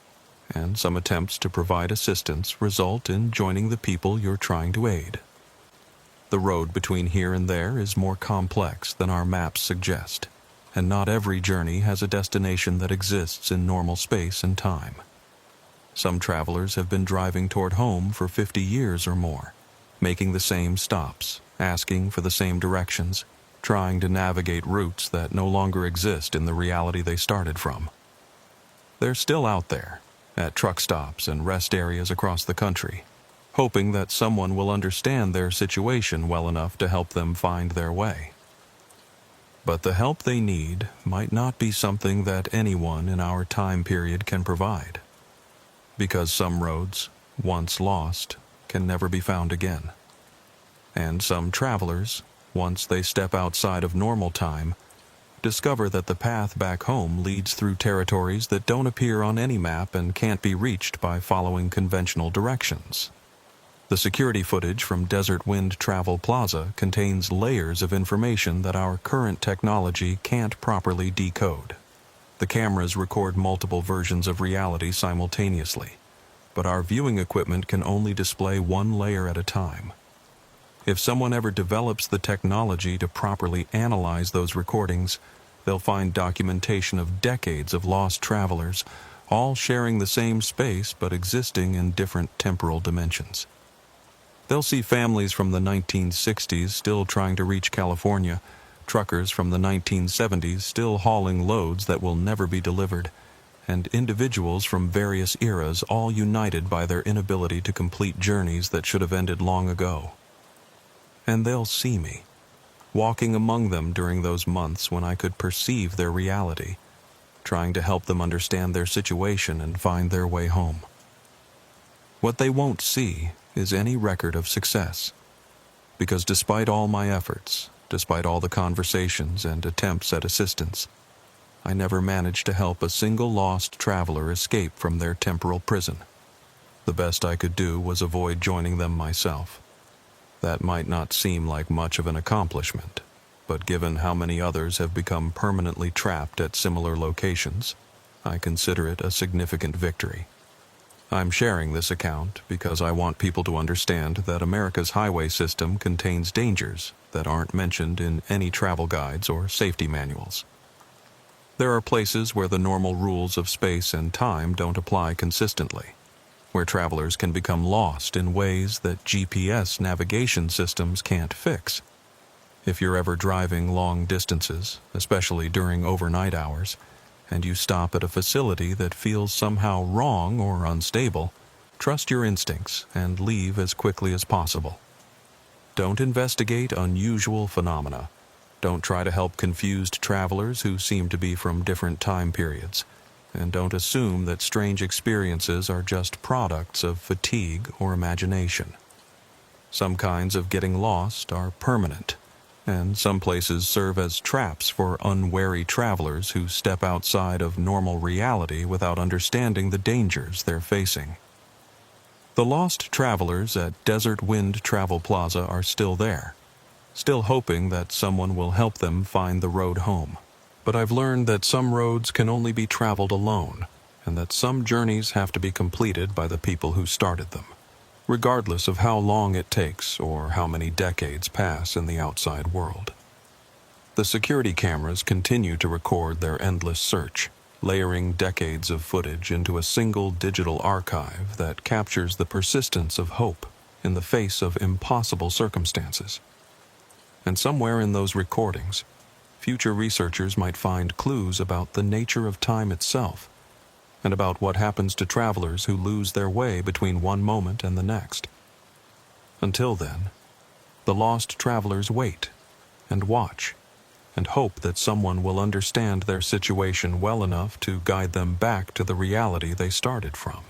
and some attempts to provide assistance result in joining the people you're trying to aid. The road between here and there is more complex than our maps suggest, and not every journey has a destination that exists in normal space and time. Some travelers have been driving toward home for 50 years or more, making the same stops, asking for the same directions, trying to navigate routes that no longer exist in the reality they started from. They're still out there, at truck stops and rest areas across the country, hoping that someone will understand their situation well enough to help them find their way. But the help they need might not be something that anyone in our time period can provide, because some roads, once lost, can never be found again. And some travelers, once they step outside of normal time, discover that the path back home leads through territories that don't appear on any map and can't be reached by following conventional directions. The security footage from Desert Wind Travel Plaza contains layers of information that our current technology can't properly decode. The cameras record multiple versions of reality simultaneously, but our viewing equipment can only display one layer at a time. If someone ever develops the technology to properly analyze those recordings, they'll find documentation of decades of lost travelers, all sharing the same space but existing in different temporal dimensions. They'll see families from the 1960s still trying to reach California, truckers from the 1970s still hauling loads that will never be delivered, and individuals from various eras all united by their inability to complete journeys that should have ended long ago. And they'll see me, walking among them during those months when I could perceive their reality, trying to help them understand their situation and find their way home. What they won't see is any record of success, because despite all my efforts, despite all the conversations and attempts at assistance, I never managed to help a single lost traveler escape from their temporal prison. The best I could do was avoid joining them myself. That might not seem like much of an accomplishment, but given how many others have become permanently trapped at similar locations, I consider it a significant victory. I'm sharing this account because I want people to understand that America's highway system contains dangers that aren't mentioned in any travel guides or safety manuals. There are places where the normal rules of space and time don't apply consistently, where travelers can become lost in ways that GPS navigation systems can't fix. If you're ever driving long distances, especially during overnight hours, and you stop at a facility that feels somehow wrong or unstable, trust your instincts and leave as quickly as possible. Don't investigate unusual phenomena. Don't try to help confused travelers who seem to be from different time periods. And don't assume that strange experiences are just products of fatigue or imagination. Some kinds of getting lost are permanent, and some places serve as traps for unwary travelers who step outside of normal reality without understanding the dangers they're facing. The lost travelers at Desert Wind Travel Plaza are still there, still hoping that someone will help them find the road home. But I've learned that some roads can only be traveled alone, and that some journeys have to be completed by the people who started them, regardless of how long it takes or how many decades pass in the outside world. The security cameras continue to record their endless search, layering decades of footage into a single digital archive that captures the persistence of hope in the face of impossible circumstances. And somewhere in those recordings, future researchers might find clues about the nature of time itself, and about what happens to travelers who lose their way between one moment and the next. Until then, the lost travelers wait and watch and hope that someone will understand their situation well enough to guide them back to the reality they started from.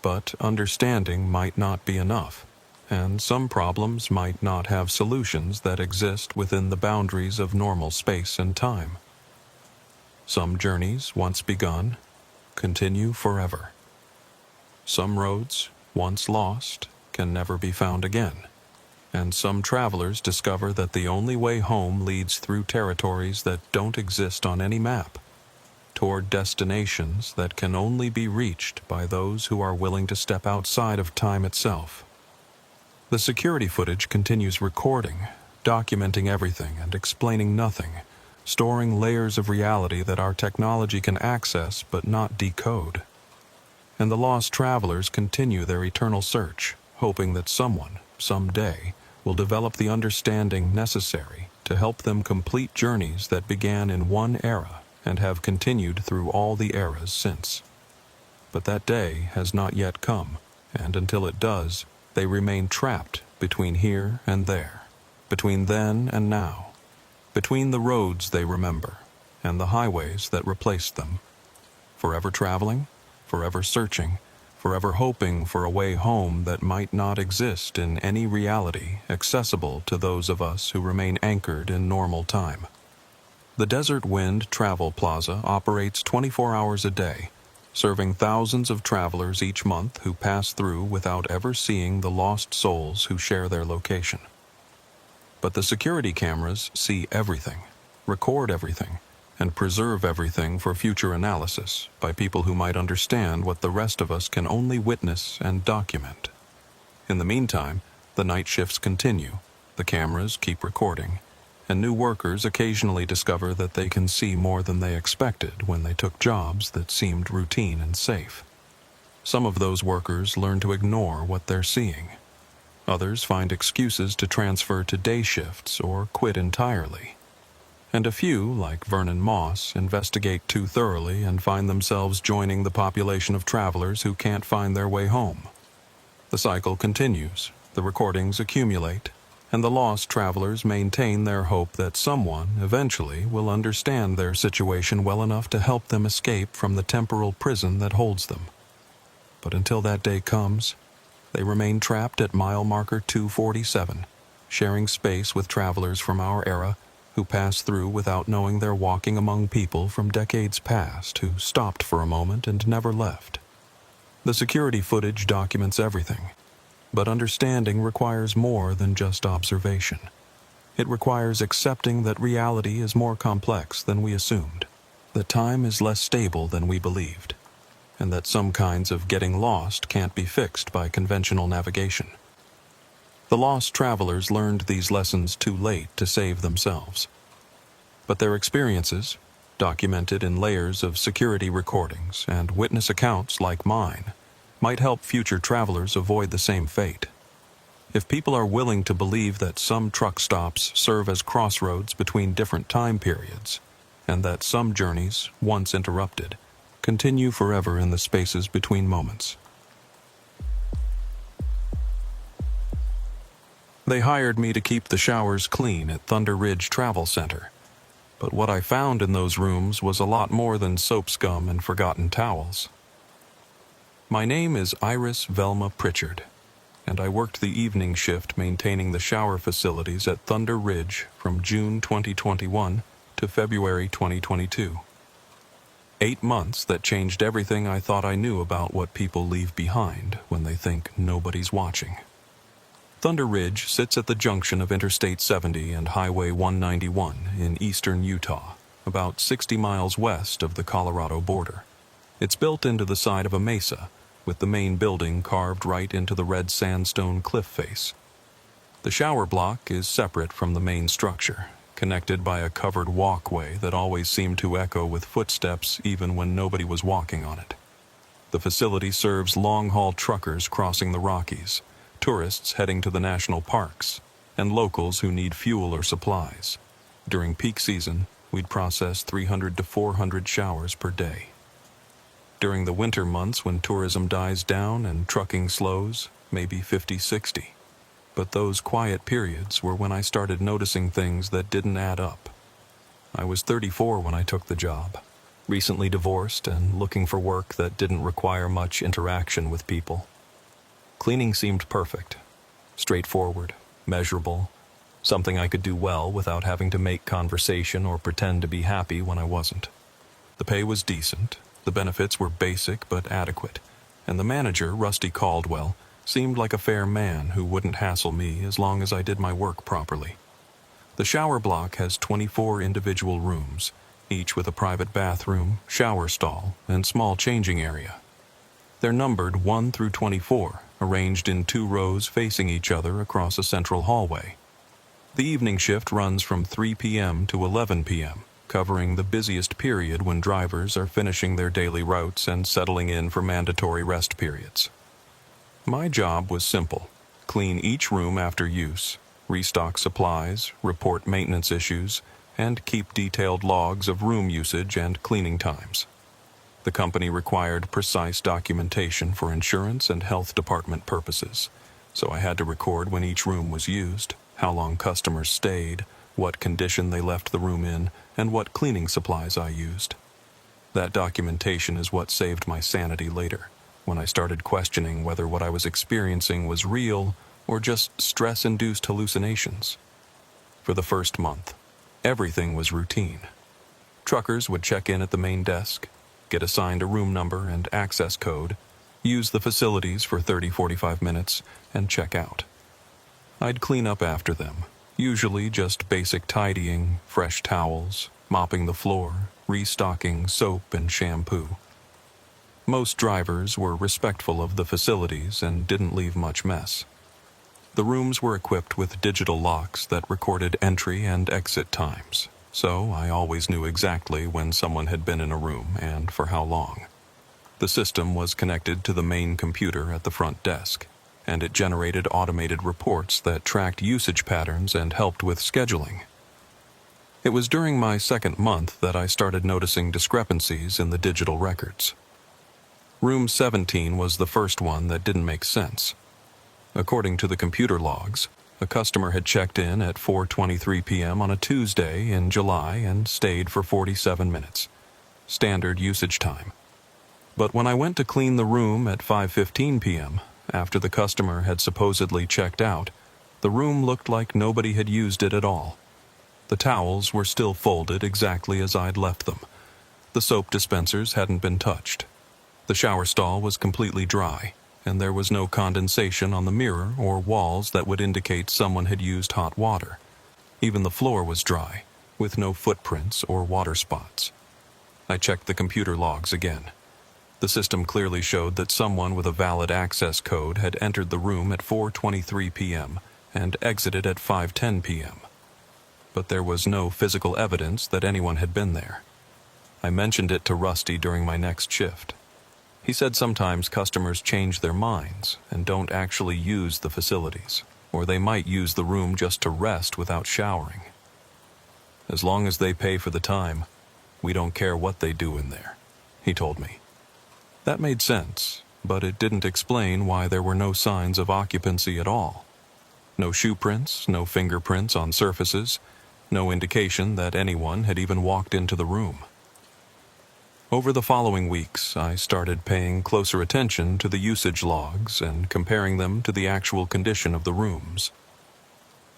But understanding might not be enough, and some problems might not have solutions that exist within the boundaries of normal space and time. Some journeys, once begun, continue forever. Some roads, once lost, can never be found again, and some travelers discover that the only way home leads through territories that don't exist on any map, toward destinations that can only be reached by those who are willing to step outside of time itself. The security footage continues recording, documenting everything and explaining nothing, storing layers of reality that our technology can access but not decode. And the lost travelers continue their eternal search, hoping that someone, someday, will develop the understanding necessary to help them complete journeys that began in one era and have continued through all the eras since. But that day has not yet come, and until it does, they remain trapped between here and there, between then and now, between the roads they remember and the highways that replaced them, forever traveling, forever searching, forever hoping for a way home that might not exist in any reality accessible to those of us who remain anchored in normal time. The Desert Wind Travel Plaza operates 24 hours a day, serving thousands of travelers each month who pass through without ever seeing the lost souls who share their location. But the security cameras see everything, record everything, and preserve everything for future analysis by people who might understand what the rest of us can only witness and document. In the meantime, the night shifts continue, the cameras keep recording, and new workers occasionally discover that they can see more than they expected when they took jobs that seemed routine and safe. Some of those workers learn to ignore what they're seeing. Others find excuses to transfer to day shifts or quit entirely. And a few, like Vernon Moss, investigate too thoroughly and find themselves joining the population of travelers who can't find their way home. The cycle continues, the recordings accumulate, and the lost travelers maintain their hope that someone, eventually, will understand their situation well enough to help them escape from the temporal prison that holds them. But until that day comes, they remain trapped at mile marker 247, sharing space with travelers from our era who pass through without knowing they're walking among people from decades past who stopped for a moment and never left. The security footage documents everything, but understanding requires more than just observation. It requires accepting that reality is more complex than we assumed, that time is less stable than we believed, and that some kinds of getting lost can't be fixed by conventional navigation. The lost travelers learned these lessons too late to save themselves. But their experiences, documented in layers of security recordings and witness accounts like mine, might help future travelers avoid the same fate. If people are willing to believe that some truck stops serve as crossroads between different time periods, and that some journeys, once interrupted, continue forever in the spaces between moments. They hired me to keep the showers clean at Thunder Ridge Travel Center. But what I found in those rooms was a lot more than soap scum and forgotten towels. My name is Iris Velma Pritchard, and I worked the evening shift maintaining the shower facilities at Thunder Ridge from June 2021 to February 2022. 8 months that changed everything I thought I knew about what people leave behind when they think nobody's watching. Thunder Ridge sits at the junction of Interstate 70 and Highway 191 in eastern Utah, about 60 miles west of the Colorado border. It's built into the side of a mesa, with the main building carved right into the red sandstone cliff face. The shower block is separate from the main structure, connected by a covered walkway that always seemed to echo with footsteps even when nobody was walking on it. The facility serves long-haul truckers crossing the Rockies, tourists heading to the national parks, and locals who need fuel or supplies. During peak season, we'd process 300 to 400 showers per day. During the winter months when tourism dies down and trucking slows, maybe 50-60. But those quiet periods were when I started noticing things that didn't add up. I was 34 when I took the job, recently divorced and looking for work that didn't require much interaction with people. Cleaning seemed perfect, straightforward, measurable, something I could do well without having to make conversation or pretend to be happy when I wasn't. The pay was decent, the benefits were basic but adequate, and the manager, Rusty Caldwell, seemed like a fair man who wouldn't hassle me as long as I did my work properly. The shower block has 24 individual rooms, each with a private bathroom, shower stall, and small changing area. They're numbered 1 through 24, arranged in 2 rows facing each other across a central hallway. The evening shift runs from 3 p.m. to 11 p.m., covering the busiest period when drivers are finishing their daily routes and settling in for mandatory rest periods. My job was simple: clean each room after use, restock supplies, report maintenance issues, and keep detailed logs of room usage and cleaning times. The company required precise documentation for insurance and health department purposes, so I had to record when each room was used, how long customers stayed, what condition they left the room in, and what cleaning supplies I used. That documentation is what saved my sanity later, when I started questioning whether what I was experiencing was real or just stress-induced hallucinations. For the first month, everything was routine. Truckers would check in at the main desk, get assigned a room number and access code, use the facilities for 30-45 minutes, and check out. I'd clean up after them, usually just basic tidying, fresh towels, mopping the floor, restocking soap and shampoo. Most drivers were respectful of the facilities and didn't leave much mess. The rooms were equipped with digital locks that recorded entry and exit times, so I always knew exactly when someone had been in a room and for how long. The system was connected to the main computer at the front desk, and it generated automated reports that tracked usage patterns and helped with scheduling. It was during my second month that I started noticing discrepancies in the digital records. Room 17 was the first one that didn't make sense. According to the computer logs, a customer had checked in at 4:23 p.m. on a Tuesday in July and stayed for 47 minutes, standard usage time. But when I went to clean the room at 5:15 p.m., after the customer had supposedly checked out, the room looked like nobody had used it at all. The towels were still folded exactly as I'd left them. The soap dispensers hadn't been touched. The shower stall was completely dry, and there was no condensation on the mirror or walls that would indicate someone had used hot water. Even the floor was dry, with no footprints or water spots. I checked the computer logs again. The system clearly showed that someone with a valid access code had entered the room at 4:23 p.m. and exited at 5:10 p.m. But there was no physical evidence that anyone had been there. I mentioned it to Rusty during my next shift. He said sometimes customers change their minds and don't actually use the facilities, or they might use the room just to rest without showering. As long as they pay for the time, we don't care what they do in there, he told me. That made sense, but it didn't explain why there were no signs of occupancy at all. No shoe prints, no fingerprints on surfaces, no indication that anyone had even walked into the room. Over the following weeks, I started paying closer attention to the usage logs and comparing them to the actual condition of the rooms.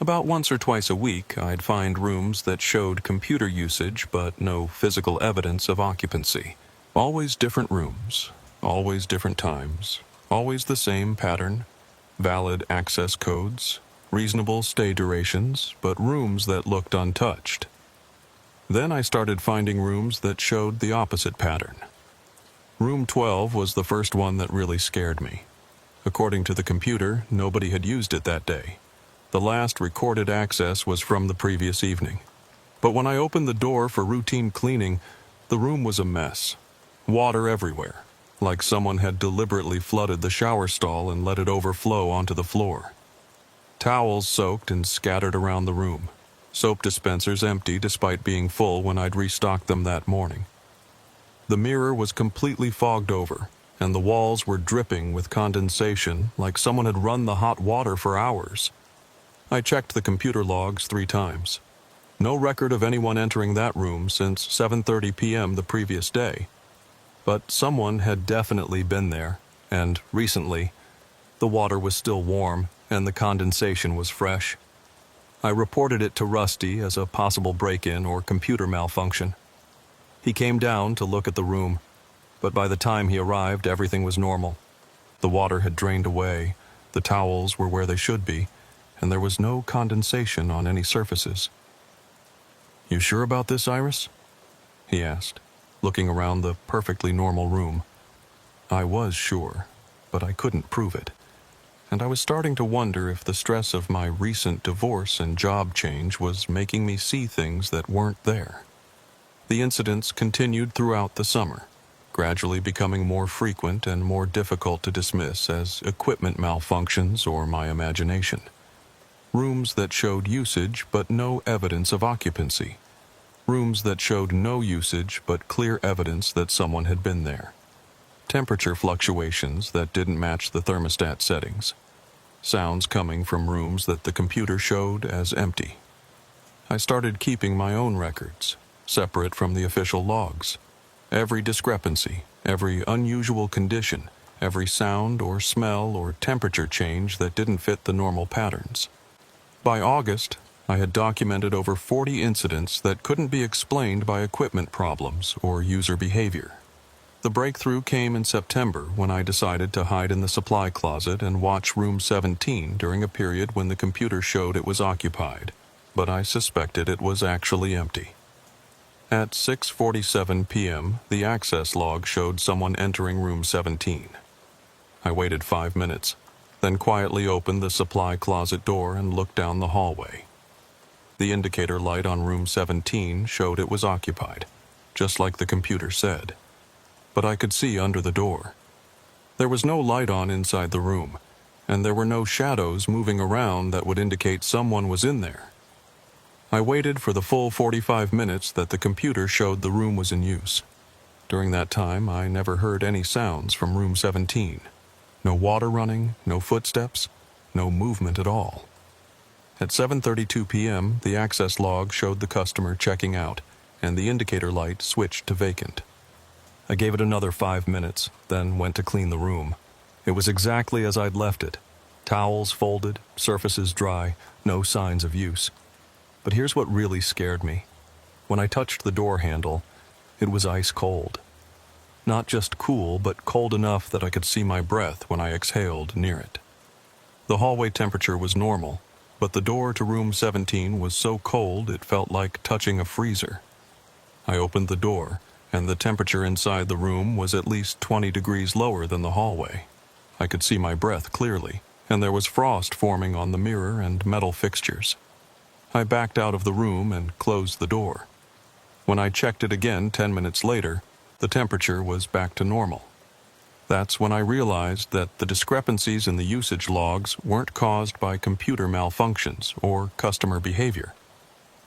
About once or twice a week, I'd find rooms that showed computer usage but no physical evidence of occupancy. Always different rooms, always different times, always the same pattern, valid access codes, reasonable stay durations, but rooms that looked untouched. Then I started finding rooms that showed the opposite pattern. Room 12 was the first one that really scared me. According to the computer, nobody had used it that day. The last recorded access was from the previous evening. But when I opened the door for routine cleaning, the room was a mess. Water everywhere, like someone had deliberately flooded the shower stall and let it overflow onto the floor. Towels soaked and scattered around the room. Soap dispensers empty despite being full when I'd restocked them that morning. The mirror was completely fogged over, and the walls were dripping with condensation like someone had run the hot water for hours. I checked the computer logs 3 times. No record of anyone entering that room since 7:30 p.m. the previous day. But someone had definitely been there, and recently, the water was still warm and the condensation was fresh. I reported it to Rusty as a possible break-in or computer malfunction. He came down to look at the room, but by the time he arrived, everything was normal. The water had drained away, the towels were where they should be, and there was no condensation on any surfaces. "You sure about this, Iris?" he asked, looking around the perfectly normal room. I was sure, but I couldn't prove it. And I was starting to wonder if the stress of my recent divorce and job change was making me see things that weren't there. The incidents continued throughout the summer, gradually becoming more frequent and more difficult to dismiss as equipment malfunctions or my imagination. Rooms that showed usage but no evidence of occupancy. Rooms that showed no usage but clear evidence that someone had been there. Temperature fluctuations that didn't match the thermostat settings. Sounds coming from rooms that the computer showed as empty. I started keeping my own records, separate from the official logs. Every discrepancy, every unusual condition, every sound or smell or temperature change that didn't fit the normal patterns. By August, I had documented over 40 incidents that couldn't be explained by equipment problems or user behavior. The breakthrough came in September when I decided to hide in the supply closet and watch room 17 during a period when the computer showed it was occupied, but I suspected it was actually empty. At 6:47 p.m., the access log showed someone entering room 17. I waited 5 minutes, then quietly opened the supply closet door and looked down the hallway. The indicator light on room 17 showed it was occupied, just like the computer said. But I could see under the door. There was no light on inside the room, and there were no shadows moving around that would indicate someone was in there. I waited for the full 45 minutes that the computer showed the room was in use. During that time, I never heard any sounds from room 17. No water running, no footsteps, no movement at all. At 7:32 p.m., the access log showed the customer checking out, and the indicator light switched to vacant. I gave it another 5 minutes, then went to clean the room. It was exactly as I'd left it. Towels folded, surfaces dry, no signs of use. But here's what really scared me. When I touched the door handle, it was ice cold. Not just cool, but cold enough that I could see my breath when I exhaled near it. The hallway temperature was normal, but the door to room 17 was so cold it felt like touching a freezer. I opened the door, and the temperature inside the room was at least 20 degrees lower than the hallway. I could see my breath clearly, and there was frost forming on the mirror and metal fixtures. I backed out of the room and closed the door. When I checked it again 10 minutes later, the temperature was back to normal. That's when I realized that the discrepancies in the usage logs weren't caused by computer malfunctions or customer behavior.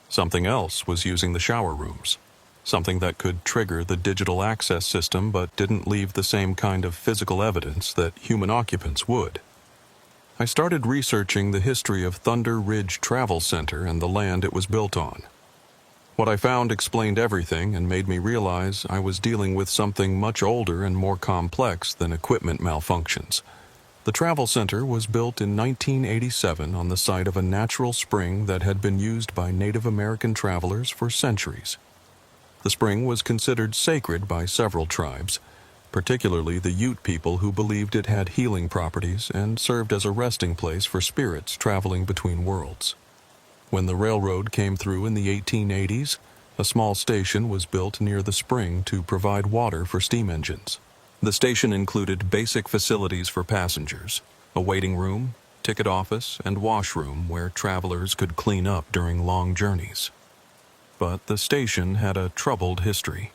Something else was using the shower rooms. Something that could trigger the digital access system but didn't leave the same kind of physical evidence that human occupants would. I started researching the history of Thunder Ridge Travel Center and the land it was built on. What I found explained everything and made me realize I was dealing with something much older and more complex than equipment malfunctions. The travel center was built in 1987 on the site of a natural spring that had been used by Native American travelers for centuries. The spring was considered sacred by several tribes, particularly the Ute people who believed it had healing properties and served as a resting place for spirits traveling between worlds. When the railroad came through in the 1880s, a small station was built near the spring to provide water for steam engines. The station included basic facilities for passengers, a waiting room, ticket office, and washroom where travelers could clean up during long journeys. But the station had a troubled history.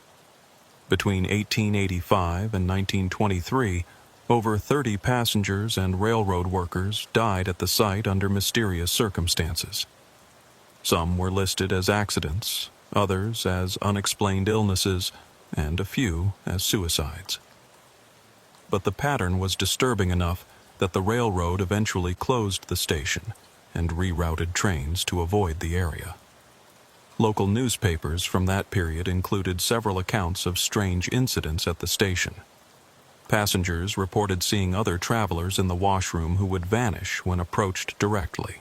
Between 1885 and 1923, over 30 passengers and railroad workers died at the site under mysterious circumstances. Some were listed as accidents, others as unexplained illnesses, and a few as suicides. But the pattern was disturbing enough that the railroad eventually closed the station and rerouted trains to avoid the area. Local newspapers from that period included several accounts of strange incidents at the station. Passengers reported seeing other travelers in the washroom who would vanish when approached directly.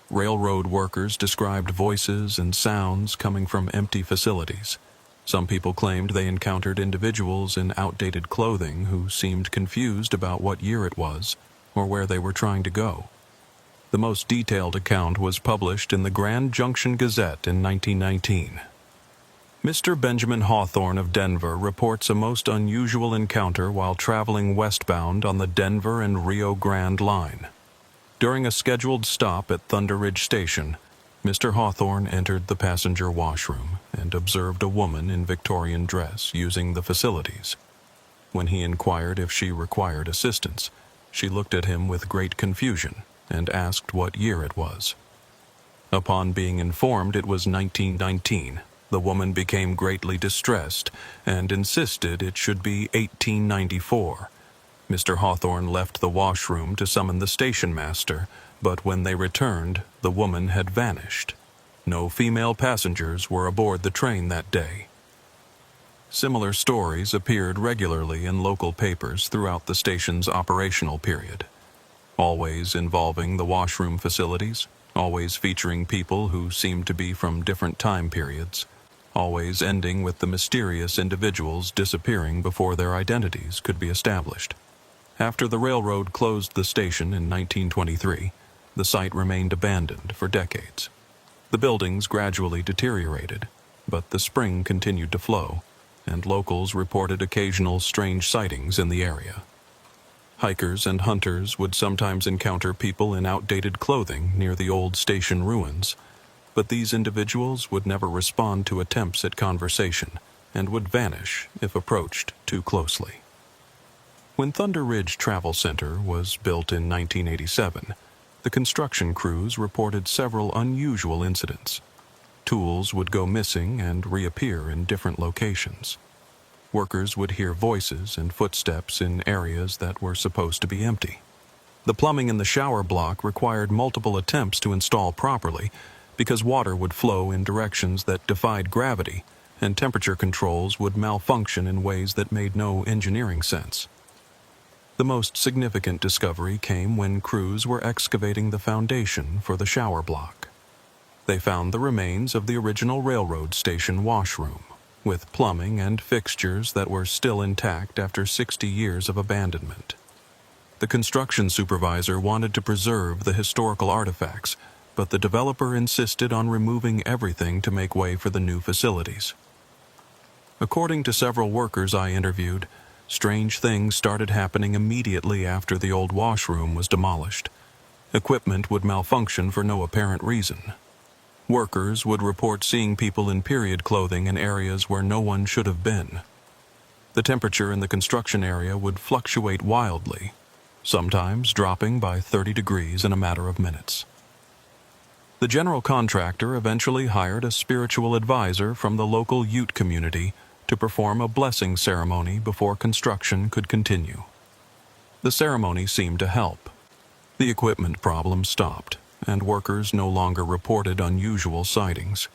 Railroad workers described voices and sounds coming from empty facilities. Some people claimed they encountered individuals in outdated clothing who seemed confused about what year it was or where they were trying to go. The most detailed account was published in the Grand Junction Gazette in 1919. Mr. Benjamin Hawthorne of Denver reports a most unusual encounter while traveling westbound on the Denver and Rio Grande line. During a scheduled stop at Thunder Ridge Station, Mr. Hawthorne entered the passenger washroom and observed a woman in Victorian dress using the facilities. When he inquired if she required assistance, she looked at him with great confusion and asked what year it was. Upon being informed it was 1919, the woman became greatly distressed and insisted it should be 1894. Mr. Hawthorne left the washroom to summon the station master, but when they returned, the woman had vanished. No female passengers were aboard the train that day. Similar stories appeared regularly in local papers throughout the station's operational period, always involving the washroom facilities, always featuring people who seemed to be from different time periods, always ending with the mysterious individuals disappearing before their identities could be established. After the railroad closed the station in 1923, the site remained abandoned for decades. The buildings gradually deteriorated, but the spring continued to flow, and locals reported occasional strange sightings in the area. Hikers and hunters would sometimes encounter people in outdated clothing near the old station ruins, but these individuals would never respond to attempts at conversation and would vanish if approached too closely. When Thunder Ridge Travel Center was built in 1987, the construction crews reported several unusual incidents. Tools would go missing and reappear in different locations. Workers would hear voices and footsteps in areas that were supposed to be empty. The plumbing in the shower block required multiple attempts to install properly because water would flow in directions that defied gravity, and temperature controls would malfunction in ways that made no engineering sense. The most significant discovery came when crews were excavating the foundation for the shower block. They found the remains of the original railroad station washroom, with plumbing and fixtures that were still intact after 60 years of abandonment. The construction supervisor wanted to preserve the historical artifacts, but the developer insisted on removing everything to make way for the new facilities. According to several workers I interviewed, strange things started happening immediately after the old washroom was demolished. Equipment would malfunction for no apparent reason. Workers would report seeing people in period clothing in areas where no one should have been. The temperature in the construction area would fluctuate wildly, sometimes dropping by 30 degrees in a matter of minutes. The general contractor eventually hired a spiritual advisor from the local Ute community to perform a blessing ceremony before construction could continue. The ceremony seemed to help. The equipment problem stopped, and workers no longer reported unusual sightings.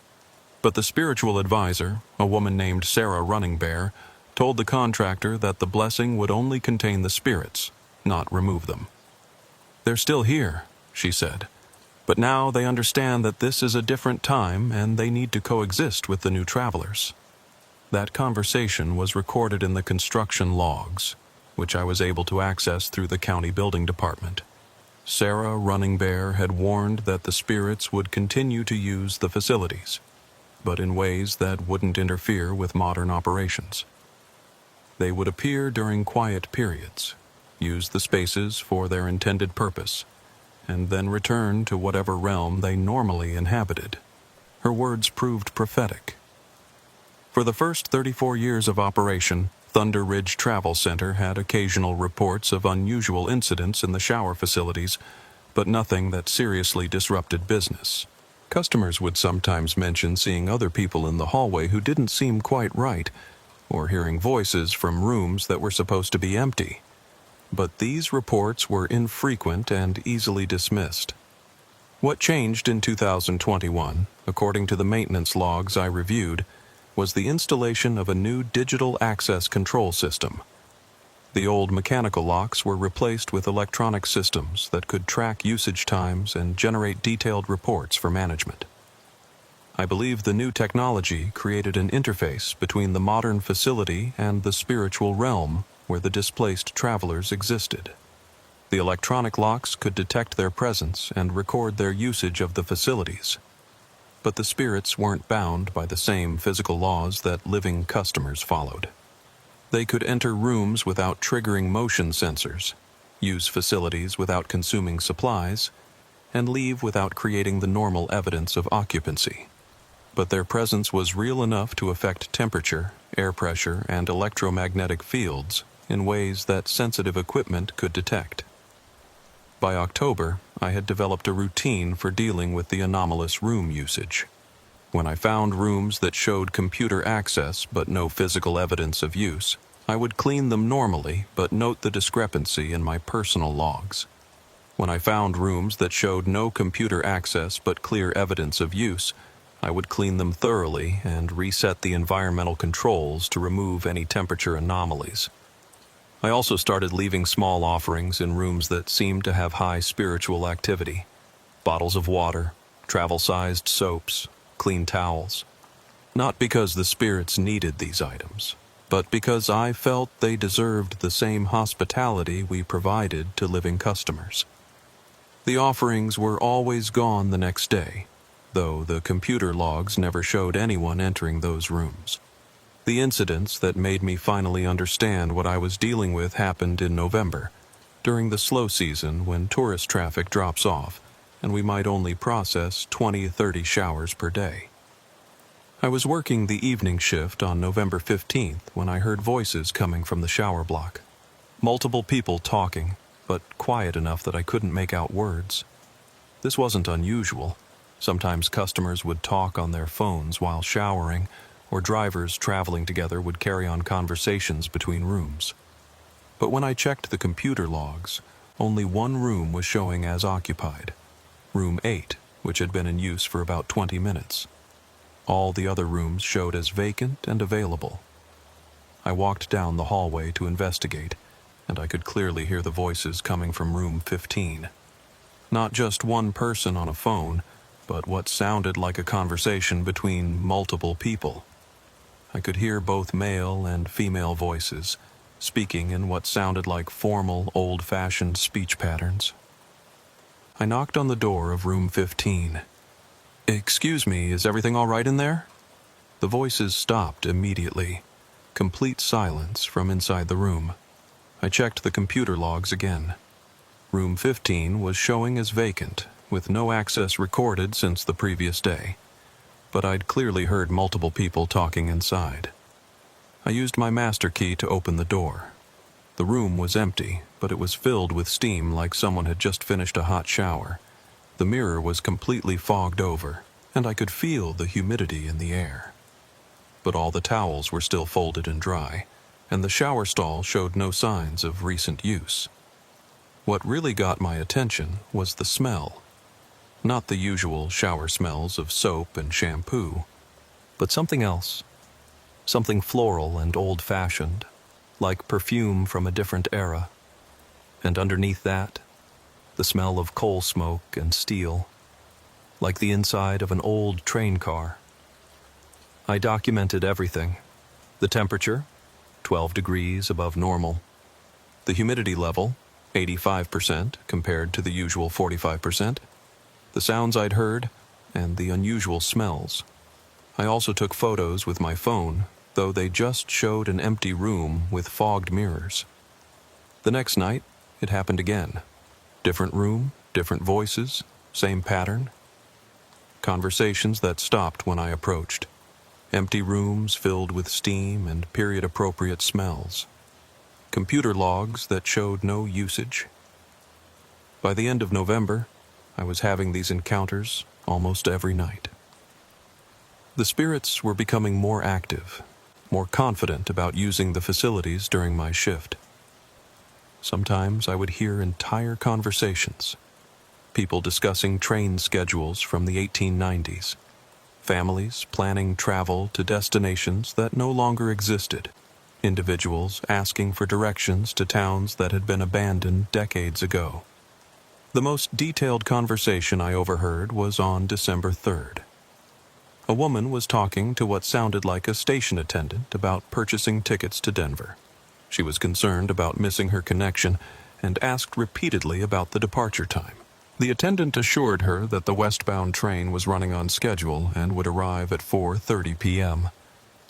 But the spiritual advisor, a woman named Sarah Running Bear, told the contractor that the blessing would only contain the spirits, not remove them. "They're still here," she said, "but now they understand that this is a different time and they need to coexist with the new travelers." That conversation was recorded in the construction logs, which I was able to access through the county building department. Sarah Running Bear had warned that the spirits would continue to use the facilities, but in ways that wouldn't interfere with modern operations. They would appear during quiet periods, use the spaces for their intended purpose, and then return to whatever realm they normally inhabited. Her words proved prophetic. For the first 34 years of operation, Thunder Ridge Travel Center had occasional reports of unusual incidents in the shower facilities, but nothing that seriously disrupted business. Customers would sometimes mention seeing other people in the hallway who didn't seem quite right, or hearing voices from rooms that were supposed to be empty. But these reports were infrequent and easily dismissed. What changed in 2021, according to the maintenance logs I reviewed, was the installation of a new digital access control system. The old mechanical locks were replaced with electronic systems that could track usage times and generate detailed reports for management. I believe the new technology created an interface between the modern facility and the spiritual realm where the displaced travelers existed. The electronic locks could detect their presence and record their usage of the facilities. But the spirits weren't bound by the same physical laws that living customers followed. They could enter rooms without triggering motion sensors, use facilities without consuming supplies, and leave without creating the normal evidence of occupancy. But their presence was real enough to affect temperature, air pressure, and electromagnetic fields in ways that sensitive equipment could detect. By October, I had developed a routine for dealing with the anomalous room usage. When I found rooms that showed computer access but no physical evidence of use, I would clean them normally but note the discrepancy in my personal logs. When I found rooms that showed no computer access but clear evidence of use, I would clean them thoroughly and reset the environmental controls to remove any temperature anomalies. I also started leaving small offerings in rooms that seemed to have high spiritual activity. Bottles of water, travel-sized soaps, clean towels. Not because the spirits needed these items, but because I felt they deserved the same hospitality we provided to living customers. The offerings were always gone the next day, though the computer logs never showed anyone entering those rooms. The incidents that made me finally understand what I was dealing with happened in November, during the slow season when tourist traffic drops off, and we might only process 20 to 30 showers per day. I was working the evening shift on November 15th when I heard voices coming from the shower block. Multiple people talking, but quiet enough that I couldn't make out words. This wasn't unusual. Sometimes customers would talk on their phones while showering, or drivers traveling together would carry on conversations between rooms. But when I checked the computer logs, only one room was showing as occupied, room 8, which had been in use for about 20 minutes. All the other rooms showed as vacant and available. I walked down the hallway to investigate, and I could clearly hear the voices coming from room 15. Not just one person on a phone, but what sounded like a conversation between multiple people. I could hear both male and female voices, speaking in what sounded like formal, old-fashioned speech patterns. I knocked on the door of room 15. "Excuse me, is everything all right in there?" The voices stopped immediately. Complete silence from inside the room. I checked the computer logs again. Room 15 was showing as vacant, with no access recorded since the previous day. But I'd clearly heard multiple people talking inside. I used my master key to open the door. The room was empty, but it was filled with steam like someone had just finished a hot shower. The mirror was completely fogged over, and I could feel the humidity in the air. But all the towels were still folded and dry, and the shower stall showed no signs of recent use. What really got my attention was the smell. Not the usual shower smells of soap and shampoo, but something else. Something floral and old-fashioned, like perfume from a different era. And underneath that, the smell of coal smoke and steel, like the inside of an old train car. I documented everything. The temperature, 12 degrees above normal. The humidity level, 85% compared to the usual 45%. The sounds I'd heard, and the unusual smells. I also took photos with my phone, though they just showed an empty room with fogged mirrors. The next night, it happened again. Different room, different voices, same pattern. Conversations that stopped when I approached. Empty rooms filled with steam and period-appropriate smells. Computer logs that showed no usage. By the end of November, I was having these encounters almost every night. The spirits were becoming more active, more confident about using the facilities during my shift. Sometimes I would hear entire conversations. People discussing train schedules from the 1890s. Families planning travel to destinations that no longer existed. Individuals asking for directions to towns that had been abandoned decades ago. The most detailed conversation I overheard was on December 3rd. A woman was talking to what sounded like a station attendant about purchasing tickets to Denver. She was concerned about missing her connection and asked repeatedly about the departure time. The attendant assured her that the westbound train was running on schedule and would arrive at 4:30 p.m.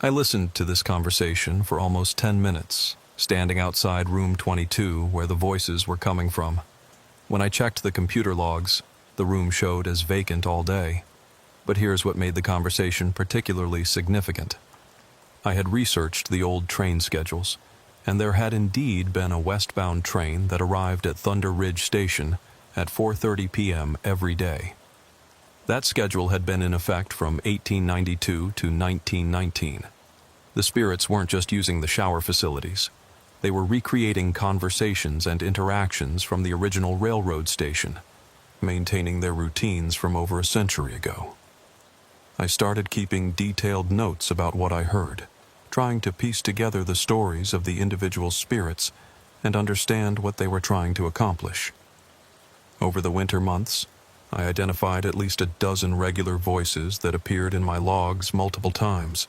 I listened to this conversation for almost 10 minutes, standing outside room 22 where the voices were coming from. When I checked the computer logs, the room showed as vacant all day. But here's what made the conversation particularly significant. I had researched the old train schedules, and there had indeed been a westbound train that arrived at Thunder Ridge Station at 4:30 p.m. every day. That schedule had been in effect from 1892 to 1919. The spirits weren't just using the shower facilities. They were recreating conversations and interactions from the original railroad station, maintaining their routines from over a century ago. I started keeping detailed notes about what I heard, trying to piece together the stories of the individual spirits and understand what they were trying to accomplish. Over the winter months, I identified at least a dozen regular voices that appeared in my logs multiple times.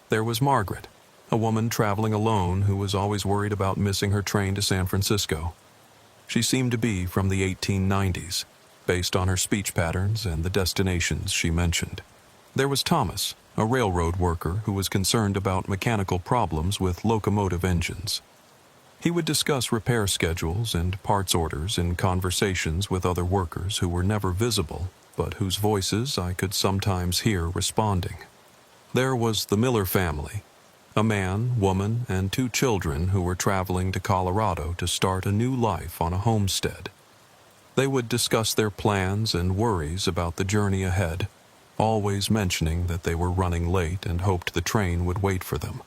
There was Margaret, a woman traveling alone who was always worried about missing her train to San Francisco. She seemed to be from the 1890s, based on her speech patterns and the destinations she mentioned. There was Thomas, a railroad worker who was concerned about mechanical problems with locomotive engines. He would discuss repair schedules and parts orders in conversations with other workers who were never visible, but whose voices I could sometimes hear responding. There was the Miller family, a man, woman, and 2 children who were traveling to Colorado to start a new life on a homestead. They would discuss their plans and worries about the journey ahead, always mentioning that they were running late and hoped the train would wait for them.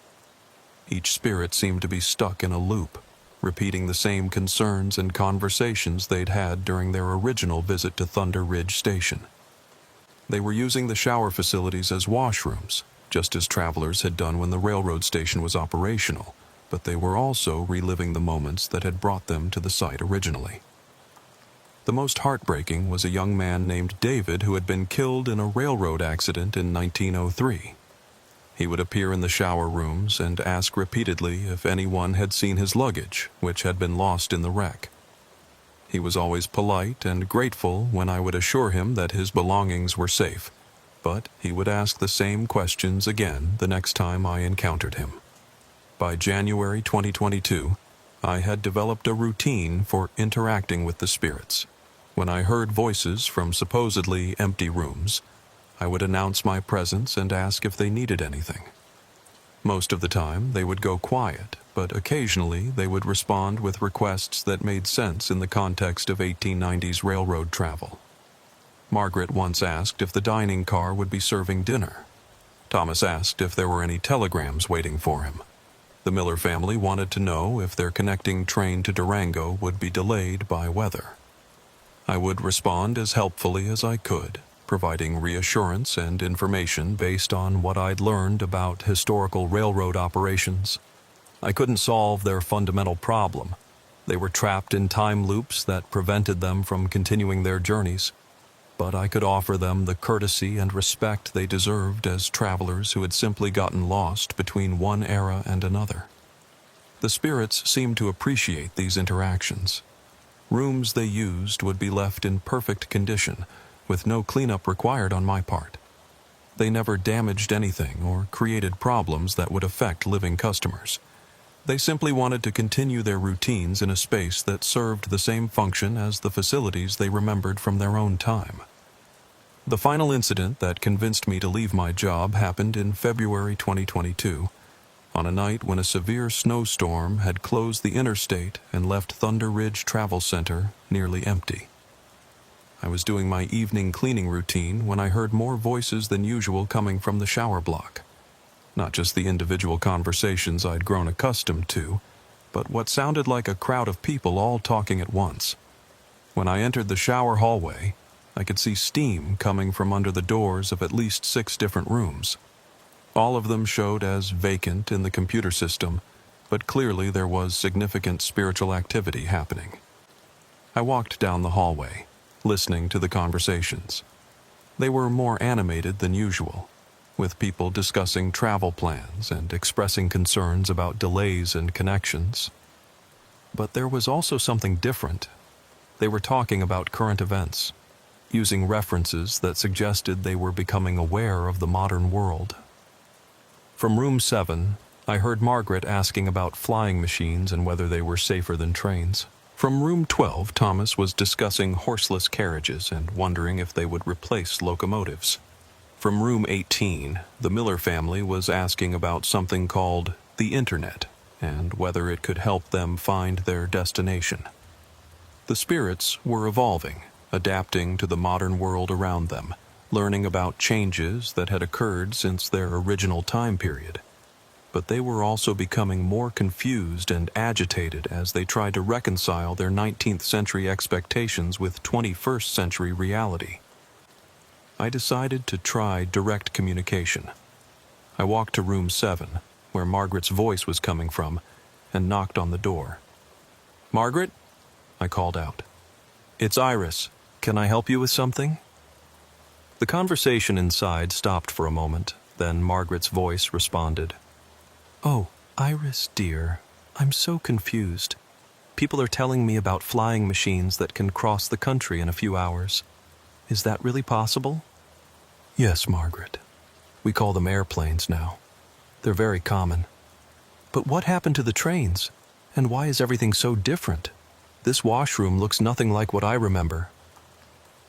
Each spirit seemed to be stuck in a loop, repeating the same concerns and conversations they'd had during their original visit to Thunder Ridge Station. They were using the shower facilities as washrooms, just as travelers had done when the railroad station was operational, but they were also reliving the moments that had brought them to the site originally. The most heartbreaking was a young man named David who had been killed in a railroad accident in 1903. He would appear in the shower rooms and ask repeatedly if anyone had seen his luggage, which had been lost in the wreck. He was always polite and grateful when I would assure him that his belongings were safe, but he would ask the same questions again the next time I encountered him. By January 2022, I had developed a routine for interacting with the spirits. When I heard voices from supposedly empty rooms, I would announce my presence and ask if they needed anything. Most of the time, they would go quiet, but occasionally they would respond with requests that made sense in the context of 1890s railroad travel. Margaret once asked if the dining car would be serving dinner. Thomas asked if there were any telegrams waiting for him. The Miller family wanted to know if their connecting train to Durango would be delayed by weather. I would respond as helpfully as I could, providing reassurance and information based on what I'd learned about historical railroad operations. I couldn't solve their fundamental problem. They were trapped in time loops that prevented them from continuing their journeys, but I could offer them the courtesy and respect they deserved as travelers who had simply gotten lost between one era and another. The spirits seemed to appreciate these interactions. Rooms they used would be left in perfect condition, with no cleanup required on my part. They never damaged anything or created problems that would affect living customers. They simply wanted to continue their routines in a space that served the same function as the facilities they remembered from their own time. The final incident that convinced me to leave my job happened in February 2022, on a night when a severe snowstorm had closed the interstate and left Thunder Ridge Travel Center nearly empty. I was doing my evening cleaning routine when I heard more voices than usual coming from the shower block. Not just the individual conversations I'd grown accustomed to, but what sounded like a crowd of people all talking at once. When I entered the shower hallway, I could see steam coming from under the doors of at least 6 different rooms. All of them showed as vacant in the computer system, but clearly there was significant spiritual activity happening. I walked down the hallway, listening to the conversations. They were more animated than usual, with people discussing travel plans and expressing concerns about delays and connections. But there was also something different. They were talking about current events, using references that suggested they were becoming aware of the modern world. From room 7, I heard Margaret asking about flying machines and whether they were safer than trains. From room 12, Thomas was discussing horseless carriages and wondering if they would replace locomotives. From room 18, the Miller family was asking about something called the Internet and whether it could help them find their destination. The spirits were evolving, adapting to the modern world around them, learning about changes that had occurred since their original time period. But they were also becoming more confused and agitated as they tried to reconcile their 19th century expectations with 21st century reality. I decided to try direct communication. I walked to room 7, where Margaret's voice was coming from, and knocked on the door. "Margaret?" I called out. "It's Iris. Can I help you with something?" The conversation inside stopped for a moment, then Margaret's voice responded. "Oh, Iris, dear, I'm so confused. People are telling me about flying machines that can cross the country in a few hours. Is that really possible?" "Yes, Margaret. We call them airplanes now. They're very common. But what happened to the trains? And why is everything so different? This washroom looks nothing like what I remember."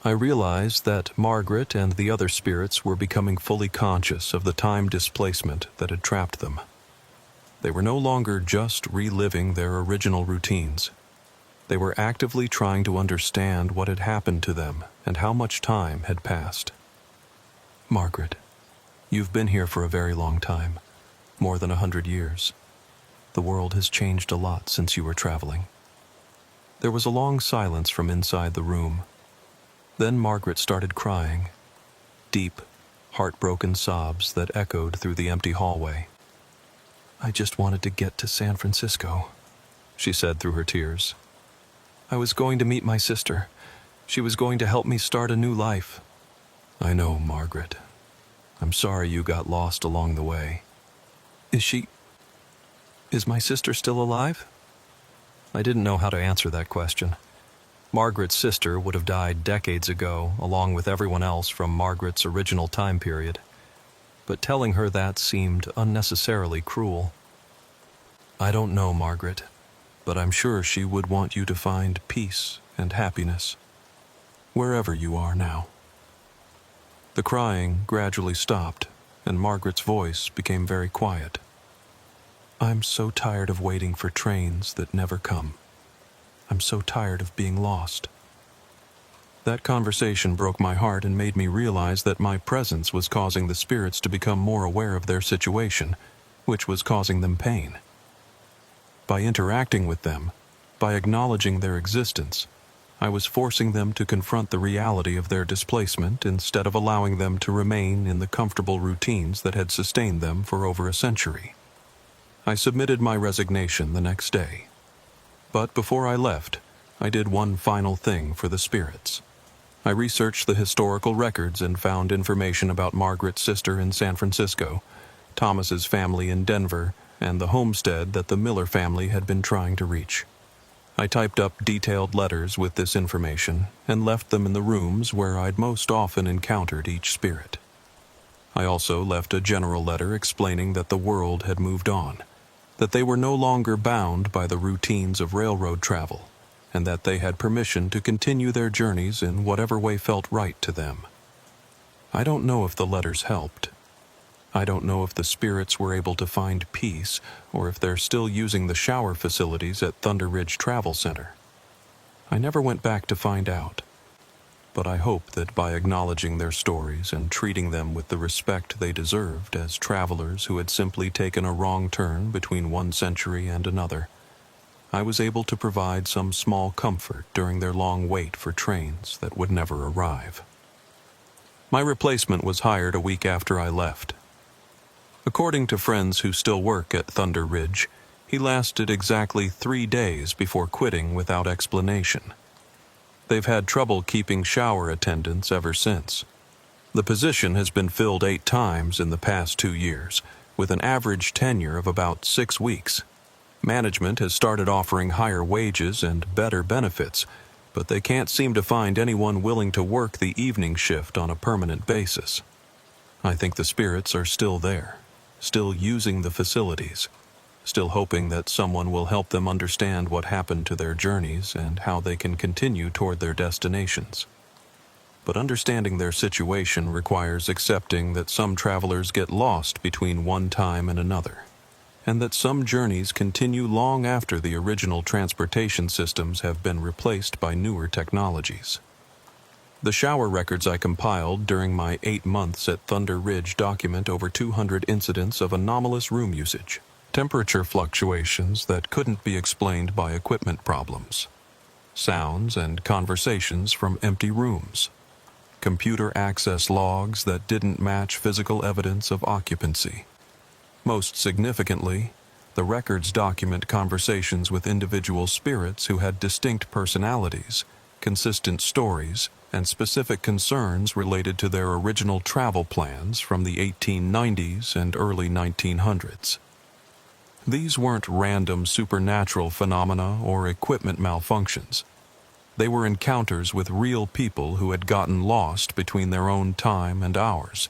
I realized that Margaret and the other spirits were becoming fully conscious of the time displacement that had trapped them. They were no longer just reliving their original routines. They were actively trying to understand what had happened to them and how much time had passed. "Margaret, you've been here for a very long time, more than 100 years. The world has changed a lot since you were traveling." There was a long silence from inside the room. Then Margaret started crying, deep, heartbroken sobs that echoed through the empty hallway. "I just wanted to get to San Francisco," she said through her tears. "I was going to meet my sister. She was going to help me start a new life." "I know, Margaret. I'm sorry you got lost along the way." Is my sister still alive?" I didn't know how to answer that question. Margaret's sister would have died decades ago, along with everyone else from Margaret's original time period. But telling her that seemed unnecessarily cruel. "I don't know, Margaret, but I'm sure she would want you to find peace and happiness, wherever you are now." The crying gradually stopped, and Margaret's voice became very quiet. "I'm so tired of waiting for trains that never come. I'm so tired of being lost." That conversation broke my heart and made me realize that my presence was causing the spirits to become more aware of their situation, which was causing them pain. By interacting with them, by acknowledging their existence, I was forcing them to confront the reality of their displacement instead of allowing them to remain in the comfortable routines that had sustained them for over a century. I submitted my resignation the next day. But before I left, I did one final thing for the spirits. I researched the historical records and found information about Margaret's sister in San Francisco, Thomas's family in Denver, and the homestead that the Miller family had been trying to reach. I typed up detailed letters with this information and left them in the rooms where I'd most often encountered each spirit. I also left a general letter explaining that the world had moved on, that they were no longer bound by the routines of railroad travel, and that they had permission to continue their journeys in whatever way felt right to them. I don't know if the letters helped. I don't know if the spirits were able to find peace or if they're still using the shower facilities at Thunder Ridge Travel Center. I never went back to find out. But I hope that by acknowledging their stories and treating them with the respect they deserved as travelers who had simply taken a wrong turn between one century and another, I was able to provide some small comfort during their long wait for trains that would never arrive. My replacement was hired a week after I left. According to friends who still work at Thunder Ridge, he lasted exactly 3 days before quitting without explanation. They've had trouble keeping shower attendants ever since. The position has been filled 8 times in the past 2 years, with an average tenure of about 6 weeks. Management has started offering higher wages and better benefits, but they can't seem to find anyone willing to work the evening shift on a permanent basis. I think the spirits are still there, still using the facilities, still hoping that someone will help them understand what happened to their journeys and how they can continue toward their destinations. But understanding their situation requires accepting that some travelers get lost between one time and another, and that some journeys continue long after the original transportation systems have been replaced by newer technologies. The shower records I compiled during my 8 months at Thunder Ridge document over 200 incidents of anomalous room usage, temperature fluctuations that couldn't be explained by equipment problems, sounds and conversations from empty rooms, computer access logs that didn't match physical evidence of occupancy. Most significantly, the records document conversations with individual spirits who had distinct personalities, consistent stories, and specific concerns related to their original travel plans from the 1890s and early 1900s. These weren't random supernatural phenomena or equipment malfunctions. They were encounters with real people who had gotten lost between their own time and ours,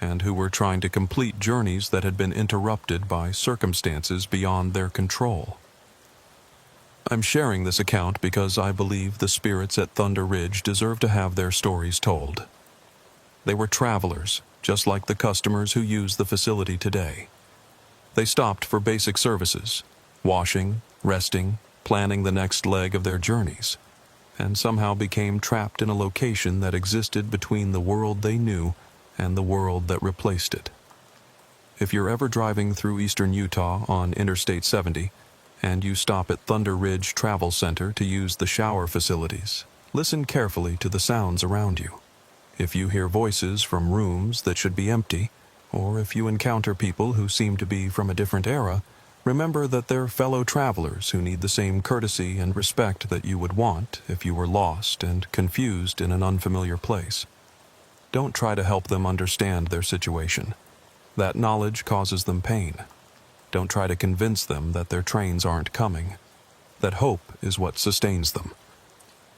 and who were trying to complete journeys that had been interrupted by circumstances beyond their control. I'm sharing this account because I believe the spirits at Thunder Ridge deserve to have their stories told. They were travelers, just like the customers who use the facility today. They stopped for basic services, washing, resting, planning the next leg of their journeys, and somehow became trapped in a location that existed between the world they knew and the world that replaced it. If you're ever driving through eastern Utah on Interstate 70, and you stop at Thunder Ridge Travel Center to use the shower facilities, listen carefully to the sounds around you. If you hear voices from rooms that should be empty, or if you encounter people who seem to be from a different era, remember that they're fellow travelers who need the same courtesy and respect that you would want if you were lost and confused in an unfamiliar place. Don't try to help them understand their situation. That knowledge causes them pain. Don't try to convince them that their trains aren't coming, that hope is what sustains them.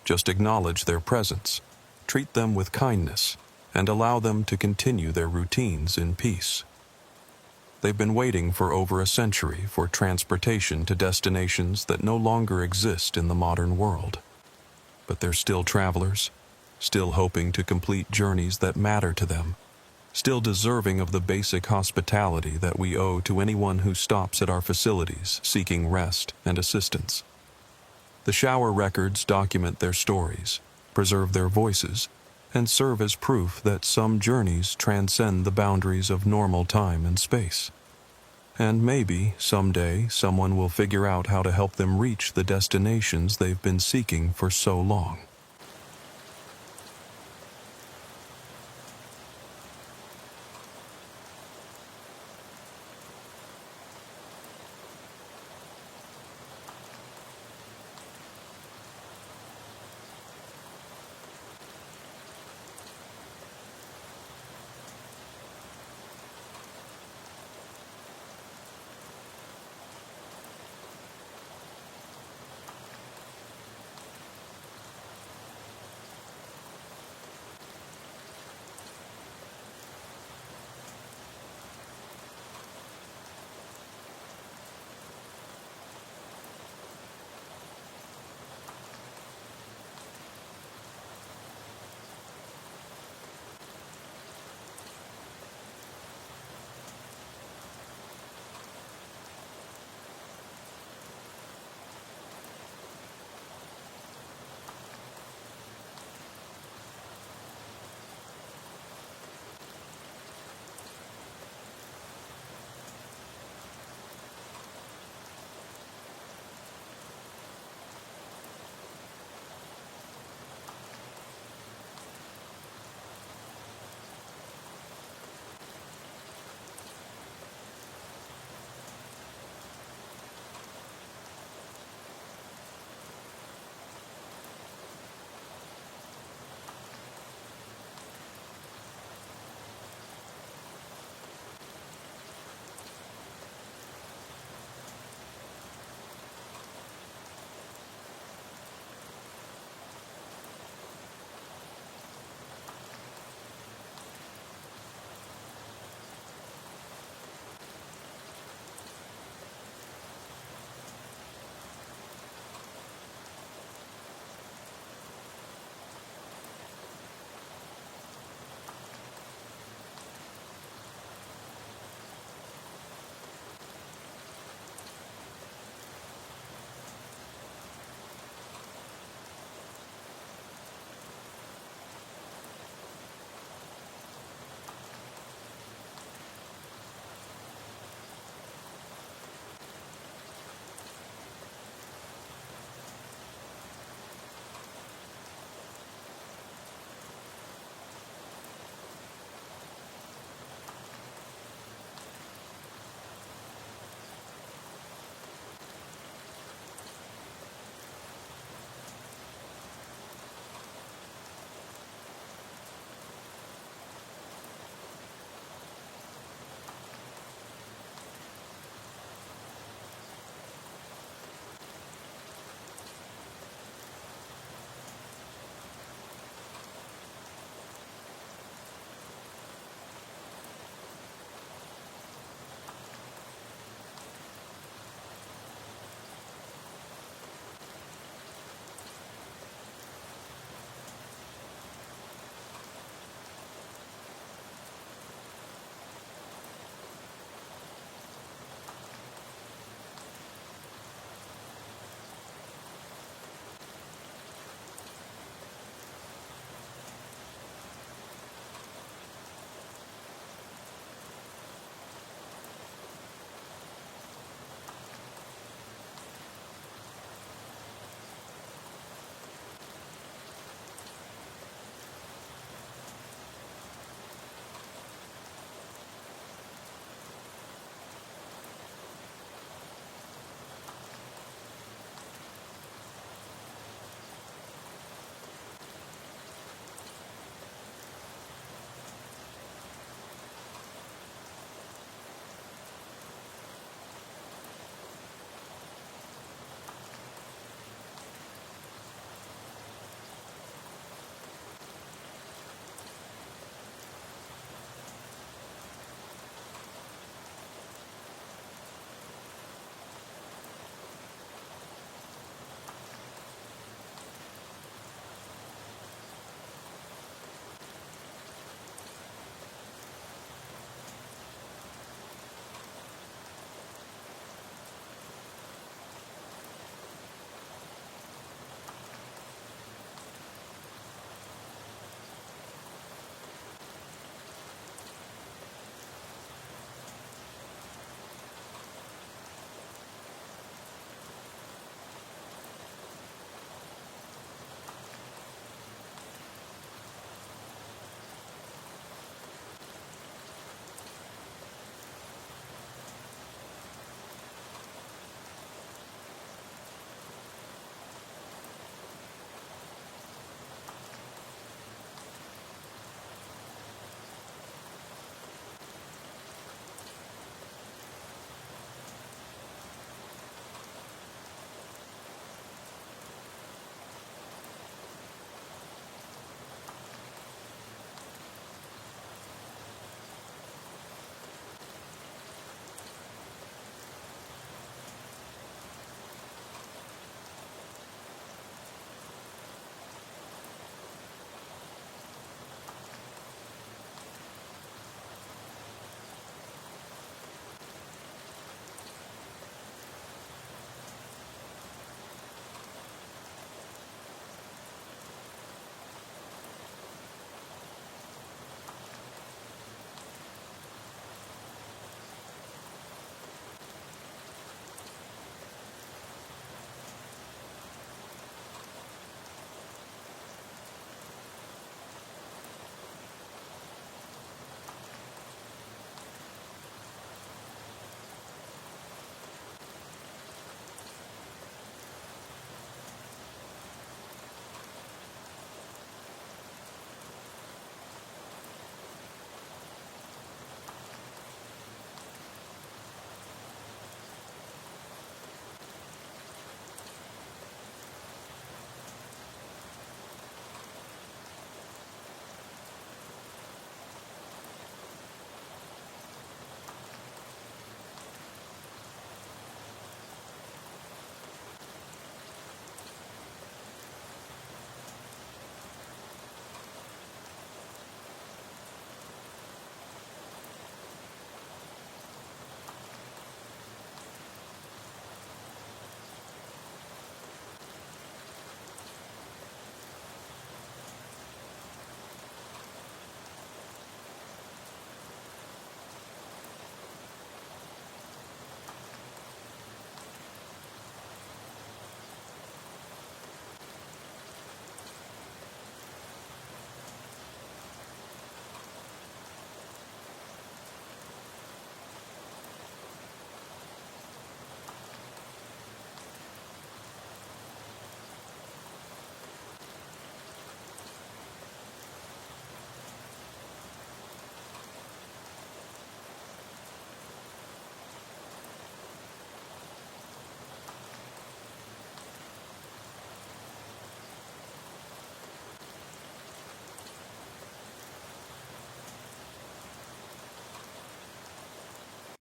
Just acknowledge their presence, treat them with kindness, and allow them to continue their routines in peace. They've been waiting for over a century for transportation to destinations that no longer exist in the modern world. But they're still travelers, still hoping to complete journeys that matter to them, still deserving of the basic hospitality that we owe to anyone who stops at our facilities seeking rest and assistance. The shower records document their stories, preserve their voices, and serve as proof that some journeys transcend the boundaries of normal time and space. And maybe, someday, someone will figure out how to help them reach the destinations they've been seeking for so long.